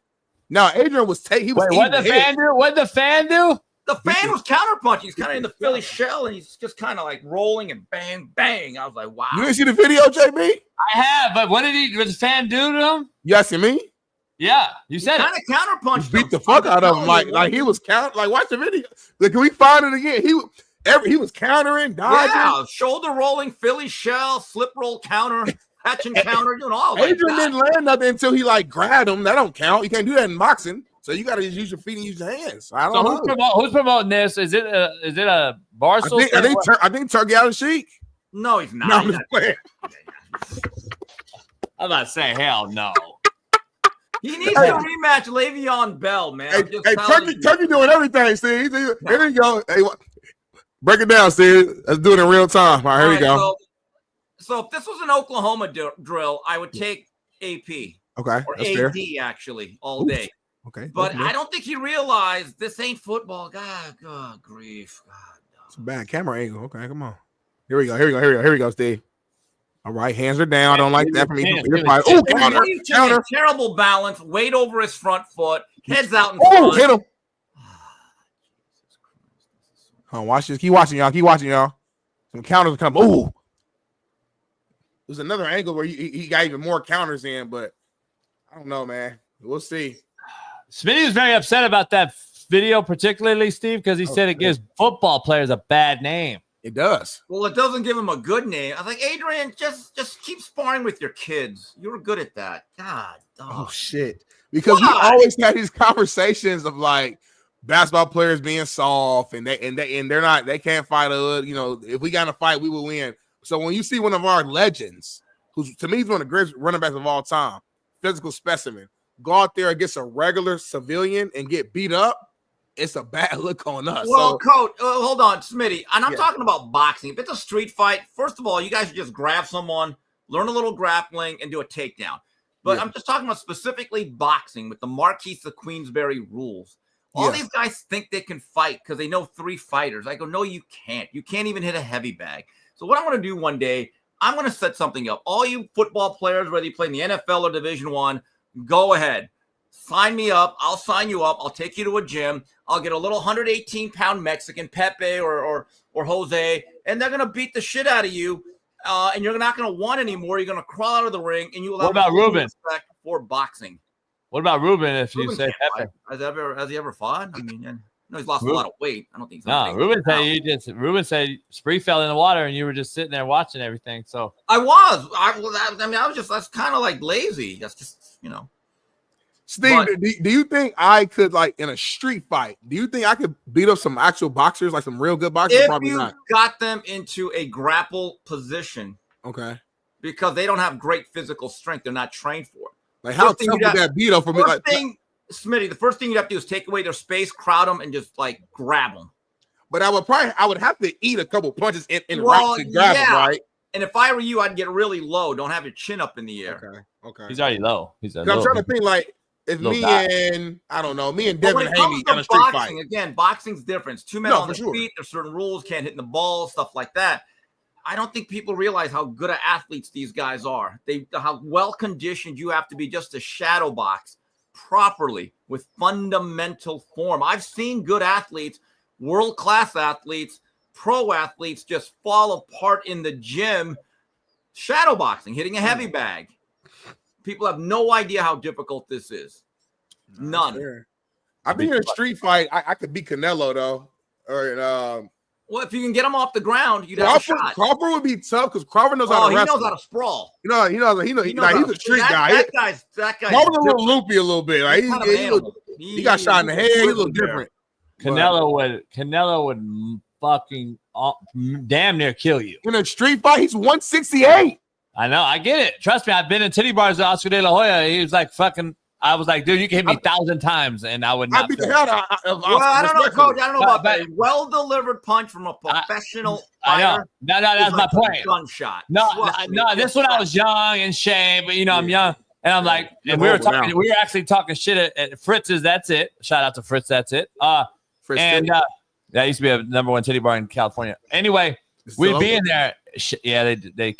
[SPEAKER 2] Now Adrian was
[SPEAKER 8] Wait, what the fan do? What the fan do?
[SPEAKER 10] The fan was counterpunching. He's kind of in the Philly shell, and he's just kind of like rolling and bang, bang. I was like, wow.
[SPEAKER 2] You didn't see the video, JB?
[SPEAKER 8] I have, but what did the fan do to him?
[SPEAKER 2] You asking me?
[SPEAKER 8] Yeah, you said
[SPEAKER 10] kind of counterpunched.
[SPEAKER 2] Beat the fuck out of him. Like he was like watch the video. Like, can we find it again? He was countering, dodging.
[SPEAKER 10] Yeah, shoulder rolling, Philly shell, slip roll counter, catch and counter, doing all that.
[SPEAKER 2] Adrian didn't land nothing until he like grabbed him. That don't count. You can't do that in boxing. So you got to just use your feet and use your hands. I don't know.
[SPEAKER 8] Who's promoting this? Is it a Barstool?
[SPEAKER 2] I think Turkey Out of Sheik.
[SPEAKER 10] No, he's not.
[SPEAKER 2] No, I'm just playing.
[SPEAKER 8] I'm not saying hell no.
[SPEAKER 10] He needs to rematch Le'Veon Bell, man.
[SPEAKER 2] Hey, Turkey doing everything, Steve. Here we go. Hey, break it down, Steve. Let's do it in real time. All right, here we go.
[SPEAKER 10] So if this was an Oklahoma drill, I would take AP.
[SPEAKER 2] Okay,
[SPEAKER 10] or
[SPEAKER 2] that's
[SPEAKER 10] AD,
[SPEAKER 2] fair.
[SPEAKER 10] actually, all day.
[SPEAKER 2] Okay.
[SPEAKER 10] But I don't think he realized this ain't football. God grief.
[SPEAKER 2] It's a bad camera angle. Okay, come on. Here we go, Steve. All right, hands are down. I don't like that from me. Oh, counter.
[SPEAKER 10] Terrible balance. Weight over his front foot. Heads out in front.
[SPEAKER 2] Hit him. Oh, watch this. Keep watching, y'all. Some counters come. Oh. There's another angle where he got even more counters in, but I don't know, man. We'll see.
[SPEAKER 8] Smitty was very upset about that video, particularly, Steve, because he said it gives football players a bad name.
[SPEAKER 2] It does.
[SPEAKER 10] Well, it doesn't give him a good name. I was like, Adrian, just keep sparring with your kids. You were good at that. God.
[SPEAKER 2] Oh shit. Because we always had these conversations of like basketball players being soft and they can't fight if we got in a fight, we will win. So when you see one of our legends, who's to me is one of the greatest running backs of all time, physical specimen, go out there against a regular civilian and get beat up, it's a bad look on us.
[SPEAKER 10] Well, Coach, hold on, Smitty. And I'm talking about boxing. If it's a street fight, first of all, you guys should just grab someone, learn a little grappling, and do a takedown. But I'm just talking about specifically boxing with the Marquis of Queensberry rules. All these guys think they can fight because they know 3 fighters. I go, no, you can't. You can't even hit a heavy bag. So what I'm going to do one day, I'm going to set something up. All you football players, whether you play in the NFL or Division I, go ahead. Sign me up. I'll sign you up. I'll take you to a gym. I'll get a little 118-pound Mexican, Pepe or Jose, and they're going to beat the shit out of you, and you're not going to want anymore. You're going to crawl out of the ring, and you will have
[SPEAKER 8] What about Ruben?
[SPEAKER 10] respect for boxing.
[SPEAKER 8] What about Ruben if you
[SPEAKER 10] Ruben
[SPEAKER 8] say
[SPEAKER 10] can't
[SPEAKER 8] Pepe?
[SPEAKER 10] fight. Has he ever fought? I mean, no, he's lost a lot of weight. I don't think he's
[SPEAKER 8] No, Ruben said Spree fell in the water and you were just sitting there watching everything. So
[SPEAKER 10] I was. That's kind of like lazy. That's just,
[SPEAKER 2] Steve, do you think I could, like, in a street fight, do you think I could beat up some actual boxers, like some real good boxers?
[SPEAKER 10] If
[SPEAKER 2] Probably
[SPEAKER 10] you
[SPEAKER 2] not.
[SPEAKER 10] got them into a grapple position,
[SPEAKER 2] Okay.
[SPEAKER 10] because they don't have great physical strength, they're not trained for it.
[SPEAKER 2] Like, how tough would that be, though, for me?
[SPEAKER 10] Smitty, the first thing you'd have to do is take away their space, crowd them, and just, like, grab them.
[SPEAKER 2] But I would have to eat a couple punches in route to grab them, right?
[SPEAKER 10] And if I were you, I'd get really low. Don't have your chin up in the air.
[SPEAKER 2] Okay.
[SPEAKER 8] he's already low. I'm
[SPEAKER 2] trying to think, like, if me and Devin Haney in a street
[SPEAKER 10] boxing,
[SPEAKER 2] fight.
[SPEAKER 10] again, boxing's different. It's 2 men on the feet. There's certain rules. Can't hit in the ball, stuff like that. I don't think people realize how good of athletes these guys are. How well conditioned you have to be just to shadow box properly with fundamental form. I've seen good athletes, world-class athletes, pro athletes just fall apart in the gym shadow boxing, hitting a heavy bag. People have no idea how difficult this is. None.
[SPEAKER 2] I think in a street fight, I could beat Canelo though. Or
[SPEAKER 10] well, if you can get him off the ground, you'd have a shot.
[SPEAKER 2] Crawford would be tough because Crawford knows how to wrestle.
[SPEAKER 10] He knows how to sprawl.
[SPEAKER 2] He knows he's a street guy.
[SPEAKER 10] That guy's
[SPEAKER 2] Crawford's a little loopy a little bit. Like he got shot in the head. He's a little different.
[SPEAKER 8] Canelo would fucking damn near kill you
[SPEAKER 2] in a street fight. He's 168.
[SPEAKER 8] I know. I get it. Trust me. I've been in titty bars with Oscar De La Hoya. He was like fucking. I was like, dude, you can hit me 1,000 times, and I would not.
[SPEAKER 2] I'd beat the hell out of
[SPEAKER 10] Well, I don't know, Coach. I don't know about that. A well-delivered punch from a professional fighter.
[SPEAKER 8] No, that's my point.
[SPEAKER 10] Gunshot.
[SPEAKER 8] No. This when I was young and shaved, but I'm young, and I'm like, and we were talking. We were actually talking shit at Fritz's. That's it. Shout out to Fritz. That's it.
[SPEAKER 2] Fritz
[SPEAKER 8] and that used to be a #1 titty bar in California. Anyway, we'd be in there. Yeah, they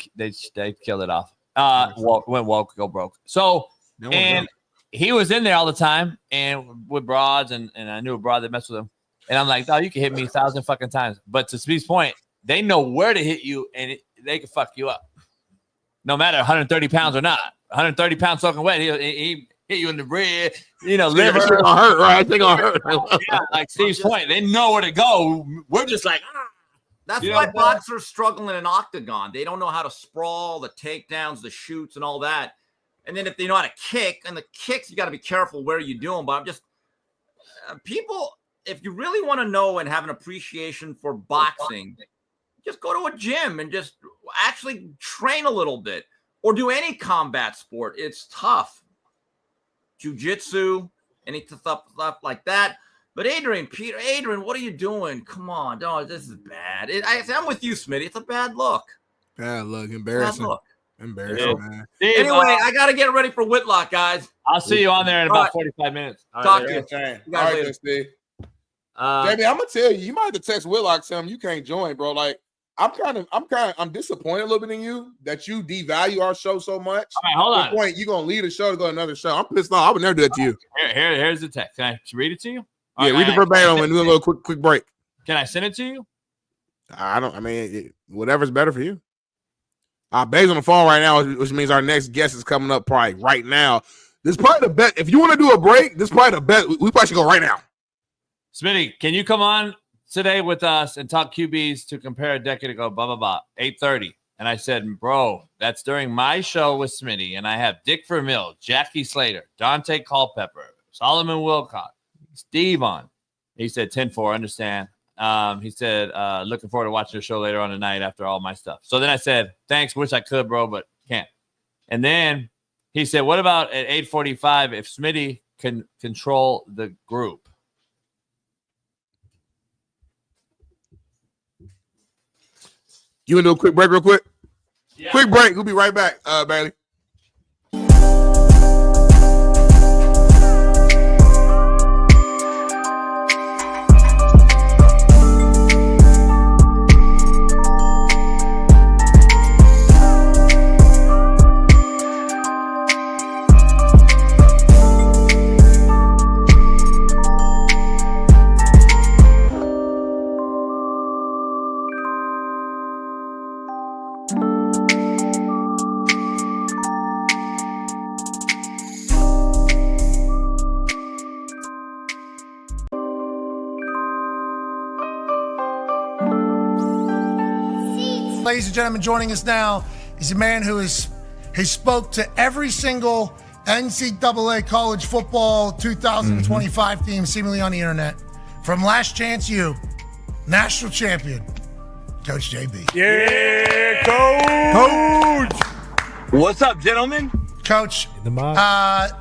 [SPEAKER 8] killed it off. Went woke, go broke. So and. He was in there all the time and with broads, and I knew a broad that messed with him. And I'm like, you can hit me 1,000 fucking times. But to Speed's point, they know where to hit you, and they can fuck you up. No matter 130 pounds or not. 130 pounds soaking wet, he hit you in the rear, liver.
[SPEAKER 2] It's gonna hurt, right? It's gonna hurt.
[SPEAKER 8] Yeah, like Steve's point, they know where to go. We're just like,
[SPEAKER 10] That's why boxers struggle in an octagon. They don't know how to sprawl, the takedowns, the shoots, and all that. And then if they know how to kick, and the kicks, you got to be careful where you do them. But I'm just people, if you really want to know and have an appreciation for boxing, just go to a gym and just actually train a little bit or do any combat sport. It's tough. Jiu-jitsu, any stuff like that. But Adrian, what are you doing? Come on. No, this is bad. I'm with you, Smitty. It's a bad look.
[SPEAKER 2] Bad look. Embarrassing.
[SPEAKER 10] Bad look.
[SPEAKER 2] Embarrassing, man.
[SPEAKER 10] Steve, anyway, I got to get ready for Whitlock, guys.
[SPEAKER 8] I'll see you on there in about 45 minutes.
[SPEAKER 10] Talk to you.
[SPEAKER 2] All right, then, Steve. Jamie, I'm gonna tell you, you might have to text Whitlock, tell him you can't join, bro. Like, I'm disappointed a little bit in you that you devalue our show so much.
[SPEAKER 8] All right, hold on.
[SPEAKER 2] At the point you're gonna leave the show to go to another show. I'm pissed off. I would never do that to you.
[SPEAKER 8] Here's the text. Can I read it to you?
[SPEAKER 2] Read it verbatim and do a little quick break.
[SPEAKER 8] Can I send it to you?
[SPEAKER 2] Whatever's better for you. Bay's on the phone right now, which means our next guest is coming up probably right now. This is probably the best. If you want to do a break, this is probably the best. We probably should go right now.
[SPEAKER 8] Smitty, can you come on today with us and talk QBs to compare a decade ago, blah, blah, blah, 8:30. And I said, bro, that's during my show with Smitty. And I have Dick Vermeil, Jackie Slater, Dante Culpepper, Solomon Wilcots, Steve on. He said 10-4, understand. He said, looking forward to watching the show later on tonight after all my stuff. So then I said, thanks, wish I could, bro, but can't. And then he said, what about at 8:45 if Smitty can control the group?
[SPEAKER 2] You want to do a quick break real quick? Yeah. Quick break. We'll be right back, Bailey.
[SPEAKER 20] Ladies and gentlemen, joining us now is a man who has spoke to every single NCAA college football 2025 team seemingly on the internet. From Last Chance U, national champion, Coach JB.
[SPEAKER 4] Yeah,
[SPEAKER 20] Coach!
[SPEAKER 4] What's up, gentlemen?
[SPEAKER 20] Coach,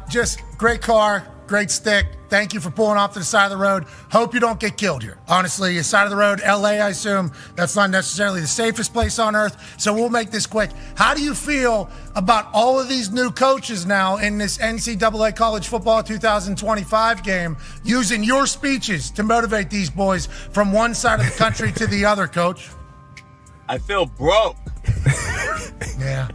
[SPEAKER 20] just great car, great stick. Thank you for pulling off to the side of the road. Hope you don't get killed here. Honestly, the side of the road, LA, I assume, that's not necessarily the safest place on earth. So we'll make this quick. How do you feel about all of these new coaches now in this NCAA college football 2025 game using your speeches to motivate these boys from one side of the country to the other, Coach?
[SPEAKER 4] I feel broke.
[SPEAKER 20] Yeah.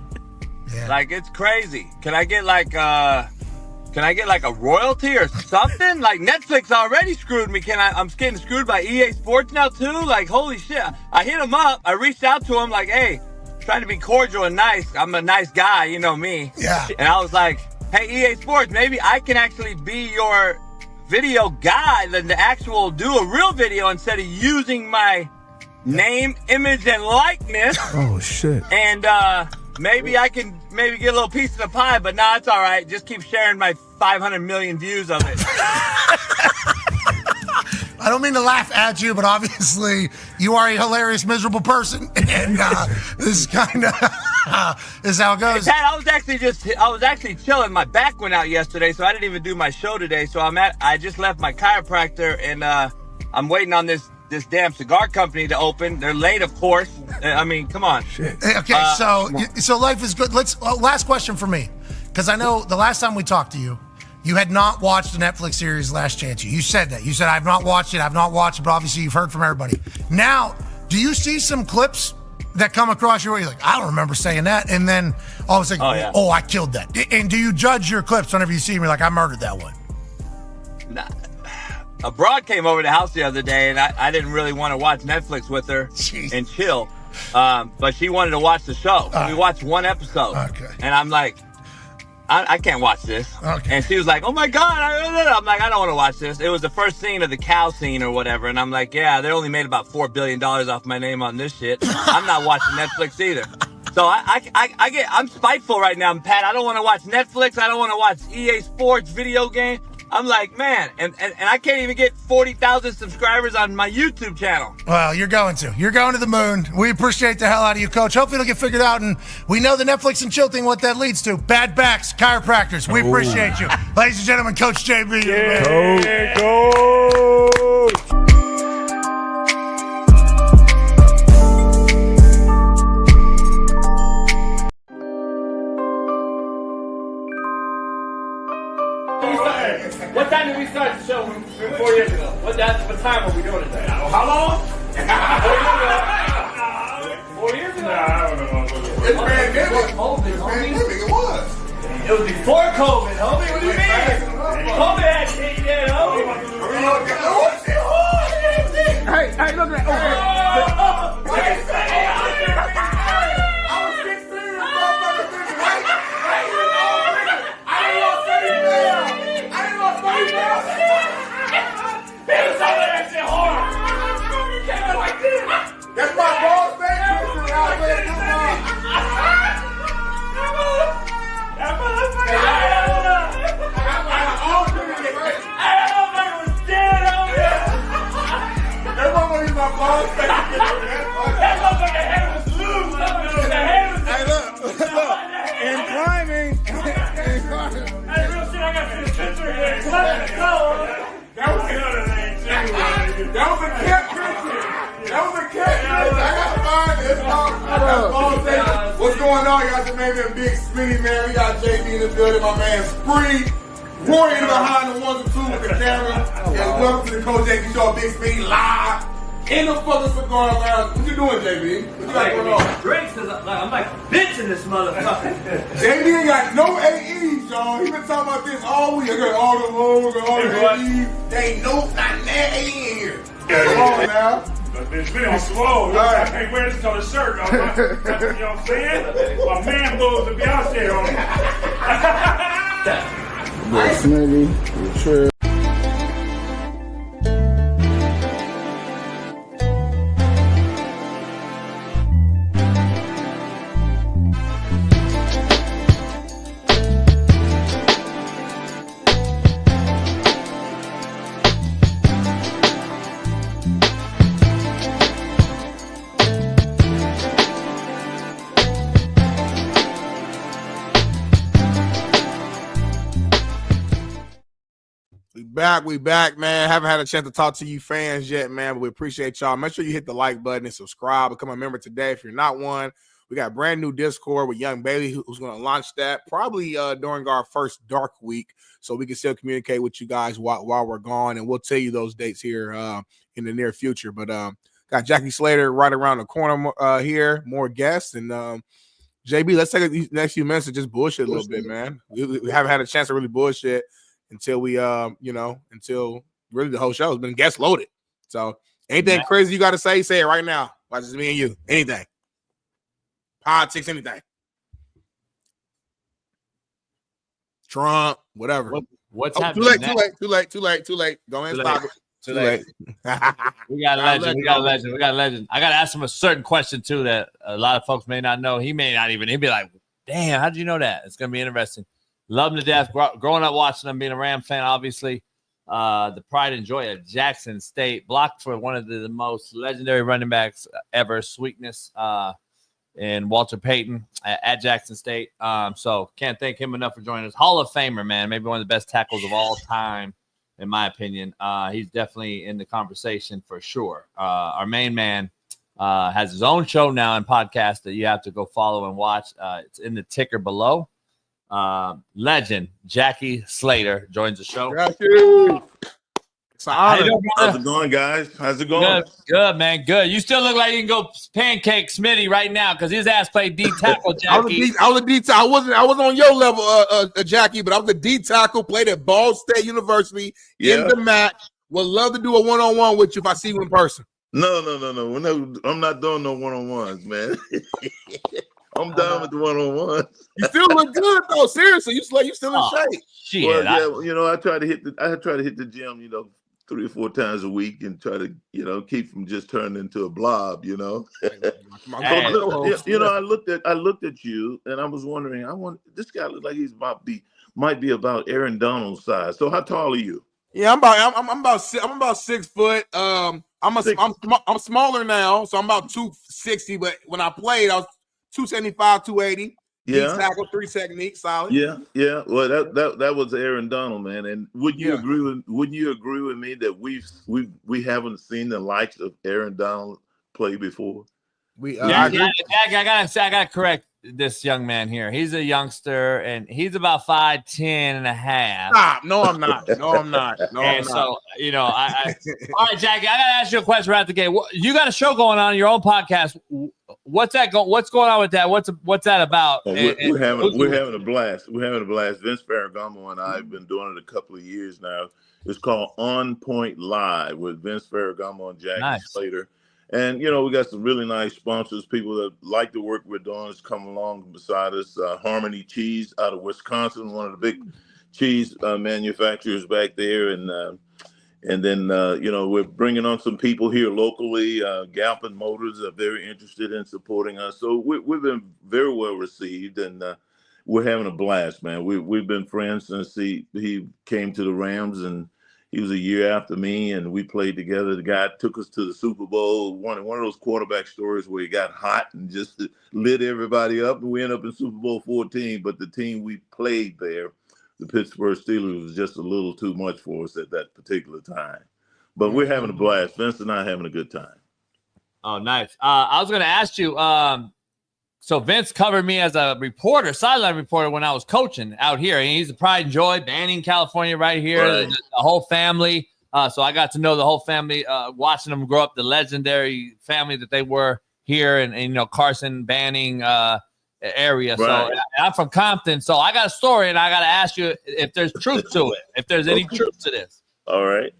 [SPEAKER 4] Like, it's crazy. Can I get like a royalty or something? Like, Netflix already screwed me. I'm getting screwed by EA Sports now too? Like, holy shit. I hit him up. I reached out to him like, hey, trying to be cordial and nice. I'm a nice guy, you know me.
[SPEAKER 20] Yeah.
[SPEAKER 4] And I was like, hey, EA Sports, maybe I can actually be your video guy than to actual do a real video instead of using my name, image, and likeness.
[SPEAKER 2] Oh shit.
[SPEAKER 4] And maybe I can get a little piece of the pie, but nah, it's all right. Just keep sharing my 500 million views of it.
[SPEAKER 20] I don't mean to laugh at you, but obviously you are a hilarious, miserable person, and this is kind of is how it goes.
[SPEAKER 4] Hey, Pat, I was actually chilling. My back went out yesterday, so I didn't even do my show today. So I just left my chiropractor, and I'm waiting on this damn cigar company to open. They're late, of course. I mean, come on.
[SPEAKER 20] Shit. Okay, so life is good. Last question for me, because I know the last time we talked to you, you had not watched the Netflix series Last Chance You. You said that. You said, I've not watched it, but obviously you've heard from everybody. Now, do you see some clips that come across your way? You're like, I don't remember saying that. And then all of a sudden, oh, I killed that. And do you judge your clips whenever you see them? You're like, I murdered that one.
[SPEAKER 4] Nah. A broad came over to the house the other day, and I didn't really want to watch Netflix with her and chill. But she wanted to watch the show. We watched one episode. Okay. And I'm like, I can't watch this. Okay. And she was like, oh my God. I'm like, I don't want to watch this. It was the first scene of the cow scene or whatever. And I'm like, yeah, they only made about $4 billion off my name on this shit. I'm not watching Netflix either. So I'm spiteful right now, Pat. I don't want to watch Netflix. I don't want to watch EA Sports video game. I'm like, man, and I can't even get 40,000 subscribers on my YouTube channel.
[SPEAKER 20] Well, you're going to the moon. We appreciate the hell out of you, Coach. Hopefully it'll get figured out, and we know the Netflix and chill thing, what that leads to. Bad backs, chiropractors. We appreciate you. Ladies and gentlemen, Coach JB.
[SPEAKER 2] Yeah, Coach.
[SPEAKER 9] What time did we start the show 4 years ago? What time were we doing it? How long? 4 years ago? I don't know.
[SPEAKER 2] It's pandemic. It was.
[SPEAKER 9] It was before COVID, homie. What do you mean? COVID had kicked in, homie.
[SPEAKER 2] Hey, look at that.
[SPEAKER 9] I was 16.
[SPEAKER 2] That's my boss, man.
[SPEAKER 9] And climbing. Hey, real shit, I got this picture here. That was another thing, too.
[SPEAKER 2] That was a cat picture. I gotta find it. What's going on? Y'all just made me a Big Smitty, man. We got JB in the building, my man Spree. Korey behind the 1 and 2 with the camera. And welcome to the Coach JB Show, Big Smitty live in the fucking cigar lounge. What you doing, JB? What you got going on?
[SPEAKER 9] Drinks, I'm like a bitch in this motherfucker.
[SPEAKER 2] JB ain't got no AEs, y'all. He been talking about this all week. I got all the hoes, all the AEs. There ain't not that AE in here. Come on now.
[SPEAKER 9] It's been on swole. I can't wear this on a shirt. You know what I'm saying? My man blows the Beyonce on me.
[SPEAKER 2] Big Smitty, sure. We back, man. Haven't had a chance to talk to you fans yet, man, but we appreciate y'all. Make sure you hit the like button and subscribe. Become a member today if you're not one. We got a brand new Discord with Young Bailey who's going to launch that probably during our first dark week, so we can still communicate with you guys while we're gone, and we'll tell you those dates here in the near future. But got Jackie Slater right around the corner here, more guests, and JB, let's take these next few minutes to just bullshit a little bit, man. We haven't had a chance to really bullshit until we, until really the whole show has been guest loaded. So anything crazy you got to say it right now. Watch it's me and you. Anything. Politics, anything. Trump, whatever.
[SPEAKER 8] What's
[SPEAKER 2] Too
[SPEAKER 8] happening?
[SPEAKER 2] late,
[SPEAKER 8] next?
[SPEAKER 2] too late. Go in, stop it.
[SPEAKER 8] Too late. We got a legend. We got a legend. I got to ask him a certain question too that a lot of folks may not know. He may not even. He'd be like, "Damn, how'd you know that?" It's gonna be interesting. Love him to death. Growing up watching him, being a Ram fan, obviously. The pride and joy of Jackson State, blocked for one of the most legendary running backs ever, Sweetness, and Walter Payton at Jackson State. So can't thank him enough for joining us. Hall of Famer, man, maybe one of the best tackles of all time, in my opinion. He's definitely in the conversation for sure. Our main man has his own show now and podcast that you have to go follow and watch. It's in the ticker below. Legend Jackie Slater joins the show.
[SPEAKER 2] It's an honor.
[SPEAKER 3] How's it going, guys? How's it going?
[SPEAKER 8] Good, man. Good. You still look like you can go pancake Smitty right now because his ass played D tackle. Jackie,
[SPEAKER 2] I was a D tackle. I wasn't on your level, Jackie, but I was a D tackle. Played at Ball State University in the match. Would love to do a one-on-one with you if I see you in person.
[SPEAKER 3] No. I'm not doing no one-on-ones, man. I'm done with the one-on-ones.
[SPEAKER 2] You still look good though. Seriously, you still in shape.
[SPEAKER 8] Shit.
[SPEAKER 3] Well, I try to hit the gym, 3 or 4 times a week and try to, keep from just turning into a blob, I looked at you and I was wondering, this guy looks like might be about Aaron Donald's size. So how tall are you?
[SPEAKER 2] Yeah, I'm about 6 foot. I'm smaller now, so I'm about 260. But when I played, I was 275, 280.
[SPEAKER 3] Yeah,
[SPEAKER 2] tackle, 3 technique, solid.
[SPEAKER 3] Yeah. Well, that was Aaron Donald, man. And wouldn't you agree with me that we haven't seen the likes of Aaron Donald play before?
[SPEAKER 8] I gotta correct this young man here. He's a youngster and he's about 5'10" and a half.
[SPEAKER 2] Stop. No, I'm not. I'm not.
[SPEAKER 8] All right, Jackie, I gotta ask you a question right out the gate. You got a show going on your own podcast. What's going on with that? What's that about?
[SPEAKER 3] We're having a blast. We're having a blast. Vince Ferragamo and I have been doing it a couple of years now. It's called On Point Live with Vince Ferragamo and Jackie Slater. And, we got some really nice sponsors, people that like the work we're doing is coming along beside us. Harmony Cheese out of Wisconsin, one of the big cheese manufacturers back there. And then, we're bringing on some people here locally. Galpin Motors are very interested in supporting us. So we've been very well received, and we're having a blast, man. We've been friends since he came to the Rams, and he was a year after me, and we played together. The guy took us to the Super Bowl, one of those quarterback stories where he got hot and just lit everybody up, and we ended up in Super Bowl 14. But the team we played there, the Pittsburgh Steelers, was just a little too much for us at that particular time. But we're having a blast. Vince and I are having a good time.
[SPEAKER 8] Oh, nice. I was going to ask you, so Vince covered me as a reporter, sideline reporter, when I was coaching out here. And he's a pride and joy, Banning, California, right here,
[SPEAKER 3] Right.
[SPEAKER 8] The whole family. So I got to know the whole family, watching them grow up, the legendary family that they were here, and Carson, Banning area.
[SPEAKER 3] Right.
[SPEAKER 8] So I'm from Compton, so I got a story, and I got to ask you if there's truth to it, if there's any truth to this.
[SPEAKER 3] All right.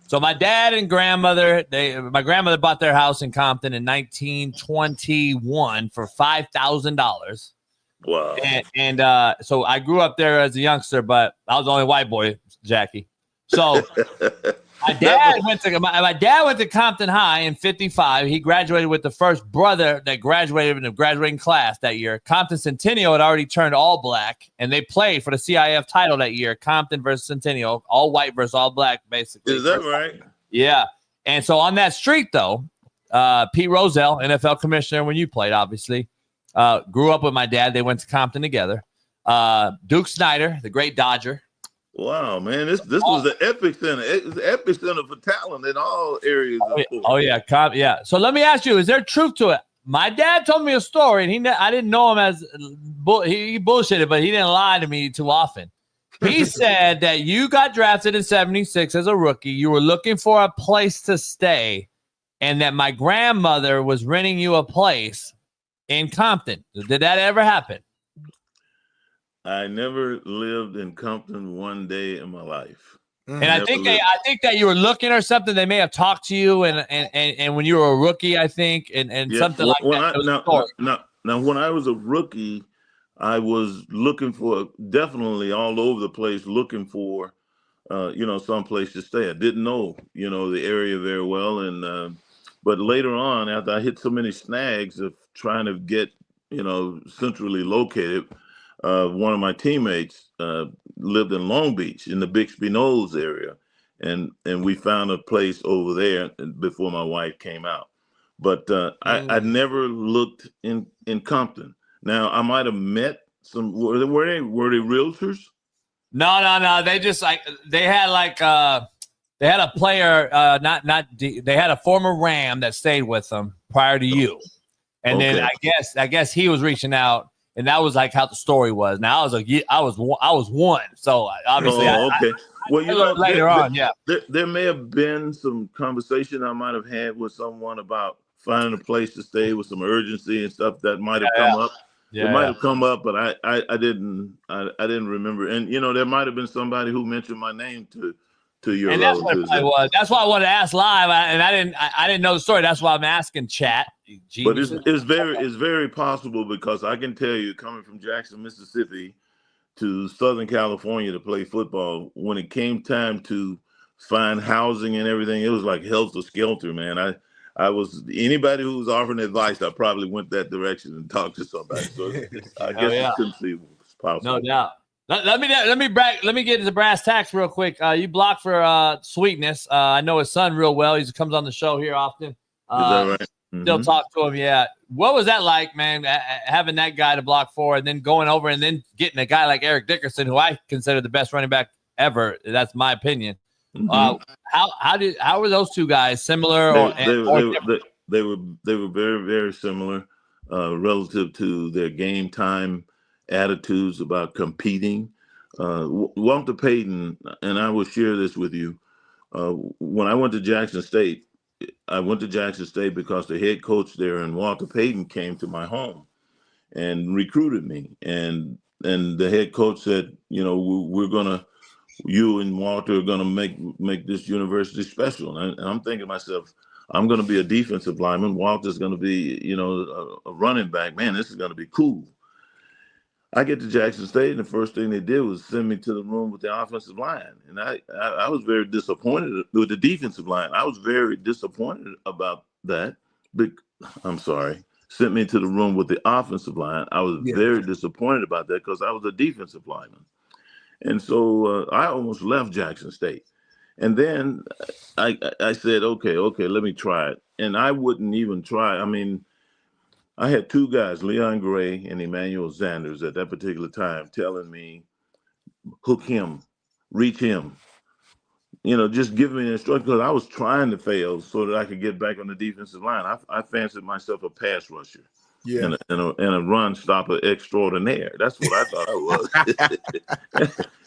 [SPEAKER 8] So my dad and grandmother, my grandmother bought their house in Compton in 1921 for $5,000.
[SPEAKER 3] Wow.
[SPEAKER 8] And so I grew up there as a youngster, but I was the only white boy, Jackie. So my dad went to Compton High in 55. He graduated with the first brother that graduated in the graduating class that year. Compton Centennial had already turned all black, and they played for the CIF title that year. Compton versus Centennial, all white versus all black, basically.
[SPEAKER 3] Is that right?
[SPEAKER 8] Yeah. And so on that street, though, Pete Rozelle, NFL commissioner when you played, obviously, grew up with my dad. They went to Compton together. Duke Snyder, the great Dodger.
[SPEAKER 3] Wow, man, this was the epicenter. It was the epicenter for talent in all areas.
[SPEAKER 8] Yeah. So let me ask you: is there truth to it? My dad told me a story, and I didn't know him as he bullshitted, but he didn't lie to me too often. He said that you got drafted in '76 as a rookie. You were looking for a place to stay, and that my grandmother was renting you a place in Compton. Did that ever happen?
[SPEAKER 3] I never lived in Compton one day in my life.
[SPEAKER 8] And I think that you were looking or something. They may have talked to you and when you were a rookie, I think, and something like that.
[SPEAKER 3] Now, when I was a rookie, I was looking for, definitely all over the place, looking for, some place to stay. I didn't know, the area very well. And, but later on, after I hit so many snags of trying to get, centrally located, one of my teammates lived in Long Beach in the Bixby Knolls area. And we found a place over there before my wife came out. But I never looked in Compton. Now I might have met some. Were they realtors?
[SPEAKER 8] No. They just they had a player. They had a former Ram that stayed with them prior to you, and then I guess he was reaching out, and that was like how the story was. Now I was one, so obviously.
[SPEAKER 3] Well,
[SPEAKER 8] later on, yeah.
[SPEAKER 3] There may have been some conversation I might have had with someone about finding a place to stay with some urgency and stuff that might have come up.
[SPEAKER 8] Yeah,
[SPEAKER 3] it might have come up, but I didn't remember. And there might have been somebody who mentioned my name to your
[SPEAKER 8] and that's
[SPEAKER 3] relatives.
[SPEAKER 8] what it was. That's why I wanted to ask live, and I didn't know the story. That's why I'm asking chat.
[SPEAKER 3] But it's very possible, because I can tell you, coming from Jackson, Mississippi, to Southern California to play football, when it came time to find housing and everything, it was like helter skelter, man. I was, anybody who was offering advice, I probably went that direction and talked to somebody. So I guess it's conceivable. It's possible.
[SPEAKER 8] No doubt. Let me get into brass tacks real quick. You blocked for Sweetness. I know his son real well. He comes on the show here often.
[SPEAKER 3] Is that right?
[SPEAKER 8] Still talk to him, yeah. What was that like, man, having that guy to block for, and then going over and then getting a guy like Eric Dickerson, who I consider the best running back ever? That's my opinion. How were those two guys similar?
[SPEAKER 3] They were very, very similar relative to their game time attitudes about competing. Walter Payton, and I will share this with you. When I went to Jackson State, because the head coach there, and Walter Payton, came to my home and recruited me. And the head coach said, you and Walter are gonna make this university special. And I'm thinking to myself, I'm gonna be a defensive lineman. Walter's gonna be, a running back. Man, this is gonna be cool. I get to Jackson State, and the first thing they did was send me to the room with the offensive line. And I was very disappointed with the defensive line. I was very disappointed about that. Sent me to the room with the offensive line. I was very disappointed about that, because I was a defensive lineman. And so I almost left Jackson State. And then I said, okay, let me try it. And I wouldn't even try. I mean, I had two guys, Leon Gray and Emmanuel Sanders, at that particular time, telling me, hook him, reach him, just giving me instructions, because I was trying to fail so that I could get back on the defensive line. I fancied myself a pass rusher. Yeah. And a run stopper extraordinaire. That's what I thought I was.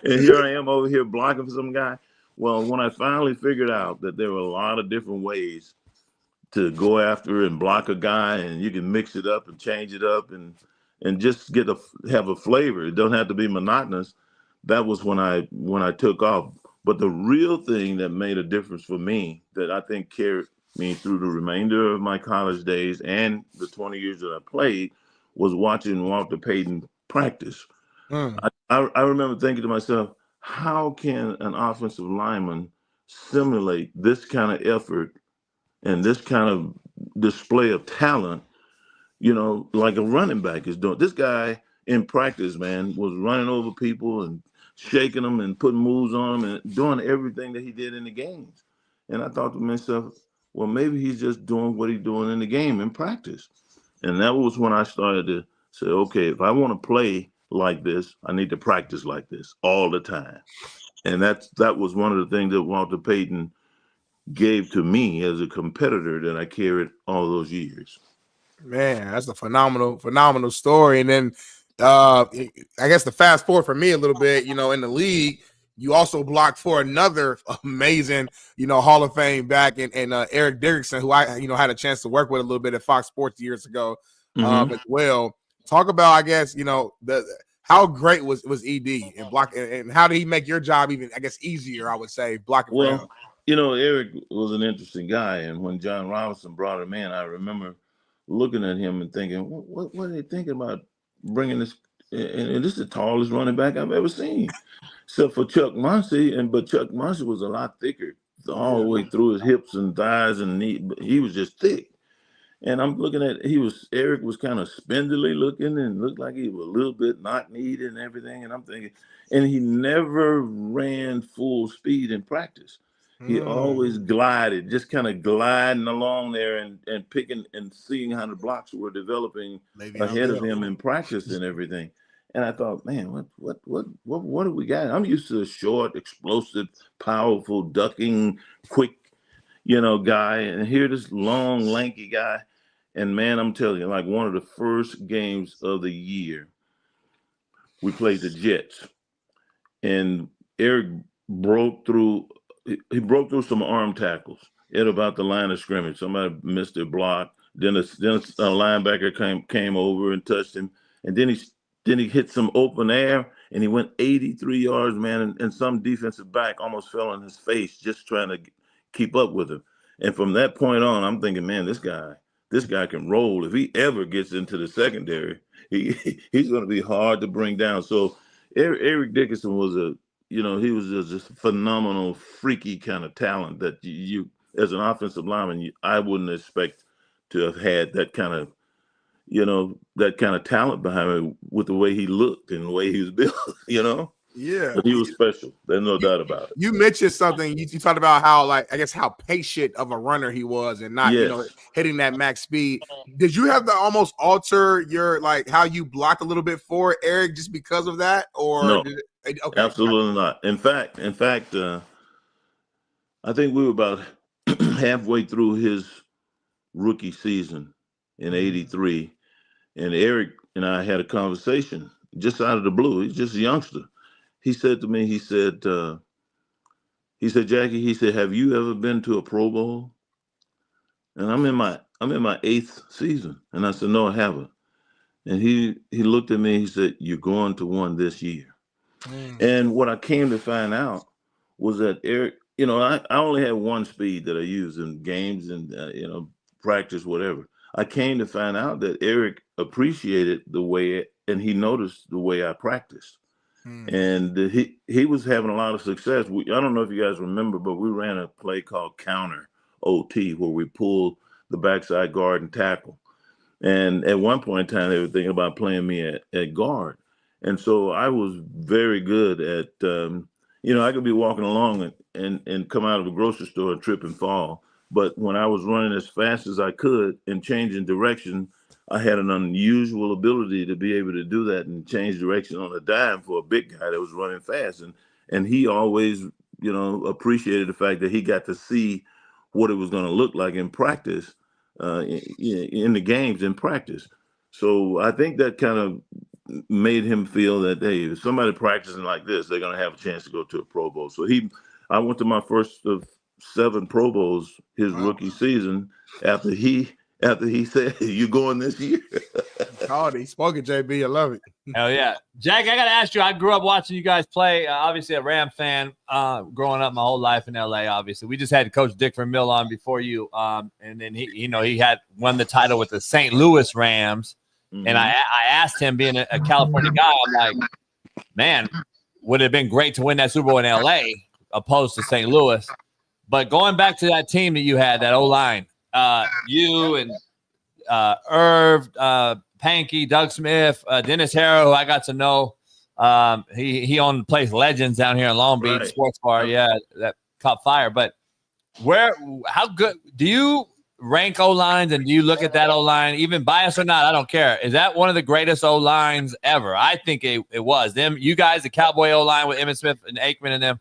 [SPEAKER 3] And here I am over here blocking for some guy. Well, when I finally figured out that there were a lot of different ways to go after and block a guy, and you can mix it up and change it up and just have a flavor. It don't have to be monotonous. That was when I took off. But the real thing that made a difference for me, that I think carried me through the remainder of my college days and the 20 years that I played, was watching Walter Payton practice. I remember thinking to myself, how can an offensive lineman simulate this kind of effort and this kind of display of talent, like a running back is doing? This guy in practice, man, was running over people and shaking them and putting moves on them and doing everything that he did in the games. And I thought to myself, well, maybe he's just doing what he's doing in the game in practice. And that was when I started to say, okay, if I want to play like this, I need to practice like this all the time. And that was one of the things that Walter Payton gave to me as a competitor that I carried all those years.
[SPEAKER 2] Man, that's a phenomenal story. And then I guess the fast forward for me a little bit, in the league, you also blocked for another amazing, Hall of Fame back in Eric Dickerson, who I, had a chance to work with a little bit at Fox Sports years ago as well. Talk about, I guess, how great was ED and block, and how did he make your job even, I guess, easier, I would say, blocking for him?
[SPEAKER 3] Eric was an interesting guy. And when John Robinson brought him in, I remember looking at him and thinking, what are they thinking about bringing this and this is the tallest running back I've ever seen, except for Chuck Muncie. But Chuck Muncie was a lot thicker all the way through his hips and thighs and knee. But he was just thick. And I'm looking at Eric was kind of spindly looking and looked like he was a little bit knock-kneed and everything. And I'm thinking, and he never ran full speed in practice. He always glided, just kind of gliding along there and picking and seeing how the blocks were developing ahead of him in practice and everything. And I thought, man, what do we got? I'm used to a short, explosive, powerful, ducking, quick, guy. And here this long, lanky guy. And man, I'm telling you, like one of the first games of the year, we played the Jets. And Eric broke through some arm tackles at about the line of scrimmage. Somebody missed their block. Then a linebacker came over and touched him. And then he hit some open air and he went 83 yards, man. And some defensive back almost fell on his face just trying to keep up with him. And from that point on, I'm thinking, man, this guy can roll. If he ever gets into the secondary, he's going to be hard to bring down. So Eric Dickerson was he was just a phenomenal, freaky kind of talent that you as an offensive lineman, I wouldn't expect to have had that kind of, talent behind him with the way he looked and the way he was built,
[SPEAKER 2] Yeah.
[SPEAKER 3] But he was special. There's no doubt about it.
[SPEAKER 2] You mentioned something. You talked about how patient of a runner he was and not, hitting that max speed. Did you have to almost alter your, how you block a little bit for Eric just because of that? Or
[SPEAKER 3] no,
[SPEAKER 2] okay.
[SPEAKER 3] Absolutely not. In fact, I think we were about halfway through his rookie season in '83, and Eric and I had a conversation just out of the blue. He's just a youngster. He said to me, he said, Jackie, he said, have you ever been to a Pro Bowl? And I'm in my 8th season. And I said, no, I haven't. And he looked at me, he said, you're going to one this year. And what I came to find out was that Eric, I only had one speed that I used in games and, practice, whatever. I came to find out that Eric appreciated the way, and he noticed the way I practiced. And he was having a lot of success. I don't know if you guys remember, but we ran a play called counter OT where we pulled the backside guard and tackle. And at one point in time, they were thinking about playing me at guard. And so I was very good at, I could be walking along and come out of the grocery store and trip and fall. But when I was running as fast as I could and changing direction, I had an unusual ability to be able to do that and change direction on a dime for a big guy that was running fast. And he always, appreciated the fact that he got to see what it was going to look like in practice, in the games in practice. So I think that kind of made him feel that, hey, if somebody practicing like this, they're going to have a chance to go to a Pro Bowl. So I went to my first of 7 Pro Bowls his rookie season after he said, you going this year?
[SPEAKER 2] He spoke it, JB. I love it.
[SPEAKER 8] Hell yeah. Jack, I got to ask you, I grew up watching you guys play. Obviously a Ram fan, growing up my whole life in LA, obviously. We just had Coach Dick Vermeil on before you. And then he had won the title with the St. Louis Rams. Mm-hmm. And I asked him, being a California guy, I'm like, man, would it have been great to win that Super Bowl in LA opposed to St. Louis? But going back to that team that you had, that O-line, you and Irv, Pankey, Doug Smith, Dennis Harrow, who I got to know. He owned the place Legends down here in Long Beach,
[SPEAKER 3] Right.
[SPEAKER 8] sports bar. Yeah, that caught fire. But how good do you rank O-lines, and do you look at that O-line, even biased or not? I don't care. Is that one of the greatest O-lines ever? I think it was. You guys, the Cowboy O-line with Emmitt Smith and Aikman and them.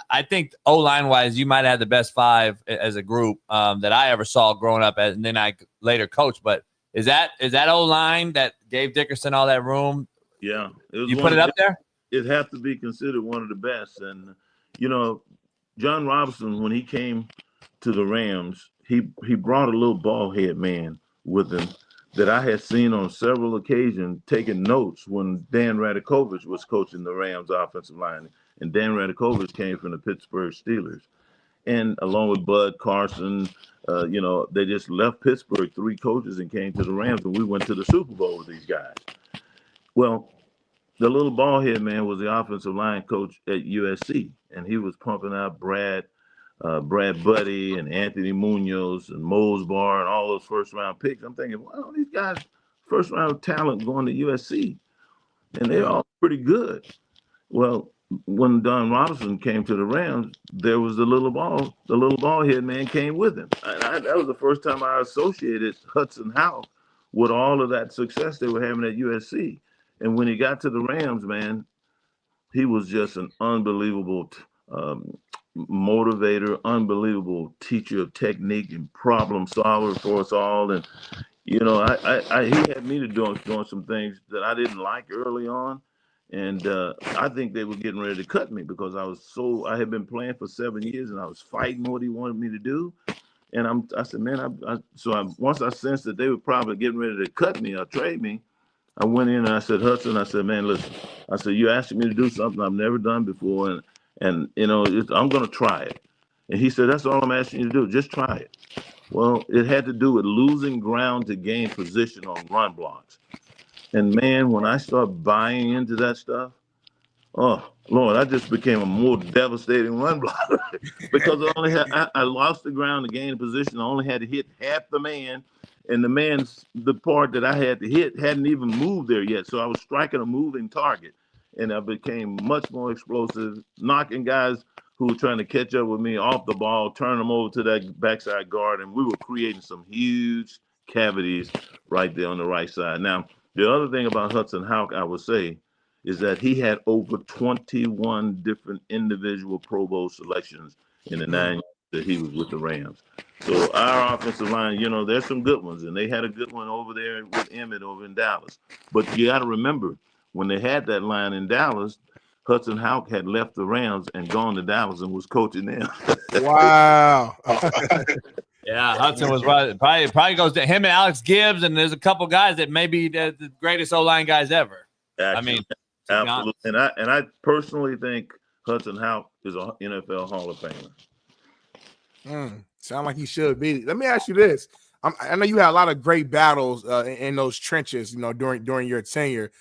[SPEAKER 8] I think O-line wise, you might have had the best 5 as a group that I ever saw growing up, and then I later coached. But is that O-line that gave Dickerson all that room?
[SPEAKER 3] Yeah,
[SPEAKER 8] You put it up there?
[SPEAKER 3] It has to be considered one of the best. And John Robinson, when he came to the Rams, he brought a little bald head man with him that I had seen on several occasions taking notes when Dan Radakovich was coaching the Rams offensive line. And Dan Radakovich came from the Pittsburgh Steelers. And along with Bud Carson, they just left Pittsburgh, 3 coaches, and came to the Rams, and we went to the Super Bowl with these guys. Well,
[SPEAKER 21] the little ball head man was the offensive line coach at USC, and he was pumping out Brad Buddy and Anthony Munoz and Mosbar and all those first round picks. I'm thinking, wow, these guys first round talent going to USC, and they're all pretty good. Well, when Don Robinson came to the Rams, there was the little ball head man came with him. That was the first time I associated Hudson Houck with all of that success they were having at USC. And when he got to the Rams, man, he was just an unbelievable motivator, unbelievable teacher of technique and problem solver for us all. And you know, he had me to doing some things that I didn't like early on. And I think they were getting ready to cut me because I had been playing for 7 years and I was fighting what he wanted me to do. And I said, man, once I sensed that they were probably getting ready to cut me or trade me, I went in and I said, Hudson, I said, man, listen, I said, you're asking me to do something I've never done before. And you know, I'm going to try it. And he said, that's all I'm asking you to do. Just try it. Well, it had to do with losing ground to gain position on run blocks. And man, when I started buying into that stuff, oh Lord, I just became a more devastating run blocker because I lost the ground to gain a position. I only had to hit half the man, and the part that I had to hit hadn't even moved there yet. So I was striking a moving target, and I became much more explosive, knocking guys who were trying to catch up with me off the ball, turn them over to that backside guard, and we were creating some huge cavities right there on the right side. Now, the other thing about Hudson Houck, I would say, is that he had over 21 different individual Pro Bowl selections in the 9 years that he was with the Rams. So our offensive line, you know, there's some good ones, and they had a good one over there with Emmett over in Dallas. But you got to remember, when they had that line in Dallas, Hudson Houck had left the Rams and gone to Dallas and was coaching them.
[SPEAKER 2] Wow.
[SPEAKER 8] Yeah, Hudson was probably goes to him and Alex Gibbs, and there's a couple guys that may be the greatest O-line guys ever.
[SPEAKER 21] Actually,
[SPEAKER 8] I mean,
[SPEAKER 21] absolutely. And I personally think Hudson Houck is an NFL Hall of Famer.
[SPEAKER 2] Sound like he should be. Let me ask you this. I know you had a lot of great battles in those trenches, you know, during your tenure.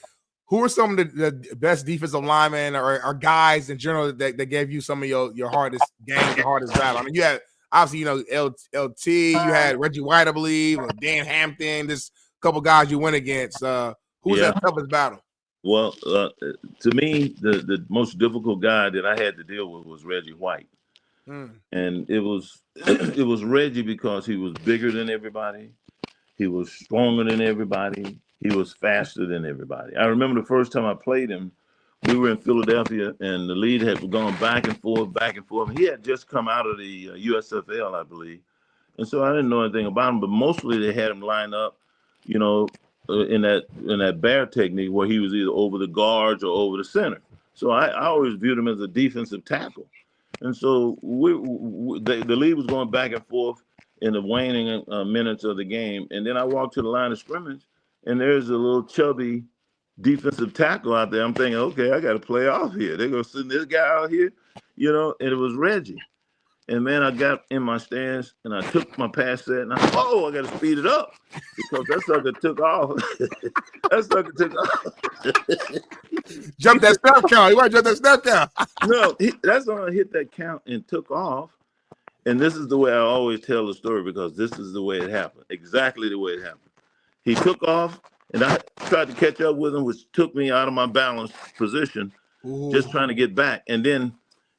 [SPEAKER 2] Who are some of the best defensive linemen or guys in general that gave you some of your hardest games, your hardest battle? I mean, you had obviously, you know, LT, you had Reggie White, I believe, or Dan Hampton, this couple guys you went against. Who was that toughest battle?
[SPEAKER 21] Well, to me, the most difficult guy that I had to deal with was Reggie White. And it was Reggie because he was bigger than everybody. He was stronger than everybody. He was faster than everybody. I remember the first time I played him, we were in Philadelphia, and the lead had gone back and forth, back and forth. He had just come out of the USFL, I believe. And so I didn't know anything about him, but mostly they had him lined up, you know, in that bear technique where he was either over the guards or over the center. So I always viewed him as a defensive tackle. And so the lead was going back and forth in the waning minutes of the game. And then I walked to the line of scrimmage, and there's a little chubby defensive tackle out there. I'm thinking, okay, I got to play off here. They're going to send this guy out here, you know, and it was Reggie. And, man, I got in my stance, and I took my pass set, and I thought, oh, I got to speed it up because that sucker took off. That sucker took off.
[SPEAKER 2] Jump that snap count. You want to jump that snap count.
[SPEAKER 21] No, that's when I hit that count and took off. And this is the way I always tell the story because this is the way it happened, exactly the way it happened. He took off, and I tried to catch up with him, which took me out of my balanced position, just trying to get back. And then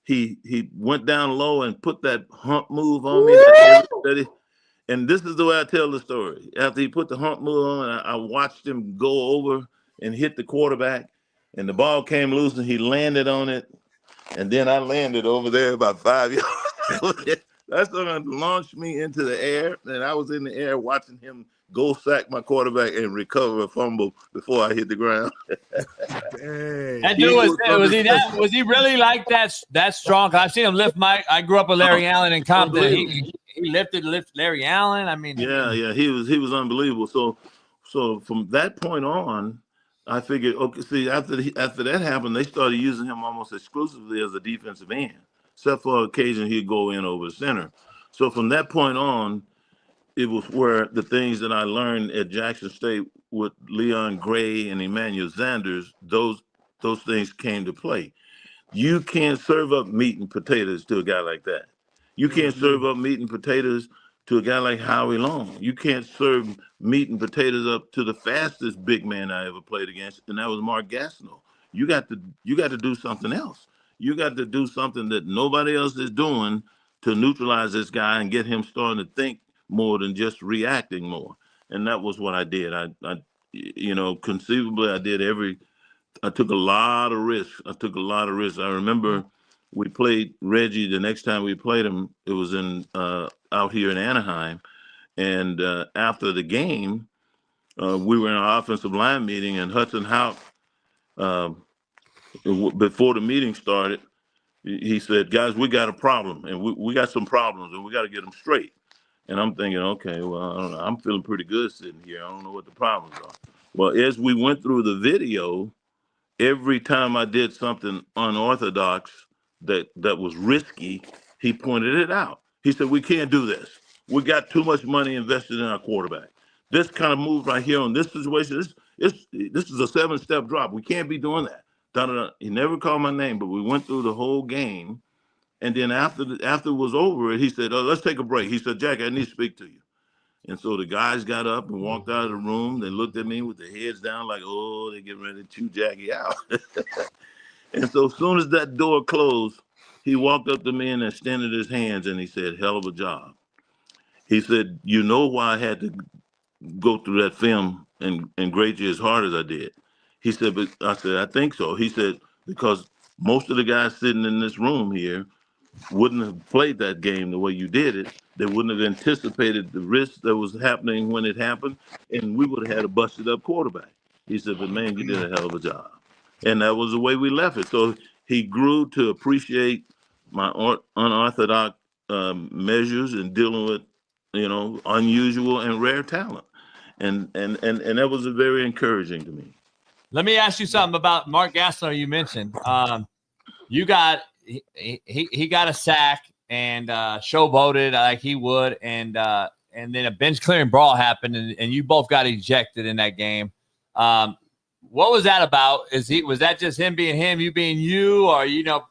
[SPEAKER 21] he went down low and put that hump move on me. And this is the way I tell the story. After he put the hump move on, I watched him go over and hit the quarterback, and the ball came loose, and he landed on it. And then I landed over there about 5 yards. That's going to launch me into the air, and I was in the air watching him go sack my quarterback and recover a fumble before I hit the ground.
[SPEAKER 8] That dude was he really like that strong? I've seen him lift I grew up with Larry Allen in Compton. He lifted Larry Allen. I mean,
[SPEAKER 21] yeah, he was unbelievable. So from that point on, I figured, okay, see, after that happened, they started using him almost exclusively as a defensive end, except for occasion he'd go in over the center. So from that point on, it was where the things that I learned at Jackson State with Leon Gray and Emmanuel Sanders, those those things came to play. You can't serve up meat and potatoes to a guy like that. You can't serve up meat and potatoes to a guy like Howie Long. You can't serve meat and potatoes up to the fastest big man I ever played against, and that was Mark Gastineau. You got to do something else. You got to do something that nobody else is doing to neutralize this guy and get him starting to think more than just reacting more. And that was what I did. I conceivably I took a lot of risks. I remember we played Reggie the next time we played him. It was out here in Anaheim. And after the game, we were in our offensive line meeting, and Hudson Houck, before the meeting started, he said, "Guys, we got a problem, and we got some problems, and we got to get them straight." And I'm thinking, okay, well, I don't know. I'm feeling pretty good sitting here. I don't know what the problems are. Well, as we went through the video, every time I did something unorthodox that was risky, he pointed it out. He said, "We can't do this. We got too much money invested in our quarterback. This kind of move right here on this situation, this is a 7-step drop. We can't be doing that." He never called my name, but we went through the whole game. And then after it was over, he said, "Oh, let's take a break." He said, "Jack, I need to speak to you." And so the guys got up and walked out of the room. They looked at me with their heads down like, oh, they're getting ready to chew Jackie out. And so as soon as that door closed, he walked up to me and extended his hands, and he said, "Hell of a job." He said, "You know why I had to go through that film and grade you as hard as I did?" He said, "But," I said, "I think so." He said, "Because most of the guys sitting in this room here wouldn't have played that game the way you did it. They wouldn't have anticipated the risk that was happening when it happened, and we would have had a busted up quarterback." He said, "But man, you did a hell of a job." And that was the way we left it. So he grew to appreciate my unorthodox measures and dealing with, unusual and rare talent. And that was very encouraging to me.
[SPEAKER 8] Let me ask you something about Mark Gastineau. You mentioned he got a sack and showboated like he would, and then a bench clearing brawl happened, and you both got ejected in that game. What was that about? Was that just him being him, you being you, or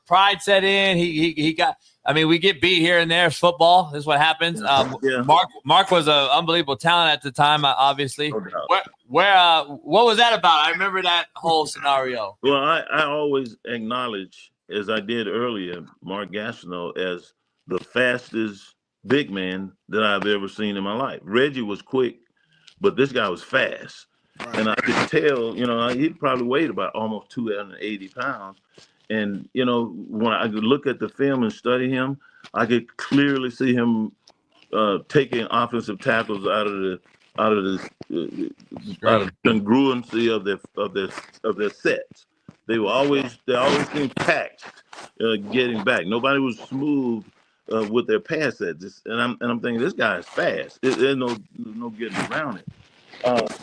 [SPEAKER 8] pride set in? He got. I mean, we get beat here and there. It's football. This is what happens.
[SPEAKER 21] Yeah.
[SPEAKER 8] Mark was an unbelievable talent at the time, obviously.
[SPEAKER 21] No doubt.
[SPEAKER 8] What was that about? I remember that whole scenario.
[SPEAKER 21] Well, I always acknowledge, as I did earlier, Mark Gastineau as the fastest big man that I've ever seen in my life. Reggie was quick, but this guy was fast. Right. And I could tell, he probably weighed about almost 280 pounds. And, when I could look at the film and study him, I could clearly see him taking offensive tackles out of the congruency of their sets. They always seemed packed getting back. Nobody was smooth with their pass sets. And I'm thinking, this guy is fast. There's no getting around it.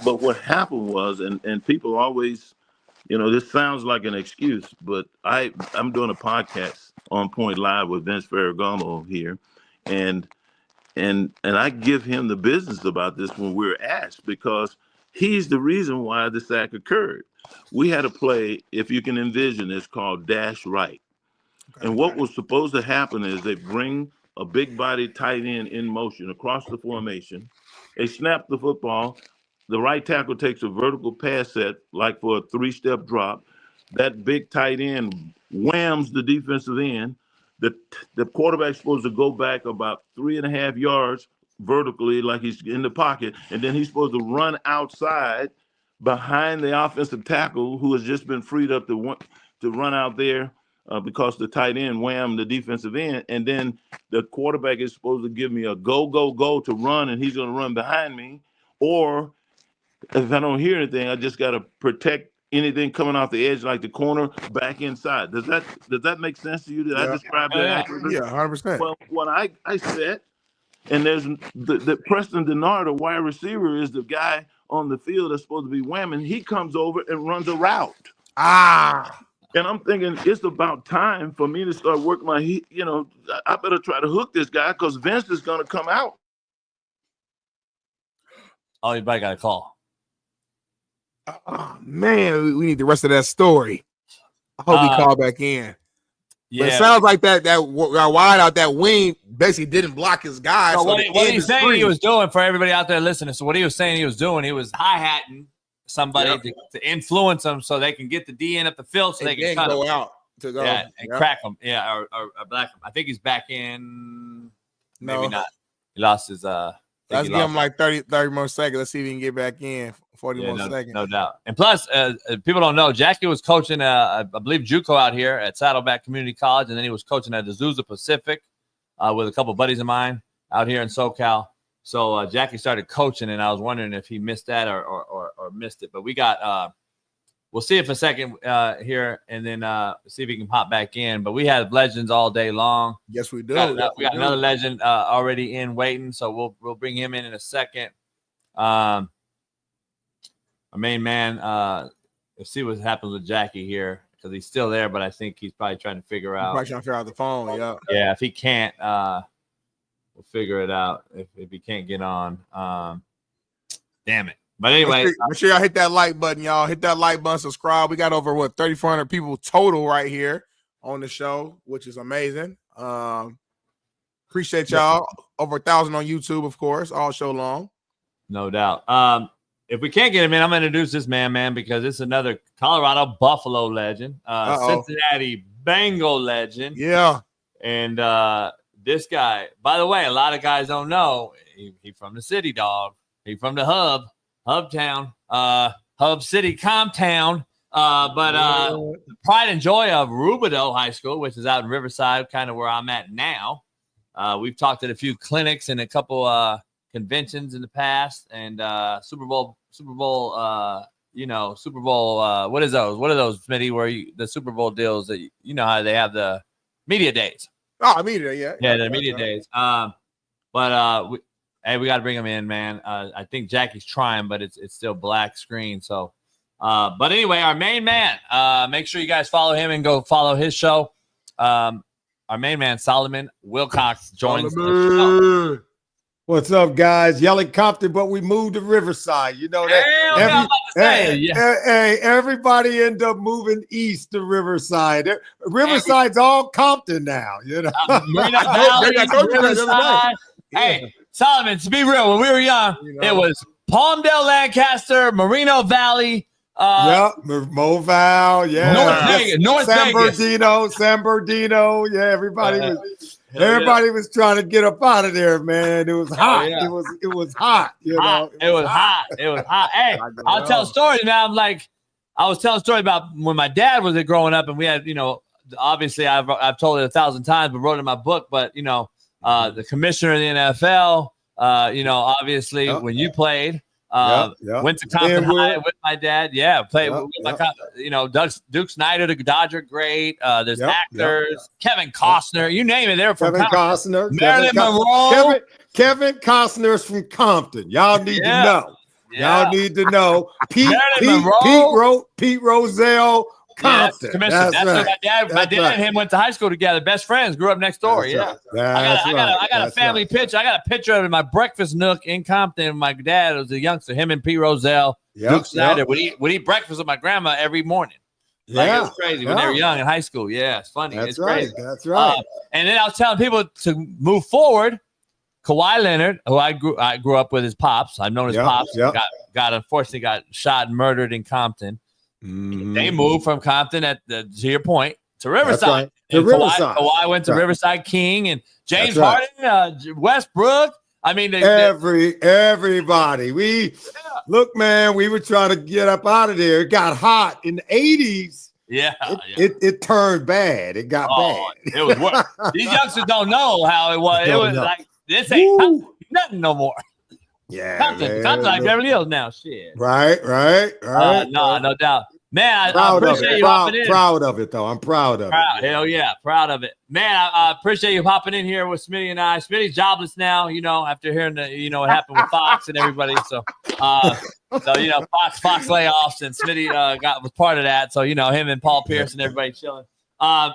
[SPEAKER 21] But what happened was, and people always, this sounds like an excuse, but I'm doing a podcast on Point Live with Vince Ferragamo here, and I give him the business about this when we're asked, because he's the reason why the sack occurred. We had a play, if you can envision, it's called dash right. Okay. And what was supposed to happen is they bring a big body tight end in motion across the formation. They snap the football. The right tackle takes a vertical pass set, like for a 3-step drop. That big tight end whams the defensive end. The quarterback's supposed to go back about 3.5 yards vertically, like he's in the pocket, and then he's supposed to run outside behind the offensive tackle, who has just been freed up to run out there because the tight end whammed the defensive end. And then the quarterback is supposed to give me a go to run, and he's going to run behind me. Or if I don't hear anything, I just got to protect anything coming off the edge, like the corner, back inside. Does that make sense to you? Did I describe that accurately?
[SPEAKER 2] Yeah, 100%.
[SPEAKER 21] Well, when I said, and there's the Preston Denard, the wide receiver, is the guy on the field that's supposed to be whamming. He comes over and runs a route. And I'm thinking, it's about time for me to start working my heat. I better try to hook this guy, because Vince is going to come out.
[SPEAKER 8] Oh, everybody got a call.
[SPEAKER 2] Oh, man, we need the rest of that story. I hope he called back in. But
[SPEAKER 8] Yeah.
[SPEAKER 2] it sounds like that wide out, that wing basically didn't block his guy.
[SPEAKER 8] So
[SPEAKER 2] So
[SPEAKER 8] what he's saying he was doing for everybody out there listening. So what he was saying he was doing, he was hi-hatting somebody to influence them so they can get the D in up the field so they can cut
[SPEAKER 2] go
[SPEAKER 8] him.
[SPEAKER 2] out to go.
[SPEAKER 8] Yeah, and crack him. Yeah, or black him. I think he's back in. Maybe not. He lost his.
[SPEAKER 2] Let's give him like 30 more seconds. Let's see if he can get back in. 40 more seconds.
[SPEAKER 8] No doubt. And plus, people don't know, Jackie was coaching, I believe, JUCO out here at Saddleback Community College, and then he was coaching at Azusa Pacific with a couple of buddies of mine out here in SoCal. So Jackie started coaching, and I was wondering if he missed that or missed it. But we got we'll see it for a second here, and then see if he can pop back in. But we had legends all day long.
[SPEAKER 2] Yes, we do.
[SPEAKER 8] We got another legend already in waiting, so we'll bring him in a second. Our main man, let's see what happens with Jackie here because he's still there, but I think he's probably trying to figure out.
[SPEAKER 2] Probably trying to figure out the phone. Yeah.
[SPEAKER 8] Yeah, if he can't, we'll figure it out. If he can't get on, damn it. But anyway,
[SPEAKER 2] make sure y'all hit that like button, y'all. Hit that like button, subscribe. We got over 3,400 people total right here on the show, which is amazing. Appreciate y'all. Over 1,000 on YouTube, of course, all show long.
[SPEAKER 8] No doubt. If we can't get him in, I'm going to introduce this man, because it's another Colorado Buffalo legend, Cincinnati Bengal legend.
[SPEAKER 2] Yeah.
[SPEAKER 8] And this guy, by the way, a lot of guys don't know, he from the city, dog. He from the hub town, hub city, Comptown. But the pride and joy of Rubidoux High School, which is out in Riverside, kind of where I'm at now. We've talked at a few clinics and a couple conventions in the past, and Super Bowl. What is those? What are those, Smitty? Where the Super Bowl deals that how they have the media days?
[SPEAKER 2] Oh, media, yeah,
[SPEAKER 8] the media days. We got to bring him in, man. I think Jackie's trying, but it's still black screen. So, but anyway, our main man. Make sure you guys follow him and go follow his show. Our main man, Solomon Wilcots, joins the show.
[SPEAKER 1] What's up, guys? Yelling Compton, but we moved to Riverside. You know that. Everybody end up moving east to Riverside. Riverside's all Compton now. You know.
[SPEAKER 8] Riverside. Hey, Solomon. To be real, when we were young, it was Palmdale, Lancaster, Moreno Valley.
[SPEAKER 1] Moval. Yeah.
[SPEAKER 8] North Vegas.
[SPEAKER 1] San Bernardino. Yeah, everybody was trying to get up out of there, man. It was hot. It was hot.
[SPEAKER 8] It was hot. Hey, I'll tell a story now. I was telling a story about when my dad was growing up, and we had, obviously I've told it 1,000 times, but wrote it in my book. But the commissioner of the NFL, obviously when you played. Went to Compton High with my dad. Played with my Duke Snyder, the Dodger great. There's actors, Kevin Costner, you name it. They're from
[SPEAKER 1] Kevin Costner,
[SPEAKER 8] Marilyn Monroe.
[SPEAKER 1] Kevin Costner's from Compton. Y'all need to know. Y'all need to know. Pete Rozelle, Compton.
[SPEAKER 8] That's right. My dad and him went to high school together. Best friends. Grew up next door. I got a family picture. I got a picture of it in my breakfast nook in Compton. My dad was a youngster. Him and Pete Rozelle, Duke Snyder would eat breakfast with my grandma every morning. It was crazy when they were young in high school. Yeah, it's funny. It's crazy.
[SPEAKER 1] That's right.
[SPEAKER 8] And then I was telling people to move forward. Kawhi Leonard, who I grew up with his pops. I've known his pops. Unfortunately got shot and murdered in Compton. They moved from Compton to your point to Riverside. Kawhi went to Riverside King and James Harden, Westbrook. I mean,
[SPEAKER 1] everybody. Look, man. We were trying to get up out of there. It got hot in the 80s. It turned bad. It got bad.
[SPEAKER 8] It was worse. These youngsters don't know how it was. It was like this ain't nothing no more. Compton's like Beverly Hills now. Shit.
[SPEAKER 1] Right.
[SPEAKER 8] No doubt. Man, I appreciate you hopping in.
[SPEAKER 1] Proud of it, though. I'm proud of it.
[SPEAKER 8] Hell yeah, proud of it. Man, I appreciate you hopping in here with Smitty and I. Smitty's jobless now, after hearing what happened with Fox and everybody. So Fox layoffs, and Smitty was part of that. So, him and Paul Pierce and everybody chilling.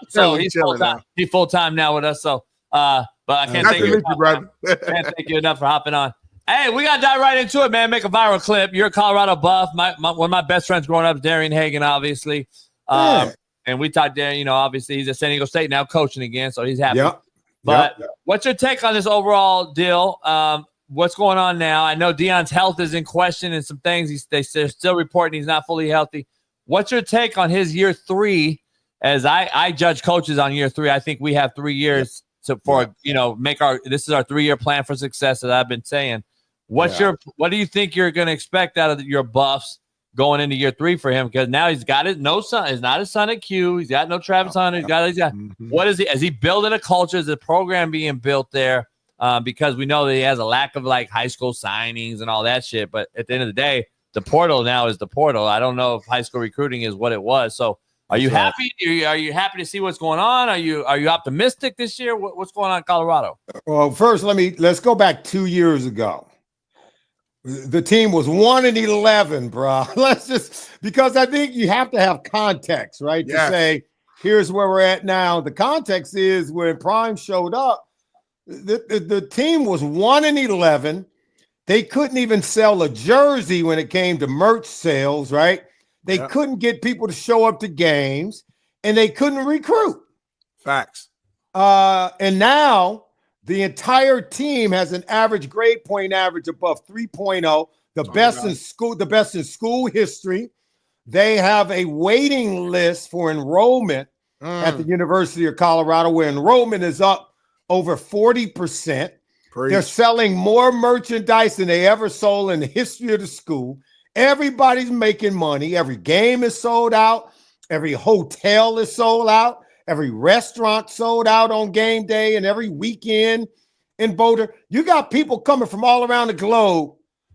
[SPEAKER 8] So he's full-time. He's full-time now with us. So, but I can't thank you, brother. Can't thank you enough for hopping on. Hey, we gotta dive right into it, man. Make a viral clip. You're a Colorado buff. One of my best friends growing up is Darian Hagan, obviously. And and we talked there, obviously he's at San Diego State now coaching again, so he's happy.
[SPEAKER 1] Yep.
[SPEAKER 8] But what's your take on this overall deal? What's going on now? I know Deion's health is in question and some things. They're still reporting he's not fully healthy. What's your take on his year 3? As I judge coaches on year 3, I think we have 3 years make this is our 3-year plan for success, as I've been saying. What do you think you're going to expect out of your Buffs going into year 3 for him? Because now he's got no son. He's not his son at Q. He's got no Travis Hunter. He's got what is he? Is he building a culture? Is the program being built there? Because we know that he has a lack of like high school signings and all that shit. But at the end of the day, the portal now is the portal. I don't know if high school recruiting is what it was. So are you happy? Are you happy to see what's going on? Are you optimistic this year? What's going on in Colorado?
[SPEAKER 1] Well, first let's go back 2 years ago. The team was 1-11, bro. Because I think you have to have context, right? To say, here's where we're at now. The context is when Prime showed up, the team was 1-11. They couldn't even sell a jersey when it came to merch sales, right? They couldn't get people to show up to games, and they couldn't recruit.
[SPEAKER 2] Facts.
[SPEAKER 1] And now the entire team has an average grade point average above 3.0, the best in school history. They have a waiting list for enrollment at the University of Colorado, where enrollment is up over 40%. They're selling more merchandise than they ever sold in the history of the school. Everybody's making money. Every game is sold out. Every hotel is sold out. Every restaurant sold out on game day and every weekend in Boulder. You got people coming from all around the globe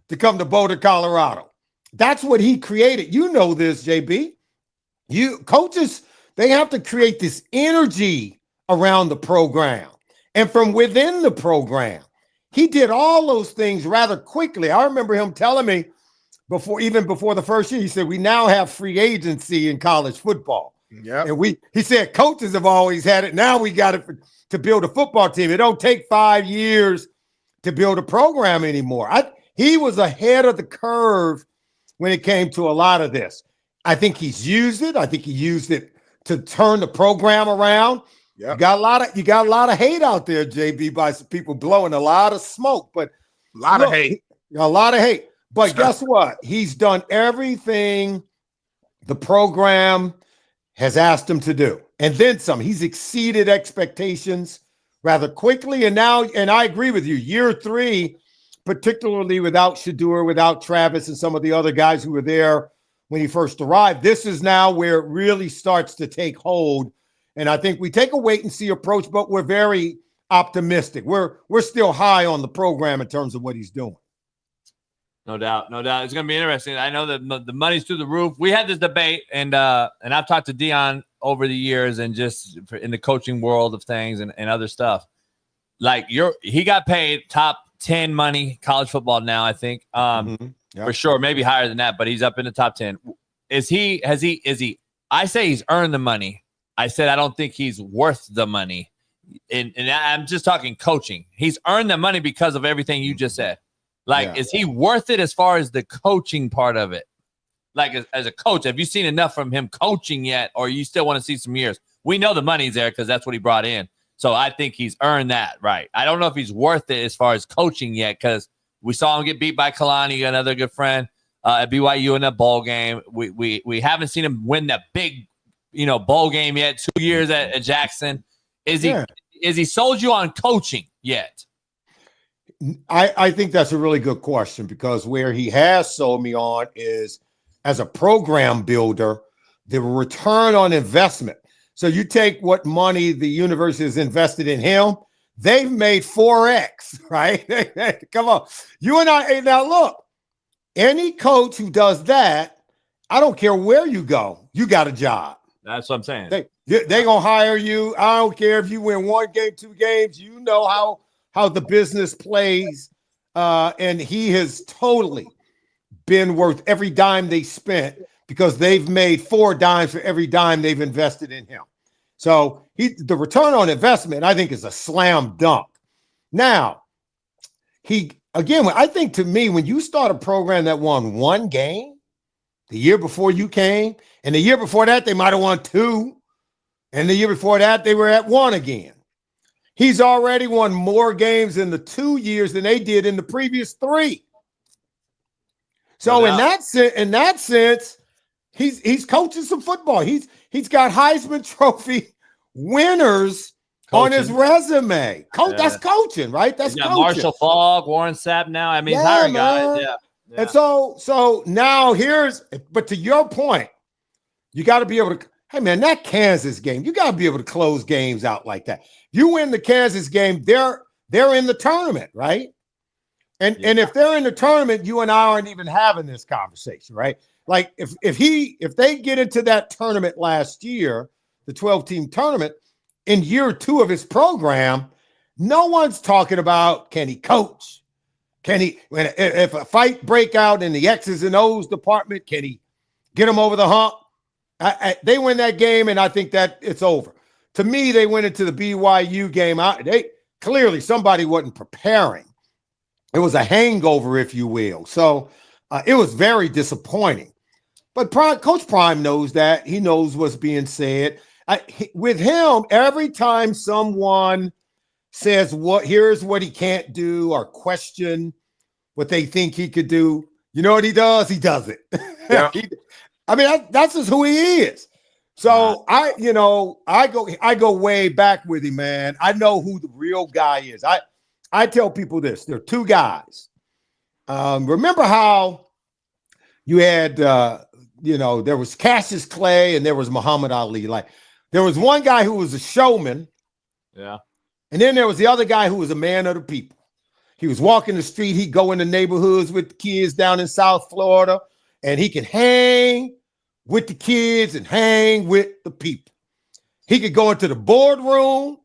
[SPEAKER 1] to come to Boulder, Colorado. That's what he created. You know this, JB. Coaches, they have to create this energy around the program and from within the program. He did all those things rather quickly. I remember him telling me before the first year, he said, we now have free agency in college football.
[SPEAKER 2] Yeah.
[SPEAKER 1] And he said coaches have always had it. Now we got it to build a football team. It don't take 5 years to build a program anymore. He was ahead of the curve when it came to a lot of this. I think he's used it. I think he used it to turn the program around. Yep. You got a lot of hate out there, JB, by some people blowing a lot of smoke, but
[SPEAKER 2] a lot of hate.
[SPEAKER 1] But guess what? He's done everything the program has asked him to do, and then some. He's exceeded expectations rather quickly, and I agree with you. Year 3, particularly without Shedeur, without Travis, and some of the other guys who were there when he first arrived, this is now where it really starts to take hold. And I think we take a wait-and-see approach, but we're very optimistic. We're still high on the program in terms of what he's doing.
[SPEAKER 8] No doubt. It's going to be interesting. I know that the money's through the roof. We had this debate, and I've talked to Deion over the years, and just in the coaching world of things and other stuff. Like he got paid top 10 money college football now, I think, for sure, maybe higher than that, but he's up in the top 10. Is he? I say he's earned the money. I said I don't think he's worth the money, and I'm just talking coaching. He's earned the money because of everything you just said. Is he worth it as far as the coaching part of it? Like as a coach, have you seen enough from him coaching yet, or you still want to see some years? We know the money's there because that's what he brought in. So I think he's earned that, right? I don't know if he's worth it as far as coaching yet, because we saw him get beat by Kalani, another good friend, at BYU in that bowl game. We haven't seen him win that big, bowl game yet. 2 years at Jackson. Is he sold you on coaching yet?
[SPEAKER 1] I think that's a really good question, because where he has sold me on is as a program builder, the return on investment. So you take what money the university has invested in him, they've made 4X, right? Come on. You and I, now look, any coach who does that, I don't care where you go, you got a job.
[SPEAKER 8] That's what I'm saying.
[SPEAKER 1] They gonna hire you. I don't care if you win 1 game, 2 games, you know how the business plays, and he has totally been worth every dime they spent, because they've made 4 dimes for every dime they've invested in him. So the return on investment, I think, is a slam dunk. Now, I think, to me, when you start a program that won 1 game the year before you came, and the year before that they might have won 2, And the year before that, they were at 1 again. He's already won more games in the 2 years than they did in the previous 3. So in that sense, he's coaching some football. He's got Heisman Trophy winners on his resume. That's coaching, right? That's coaching.
[SPEAKER 8] Marshall Falk, Warren Sapp now. I mean, hiring guys. Yeah.
[SPEAKER 1] And so now but to your point, you got to be able to, hey man, that Kansas game, you got to be able to close games out like that. You win the Kansas game, they're in the tournament, right? And if they're in the tournament, you and I aren't even having this conversation, right? Like if they get into that tournament last year, the 12-team tournament, in year 2 of his program, no one's talking about can he coach? Can he, if a fight break out in the X's and O's department, can he get him over the hump? They win that game, and I think that it's over. To me, they went into the BYU game. They clearly somebody wasn't preparing. It was a hangover, if you will. So it was very disappointing. But Coach Prime knows that. He knows what's being said. With him, every time someone says here's what he can't do or question what they think he could do, you know what he does? He does it. Yeah. That's just who he is. So I go way back with him, man. I know who the real guy is. I tell people this: there are 2 guys. Remember how you had there was Cassius Clay and there was Muhammad Ali. Like there was one guy who was a showman.
[SPEAKER 8] Yeah.
[SPEAKER 1] And then there was the other guy who was a man of the people. He was walking the street. He'd go in the neighborhoods with the kids down in South Florida, and he could hang with the kids and hang with the people. He could go into the boardroom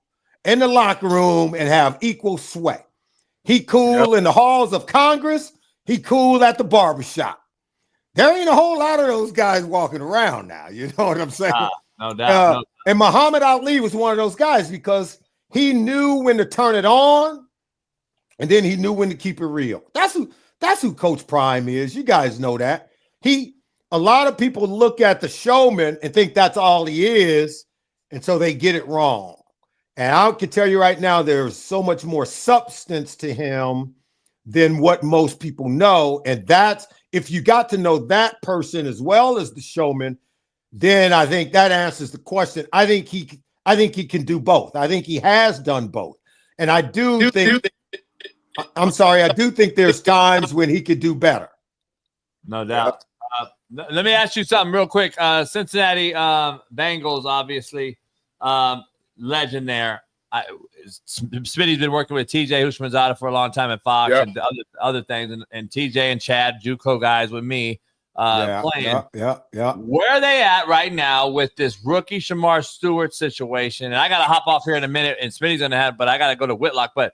[SPEAKER 1] and the locker room and have equal sway. He cool in the halls of Congress. He cool at the barbershop. There ain't a whole lot of those guys walking around now. You know what I'm saying?
[SPEAKER 8] No doubt.
[SPEAKER 1] And Muhammad Ali was one of those guys because he knew when to turn it on, and then he knew when to keep it real. That's who Coach Prime is. You guys know that. A lot of people look at the showman and think that's all he is, and so they get it wrong. And I can tell you right now, there's so much more substance to him than what most people know. And that's, if you got to know that person as well as the showman, then I think that answers the question. I think he can do both. I think he has done both. And I do think there's times when he could do better.
[SPEAKER 8] No doubt. Let me ask you something real quick. Cincinnati Bengals, obviously, legend there. Smitty's been working with TJ Houshmandzadeh for a long time at Fox and other things, and TJ and Chad, JUCO guys with me playing.
[SPEAKER 1] Yeah.
[SPEAKER 8] Where are they at right now with this rookie Shamar Stewart situation? And I got to hop off here in a minute, and Smitty's going to have, but I got to go to Whitlock. But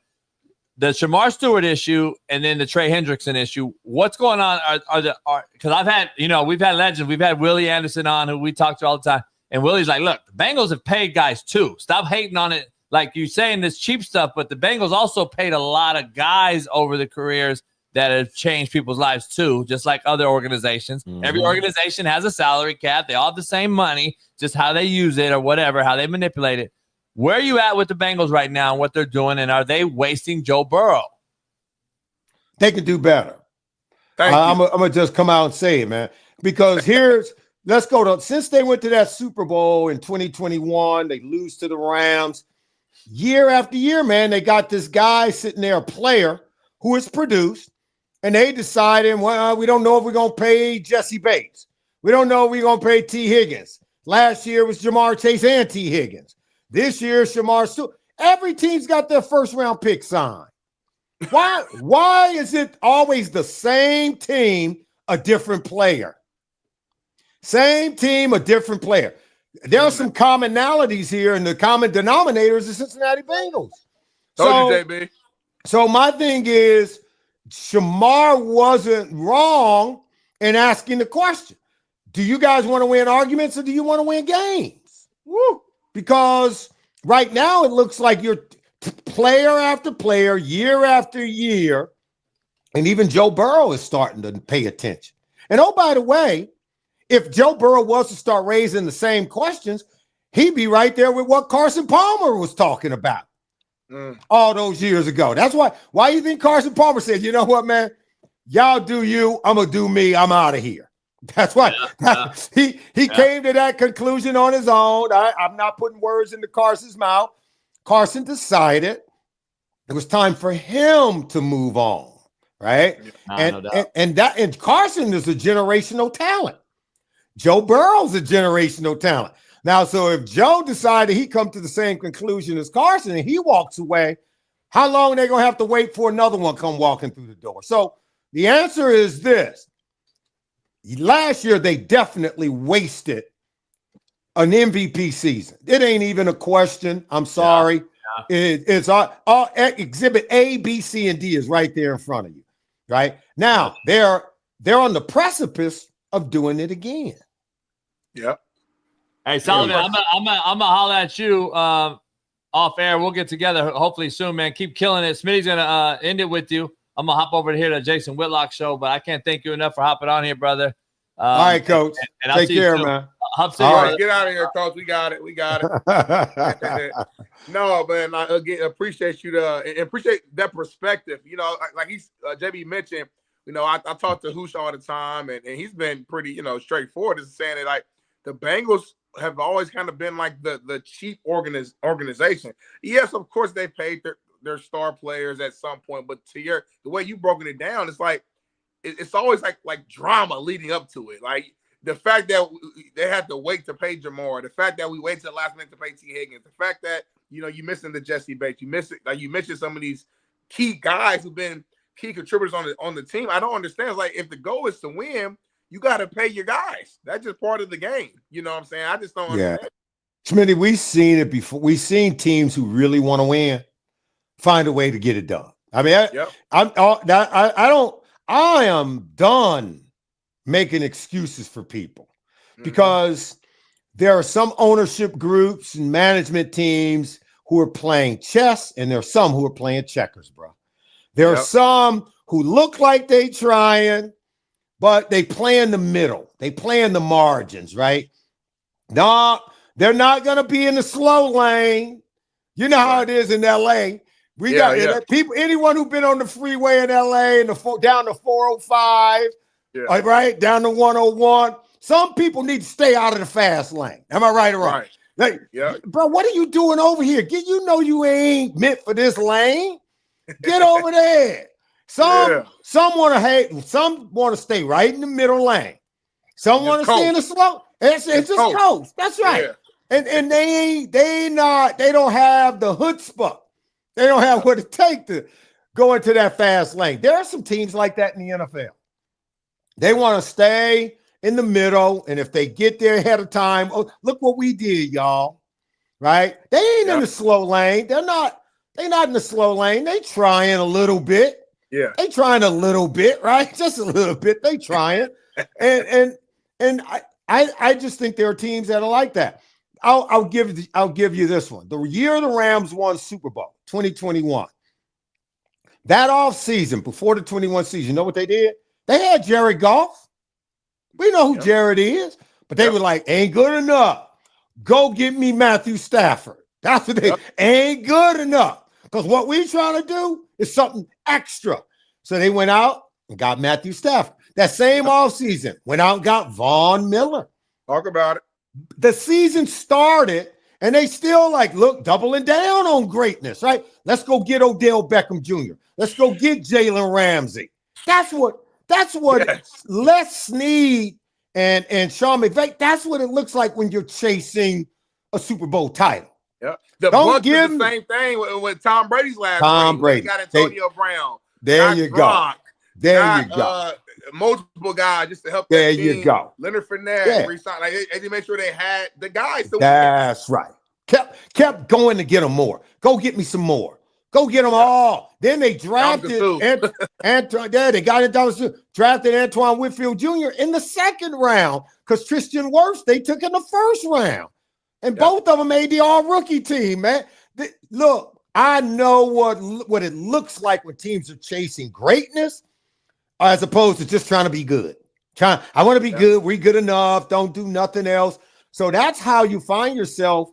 [SPEAKER 8] the Shamar Stewart issue and then the Trey Hendrickson issue, what's going on? Because I've had, we've had legends. We've had Willie Anderson on, who we talk to all the time. And Willie's like, look, the Bengals have paid guys too. Stop hating on it. Like you're saying this cheap stuff, but the Bengals also paid a lot of guys over the careers that have changed people's lives too, just like other organizations. Mm-hmm. Every organization has a salary cap. They all have the same money, just how they use it or whatever, how they manipulate it. Where are you at with the Bengals right now and what they're doing, and are they wasting Joe Burrow?
[SPEAKER 1] They could do better. I'm going to just come out and say it, man, because let's go to, since they went to that Super Bowl in 2021, they lose to the Rams. Year after year, man, they got this guy sitting there, a player who is produced, and they decided, well, we don't know if we're going to pay Jesse Bates. We don't know if we're going to pay T. Higgins. Last year was Jamar Chase and T. Higgins. This year, Shamar Stewart. Every team's got their first-round pick signed. Why is it always the same team, a different player? Same team, a different player. There are some commonalities here, and the common denominator is the Cincinnati Bengals.
[SPEAKER 2] Told you, JB.
[SPEAKER 1] So my thing is, Shamar wasn't wrong in asking the question. Do you guys want to win arguments or do you want to win games? Woo! Because right now it looks like you're player after player, year after year, and even Joe Burrow is starting to pay attention. And oh, by the way, if Joe Burrow was to start raising the same questions, he'd be right there with what Carson Palmer was talking about all those years ago. That's why you think Carson Palmer said, you know what, man? Y'all do you, I'm going to do me, I'm out of here. That's why he came to that conclusion on his own. I'm not putting words into Carson's mouth. Carson decided it was time for him to move on, right? And Carson is a generational talent. Joe Burrow's a generational talent. Now, so if Joe decided he come to the same conclusion as Carson and he walks away, how long are they going to have to wait for another one come walking through the door? So the answer is this. Last year, they definitely wasted an MVP season. It ain't even a question. I'm sorry. It's all exhibit A, B, C, and D is right there in front of you. Right now, they're on the precipice of doing it again.
[SPEAKER 2] Yep.
[SPEAKER 8] Hey, Solomon, I'm gonna holler at you off air. We'll get together hopefully soon, man. Keep killing it. Smitty's gonna end it with you. I'm gonna hop over here to Jason Whitlock show, but I can't thank you enough for hopping on here, brother.
[SPEAKER 1] All right, Coach.
[SPEAKER 8] And I'll
[SPEAKER 1] take
[SPEAKER 8] see
[SPEAKER 1] care,
[SPEAKER 8] you
[SPEAKER 1] man.
[SPEAKER 8] All
[SPEAKER 2] right, get out of here, Coach. We got it. No, man. I again appreciate you and appreciate that perspective. You know, like he's JB mentioned. You know, I talk to Hoosh all the time, and he's been pretty, straightforward in saying that like the Bengals have always kind of been like the cheap organization. Yes, of course they paid their star players at some point, but the way you broken it down, it's like it's always like drama leading up to it. Like the fact that they had to wait to pay Jamar, the fact that we waited to the last minute to pay T. Higgins, the fact that you missing the Jesse Bates, you mentioned some of these key guys who've been key contributors on the team. I don't understand. It's like if the goal is to win, you got to pay your guys. That's just part of the game. You know what I'm saying? I just don't understand.
[SPEAKER 1] Smitty, we've seen it before. We've seen teams who really want to win find a way to get it done. I mean, I am done making excuses for people because there are some ownership groups and management teams who are playing chess, and there are some who are playing checkers, bro. There are some who look like they trying, but they play in the middle. They play in the margins, right? No, they're not going to be in the slow lane. You know how it is in L.A. We got people, anyone who's been on the freeway in L.A. and down to 405, right, down to 101. Some people need to stay out of the fast lane. Am I right or wrong?
[SPEAKER 2] Right.
[SPEAKER 1] Like, bro, what are you doing over here? You ain't meant for this lane. Get over there. Some want to hate. Some want to stay right in the middle lane. Some want to stay in the slow. It's just coast. That's right. Yeah. And they don't have the chutzpah. They don't have what it takes to go into that fast lane. There are some teams like that in the NFL. They want to stay in the middle, and if they get there ahead of time, look what we did, y'all. Right? They ain't in the slow lane. They're not in the slow lane. They trying a little bit.
[SPEAKER 2] Yeah.
[SPEAKER 1] They trying a little bit, right? Just a little bit. They trying. and I just think there are teams that are like that. I'll give you this one. The year the Rams won Super Bowl, 2021. That offseason, before the 21 season, you know what they did? They had Jared Goff. We know who Jared is, but they were like, ain't good enough. Go get me Matthew Stafford. That's what they ain't good enough. Because what we trying to do is something extra. So they went out and got Matthew Stafford. That same offseason, went out and got Von Miller.
[SPEAKER 2] Talk about it.
[SPEAKER 1] The season started, and they still doubling down on greatness, right? Let's go get Odell Beckham Jr. Let's go get Jalen Ramsey. That's what Les Snead and Sean McVay, that's what it looks like when you're chasing a Super Bowl title.
[SPEAKER 2] Yeah. The Bucs did the same thing with Tom Brady's last
[SPEAKER 1] Tom Brady.
[SPEAKER 2] They got Antonio Brown.
[SPEAKER 1] There you go. There you go.
[SPEAKER 2] Multiple guys just to help
[SPEAKER 1] there
[SPEAKER 2] that team.
[SPEAKER 1] You go.
[SPEAKER 2] Leonard Fournette, they made sure they had the guys.
[SPEAKER 1] That's right. Kept going to get them more. Go get me some more. Go get them all. Then they drafted they got it. Drafted Antoine Whitfield Jr. in the second round because Tristan Wirfs they took in the first round, and both of them made the all-rookie team. Man, look, I know what it looks like when teams are chasing greatness, as opposed to just trying to be good. I want to be good. We're good enough. Don't do nothing else. So that's how you find yourself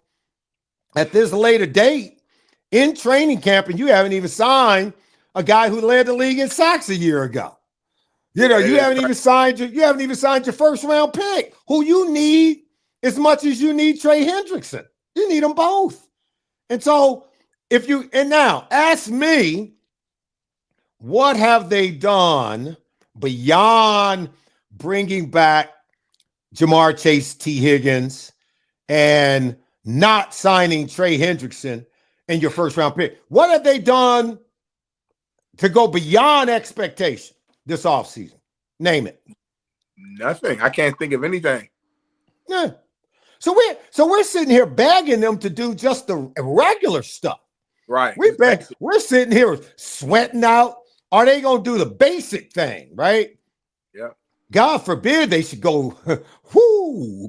[SPEAKER 1] at this later date in training camp, and you haven't even signed a guy who led the league in sacks a year ago. You know, you haven't even signed your first round pick, who you need as much as you need Trey Hendrickson. You need them both. And so now ask me, what have they done beyond bringing back Jamar Chase, T. Higgins, and not signing Trey Hendrickson and your first round pick? What have they done to go beyond expectation this offseason? Name it.
[SPEAKER 2] Nothing. I can't think of anything.
[SPEAKER 1] Yeah. So we're sitting here begging them to do just the regular stuff.
[SPEAKER 2] Right.
[SPEAKER 1] We're sitting here sweating out. Are they going to do the basic thing, right?
[SPEAKER 2] Yeah.
[SPEAKER 1] God forbid they should go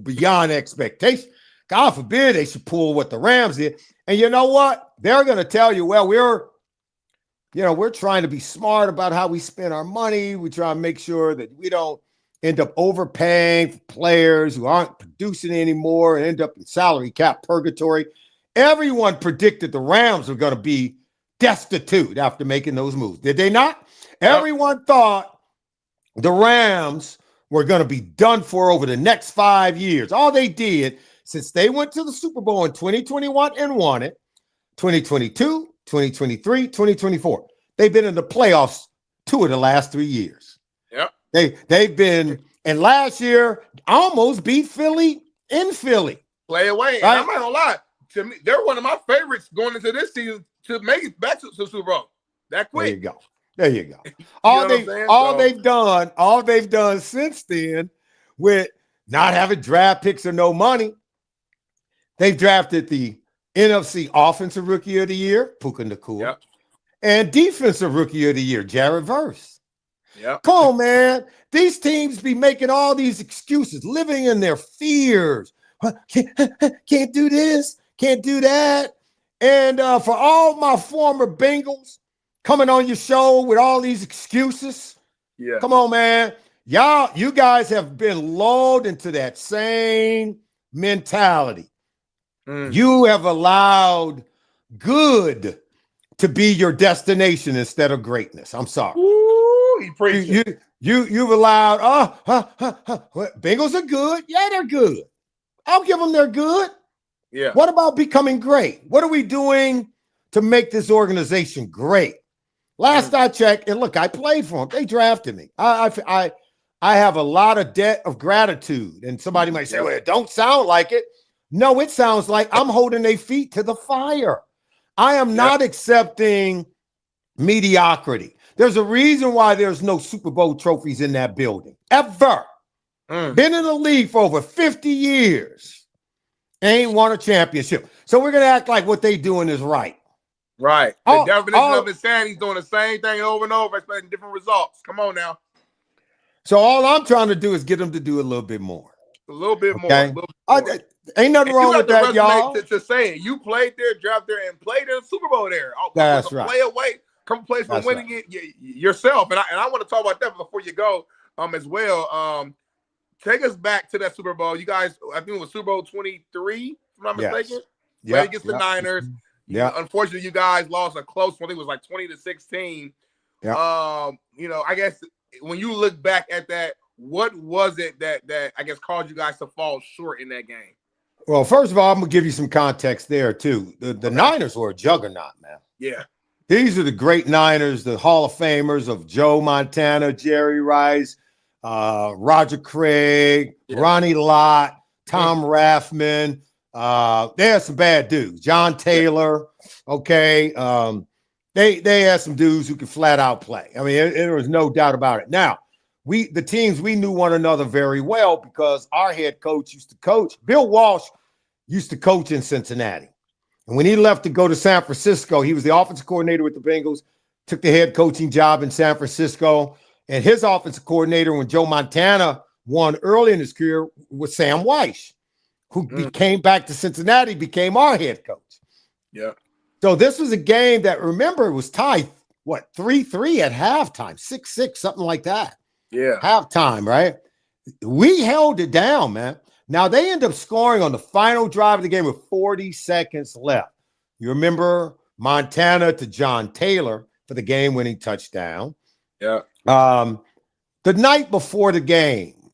[SPEAKER 1] beyond expectation. God forbid they should pull what the Rams did. And you know what? They're going to tell you, well, we're trying to be smart about how we spend our money. We try to make sure that we don't end up overpaying for players who aren't producing anymore and end up in salary cap purgatory. Everyone predicted the Rams were going to be destitute after making those moves. Did they not? Yep. Everyone thought the Rams were going to be done for over the next 5 years. All they did, since they went to the Super Bowl in 2021 and won it, 2022, 2023, 2024, they've been in the playoffs 2 of the last 3 years.
[SPEAKER 2] Yep.
[SPEAKER 1] They've been, and last year almost beat Philly in Philly.
[SPEAKER 2] Play away.
[SPEAKER 1] Right?
[SPEAKER 2] And I'm not gonna lie. To me, they're one of my favorites going into this season to make it back to the Super Bowl. That quick.
[SPEAKER 1] There you go. All they've done since then, with not having draft picks or no money, they've drafted the NFC Offensive Rookie of the Year, Puka Nacua,
[SPEAKER 2] yep,
[SPEAKER 1] and Defensive Rookie of the Year, Jared Verse.
[SPEAKER 2] Yep.
[SPEAKER 1] Come on, man. These teams be making all these excuses, living in their fears. Can't do this, can't do that. And for all my former Bengals coming on your show with all these excuses,
[SPEAKER 2] yeah,
[SPEAKER 1] come on, man. You guys have been lulled into that same mentality. You have allowed good to be your destination instead of greatness. I'm sorry. You've allowed, Bengals are good. Yeah, they're good. I'll give them they're good.
[SPEAKER 2] Yeah.
[SPEAKER 1] What about becoming great? What are we doing to make this organization great? Last I checked, and look, I played for them. They drafted me. I have a lot of debt of gratitude. And somebody might say, well, it don't sound like it. No, it sounds like I'm holding their feet to the fire. I am not accepting mediocrity. There's a reason why there's no Super Bowl trophies in that building, ever. Been in the league for over 50 years. Ain't won a championship. So we're going to act like what they doing is right.
[SPEAKER 2] Right. The definition of insanity is doing the same thing over and over, expecting different results. Come on now.
[SPEAKER 1] So all I'm trying to do is get them to do a little bit more.
[SPEAKER 2] A little bit more.
[SPEAKER 1] Ain't nothing wrong with that, y'all.
[SPEAKER 2] To say it. You played there, drafted there, and played in the Super Bowl there.
[SPEAKER 1] That's right.
[SPEAKER 2] Play away, come place from winning it yourself. And I want to talk about that before you go as well. Take us back to that Super Bowl. You guys, I think it was Super Bowl 23, if I'm not mistaken. Played against the Niners.
[SPEAKER 1] Yeah.
[SPEAKER 2] Unfortunately, you guys lost a close one. I think it was like 20-16.
[SPEAKER 1] Yeah.
[SPEAKER 2] I guess when you look back at that, what was it that I guess caused you guys to fall short in that game?
[SPEAKER 1] Well, first of all, I'm gonna give you some context there too. The Niners were a juggernaut, man.
[SPEAKER 2] Yeah.
[SPEAKER 1] These are the great Niners, the Hall of Famers of Joe Montana, Jerry Rice, Roger Craig, Ronnie Lott, Tom Rathman. They had some bad dudes. John Taylor. Okay. They had some dudes who could flat out play. I mean, there was no doubt about it. Now, the teams, we knew one another very well because our head coach used to coach. Bill Walsh used to coach in Cincinnati. And when he left to go to San Francisco, he was the offensive coordinator with the Bengals, took the head coaching job in San Francisco. And his offensive coordinator, when Joe Montana won early in his career, was Sam Weish, who came back to Cincinnati, became our head coach.
[SPEAKER 2] Yeah.
[SPEAKER 1] So this was a game that, remember, it was tied, 3-3 at halftime, 6-6, something like that.
[SPEAKER 2] Yeah.
[SPEAKER 1] Halftime, right? We held it down, man. Now, they end up scoring on the final drive of the game with 40 seconds left. You remember Montana to John Taylor for the game-winning touchdown.
[SPEAKER 2] Yeah.
[SPEAKER 1] The night before the game,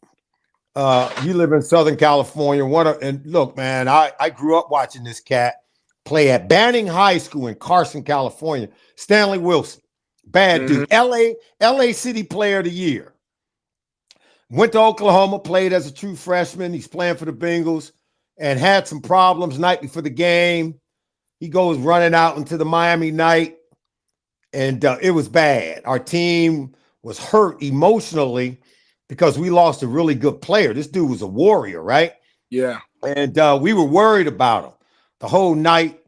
[SPEAKER 1] you live in Southern California. And look, man, I grew up watching this cat play at Banning High School in Carson, California. Stanley Wilson, bad dude. LA City Player of the Year. Went to Oklahoma, played as a true freshman. He's playing for the Bengals and had some problems night before the game. He goes running out into the Miami night, and it was bad. Our team was hurt emotionally because we lost a really good player. This dude was a warrior, right?
[SPEAKER 2] Yeah.
[SPEAKER 1] And we were worried about him the whole night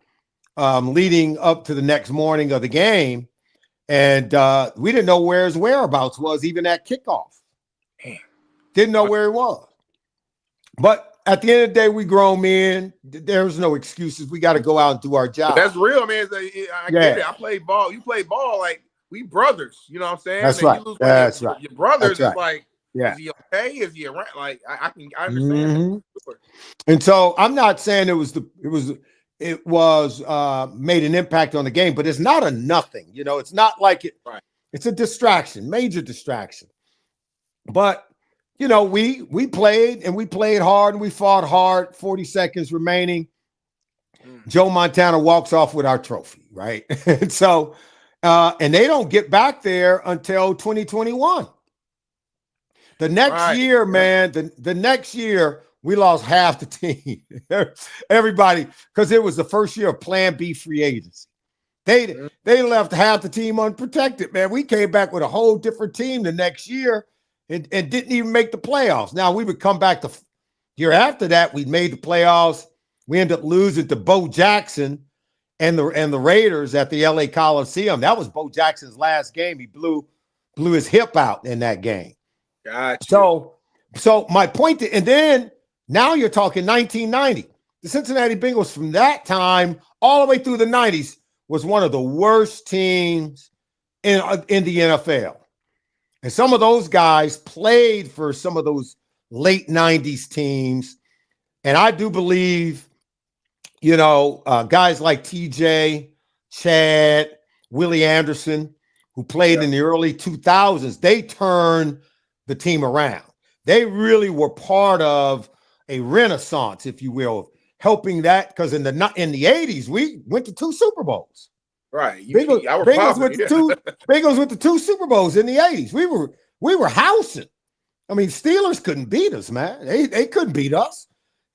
[SPEAKER 1] leading up to the next morning of the game. And we didn't know where his whereabouts was, even at kickoff. Didn't know where he was. But at the end of the day, we grown men. There's no excuses. We got to go out and do our job.
[SPEAKER 2] That's real, man. I get it. I play ball. You play ball like we brothers. You know what I'm saying?
[SPEAKER 1] That's
[SPEAKER 2] and
[SPEAKER 1] right. That's right.
[SPEAKER 2] Your brothers
[SPEAKER 1] That's right.
[SPEAKER 2] is like,
[SPEAKER 1] yeah.
[SPEAKER 2] Is he okay? Is he around? Like I understand.
[SPEAKER 1] Mm-hmm. And so I'm not saying it was made an impact on the game, but it's not a nothing. You know, it's not like it.
[SPEAKER 2] Right.
[SPEAKER 1] It's a distraction, major distraction. But you know, we played and we played hard and we fought hard. 40 seconds remaining. Joe Montana walks off with our trophy, right? And so, and they don't get back there until 2021. The next year, man, the next year, we lost half the team. Everybody, because it was the first year of Plan B free agency. They left half the team unprotected, man. We came back with a whole different team the next year and didn't even make the playoffs. Now, we would come back the year after that. We made the playoffs. We ended up losing to Bo Jackson and the Raiders at the LA Coliseum. That was Bo Jackson's last game. He blew his hip out in that game.
[SPEAKER 2] Gotcha.
[SPEAKER 1] So my point, and then now you're talking 1990. The Cincinnati Bengals from that time all the way through the 90s was one of the worst teams in the NFL. And some of those guys played for some of those late 90s teams. And I do believe, you know, guys like TJ, Chad, Willie Anderson, who played in the early 2000s, they turned the team around. They really were part of a renaissance, if you will, of helping that, because in the 80s, we went to 2 Super Bowls.
[SPEAKER 2] Right.
[SPEAKER 1] Bengals went to 2 Super Bowls in the 80s. We were housing. I mean, Steelers couldn't beat us, man. They couldn't beat us,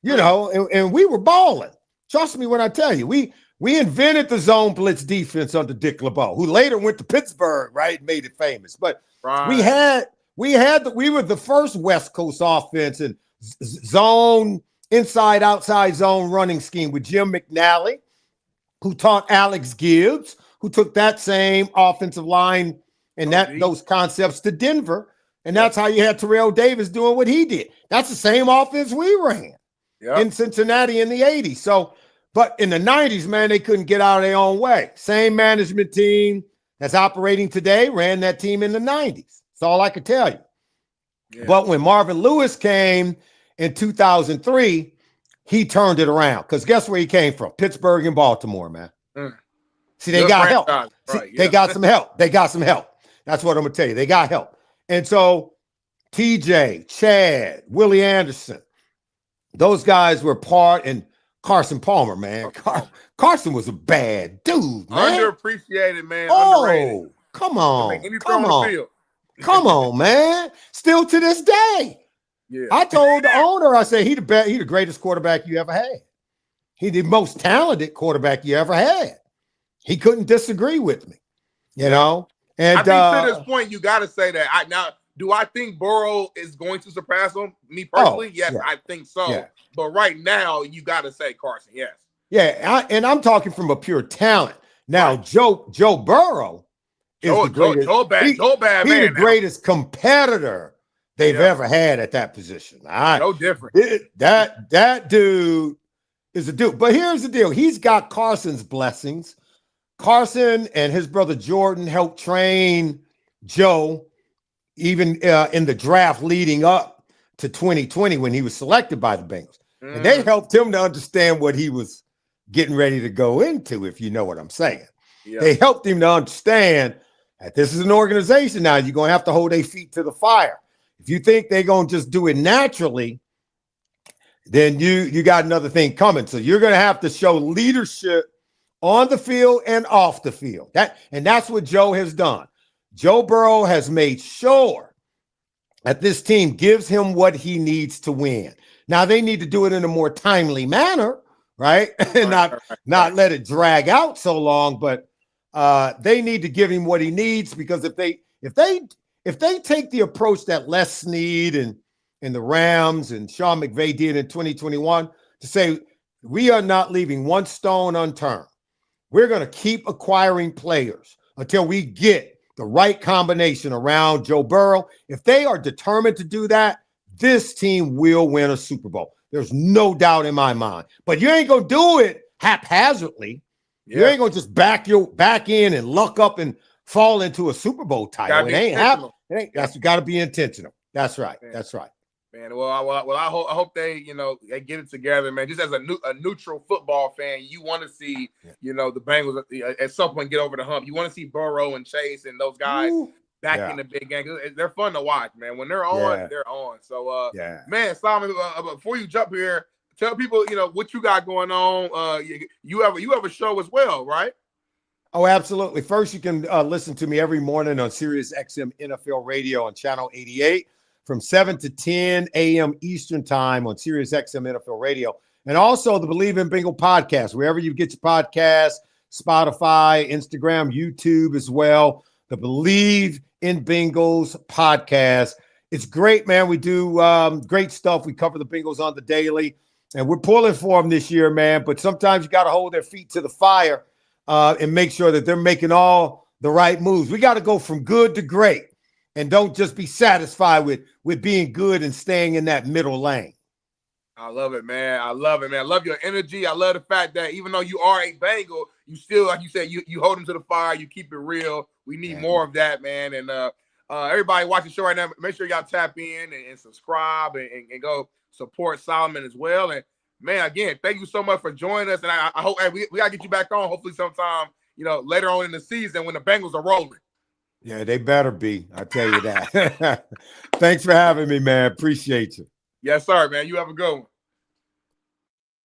[SPEAKER 1] you know, and we were balling. Trust me when I tell you, we invented the zone blitz defense under Dick LeBeau, who later went to Pittsburgh, right? Made it famous. But we were the first West Coast offense and zone, inside, outside zone running scheme with Jim McNally, who taught Alex Gibbs, who took that same offensive line and those concepts to Denver. And that's how you had Terrell Davis doing what he did. That's the same offense we ran in Cincinnati in the 80s. So, but in the 90s, man, they couldn't get out of their own way. Same management team that's operating today ran that team in the 90s. That's all I could tell you. Yeah. But when Marvin Lewis came in 2003, he turned it around. Because guess where he came from? Pittsburgh and Baltimore, man. See, they got help. They got some help. They got some help. That's what I'm going to tell you. They got help. And so TJ, Chad, Willie Anderson, those guys were part, and Carson Palmer, man. Carson was a bad dude, man.
[SPEAKER 2] Underappreciated, man.
[SPEAKER 1] Oh, come on. Come on, man. Still to this day. Yeah. I told the owner, I said, he the greatest quarterback you ever had. He the most talented quarterback you ever had. He couldn't disagree with me, you know? And
[SPEAKER 2] I think to this point, you got to say that. Now, do I think Burrow is going to surpass him? Me personally, yes, I think so. Yeah. But right now, you got to say Carson, yes.
[SPEAKER 1] Yeah, and I'm talking from a pure talent. Now, Joe Burrow is the greatest. He's the greatest competitor they've ever had at that position.
[SPEAKER 2] No different.
[SPEAKER 1] That dude is a dude. But here's the deal. He's got Carson's blessings. Carson and his brother Jordan helped train Joe even in the draft leading up to 2020 when he was selected by the Bengals. And they helped him to understand what he was getting ready to go into, if you know what I'm saying.
[SPEAKER 2] Yeah.
[SPEAKER 1] They helped him to understand that this is an organization now. You're going to have to hold their feet to the fire. If you think they're going to just do it naturally, then you got another thing coming. So you're going to have to show leadership on the field and off the field. That's what Joe has done. Joe Burrow has made sure that this team gives him what he needs to win. Now they need to do it in a more timely manner, right? And not let it drag out so long, but they need to give him what he needs, because if they take the approach that Les Snead and the Rams and Sean McVay did in 2021 to say, we are not leaving one stone unturned. We're going to keep acquiring players until we get the right combination around Joe Burrow. If they are determined to do that, this team will win a Super Bowl. There's no doubt in my mind. But you ain't going to do it haphazardly. Yeah. You ain't going to just back in and luck up and fall into a Super Bowl title. It ain't happening. You got to be intentional. That's right.
[SPEAKER 2] Man.
[SPEAKER 1] That's right.
[SPEAKER 2] Man, I hope they get it together, man. Just as a neutral football fan, you want to see the Bengals at some point get over the hump. You want to see Burrow and Chase and those guys back in the big game. They're fun to watch, man. When they're on, they're on. So, man, Simon, before you jump here, tell people what you got going on. You have a show as well, right?
[SPEAKER 1] Oh, absolutely. First, you can listen to me every morning on Sirius XM NFL Radio on Channel 88. From 7 to 10 a.m. Eastern time on Sirius XM NFL Radio. And also the Believe in Bengal podcast, wherever you get your podcasts, Spotify, Instagram, YouTube as well. The Believe in Bengals podcast. It's great, man. We do great stuff. We cover the Bengals on the daily. And we're pulling for them this year, man. But sometimes you got to hold their feet to the fire and make sure that they're making all the right moves. We got to go from good to great. And don't just be satisfied with being good and staying in that middle lane.
[SPEAKER 2] I love it, man. I love your energy. I love the fact that even though you are a Bengal, you still, like you said, you hold them to the fire. You keep it real. We need more of that, man. And everybody watching the show right now, make sure y'all tap in and subscribe and go support Solomon as well. And, man, again, thank you so much for joining us. And I hope we got to get you back on hopefully sometime, later on in the season when the Bengals are rolling.
[SPEAKER 1] Yeah, they better be. I tell you that. Thanks for having me, man. Appreciate you.
[SPEAKER 2] Yes, sir, man. You have a good one.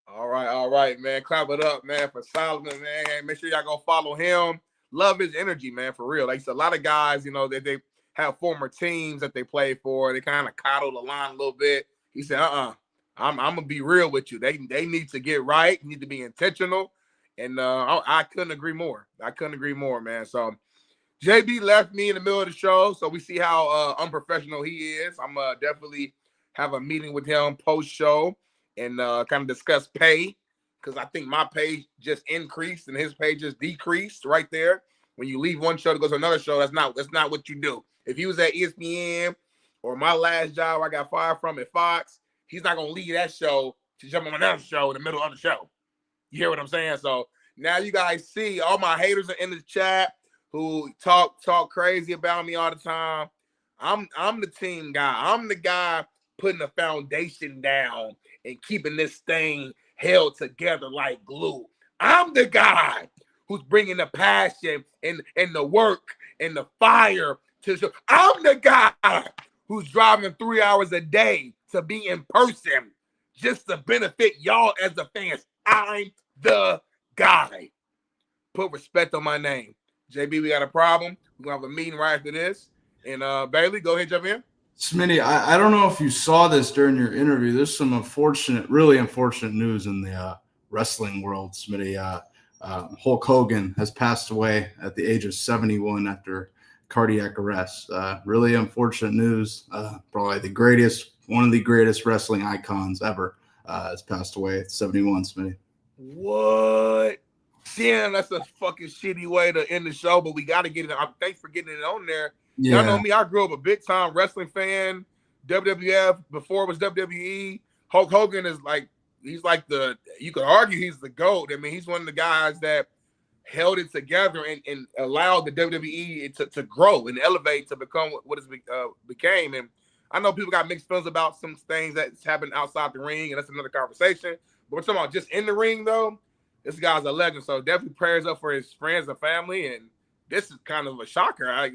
[SPEAKER 2] All right, man. Clap it up, man, for Solomon, man. Make sure y'all go follow him. Love his energy, man, for real. Like, a lot of guys, that they have former teams that they play for. They kind of coddle the line a little bit. He said, I'm going to be real with you. They need to get right, need to be intentional. And I couldn't agree more. Man. So, JB left me in the middle of the show, so we see how unprofessional he is. I'm definitely have a meeting with him post-show and kind of discuss pay, because I think my pay just increased and his pay just decreased right there. When you leave one show to go to another show, that's not what you do. If he was at ESPN or my last job I got fired from at Fox, he's not going to leave that show to jump on another show in the middle of the show. You hear what I'm saying? So now you guys see all my haters are in the chat who talk crazy about me all the time. I'm the team guy. I'm the guy putting the foundation down and keeping this thing held together like glue. I'm the guy who's bringing the passion and the work and the fire to show. I'm the guy who's driving 3 hours a day to be in person just to benefit y'all as the fans. I'm the guy. Put respect on my name. JB, we got a problem. We're going to have a meeting right after this. And Bailey, go ahead, jump in.
[SPEAKER 13] Smitty, I don't know if you saw this during your interview. There's some really unfortunate news in the wrestling world, Smitty. Hulk Hogan has passed away at the age of 71 after cardiac arrest. Really unfortunate news. Probably one of the greatest wrestling icons ever has passed away at 71, Smitty.
[SPEAKER 2] What? Damn, that's a fucking shitty way to end the show, but we got to get it. Thanks for getting it on there. Yeah. Y'all know me. I grew up a big-time wrestling fan. WWF, before it was WWE. Hulk Hogan is he's like you could argue he's the GOAT. I mean, he's one of the guys that held it together and allowed the WWE to grow and elevate to become what it became. And I know people got mixed feelings about some things that's happened outside the ring, and that's another conversation. But we're talking about just in the ring, though. This guy's a legend, so definitely prayers up for his friends and family. And this is kind of a shocker.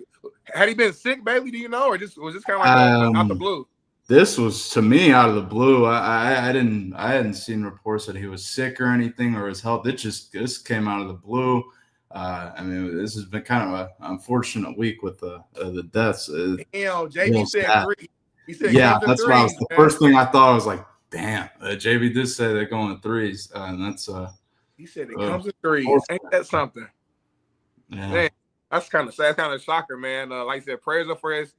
[SPEAKER 2] Had he been sick, Bailey? Do you know, or just was this kind of like out the blue?
[SPEAKER 13] This was, to me, out of the blue. I hadn't seen reports that he was sick or anything, or his health. This came out of the blue. I mean, this has been kind of an unfortunate week with the deaths.
[SPEAKER 2] JB said 3. He said,
[SPEAKER 13] yeah, that's what the first thing I thought. I was like, damn, JB did say they're going 3s, and that's
[SPEAKER 2] he said it comes in 3s. Ain't that something?
[SPEAKER 13] Yeah.
[SPEAKER 2] Man, that's kind of sad, kind of shocker, man. Like I said, prayers up for his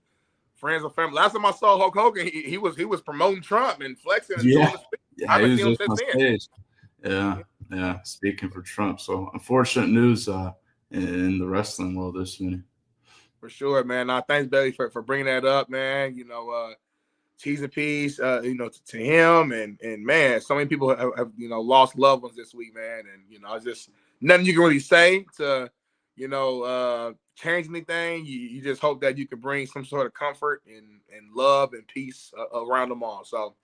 [SPEAKER 2] friends and family. Last time I saw Hulk Hogan, he was promoting Trump and flexing. And
[SPEAKER 13] Yeah,
[SPEAKER 2] I haven't seen him
[SPEAKER 13] just on
[SPEAKER 2] since then.
[SPEAKER 13] stage. Yeah, speaking for Trump. So unfortunate news in the wrestling world this minute.
[SPEAKER 2] For sure, man. Thanks, Bailey, for bringing that up, man. T's and P's, to him and man, so many people have lost loved ones this week, man. And it's just nothing you can really say to change anything. You just hope that you can bring some sort of comfort and love and peace around them all. So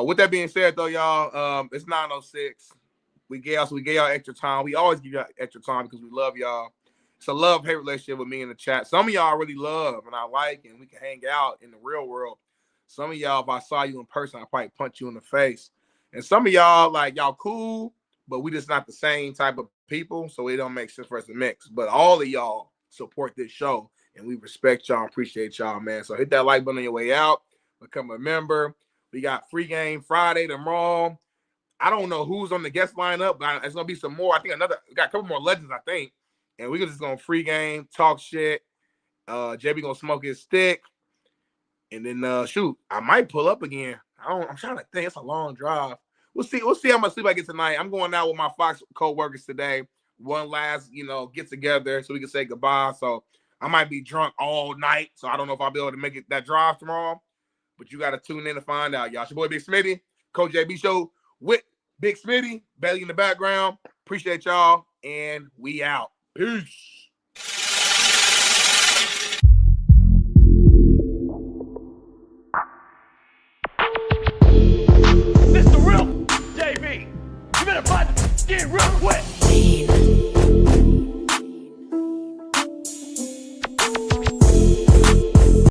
[SPEAKER 2] with that being said, though, y'all, it's 9:06. We gave y'all extra time. We always give y'all extra time because we love y'all. It's a love-hate relationship with me in the chat. Some of y'all I really love and I like, and we can hang out in the real world. Some of y'all, if I saw you in person, I'd probably punch you in the face. And some of y'all, y'all cool, but we just not the same type of people, so it don't make sense for us to mix. But all of y'all support this show, and we respect y'all and appreciate y'all, man. So hit that like button on your way out. Become a member. We got free game Friday tomorrow. I don't know who's on the guest lineup, but it's going to be some more. I think we got a couple more legends, I think. And we're just going to free game, talk shit. JB going to smoke his stick. And then, shoot, I might pull up again. I'm trying to think. It's a long drive. We'll see how much sleep I get tonight. I'm going out with my Fox co-workers today. One last, get together so we can say goodbye. So I might be drunk all night. So I don't know if I'll be able to make it that drive tomorrow. But you got to tune in to find out, y'all. It's your boy, Big Smitty, Coach JB Show with Big Smitty, Bailey in the background. Appreciate y'all, and we out. Peace.
[SPEAKER 6] This the real JB. You better find the skin real quick.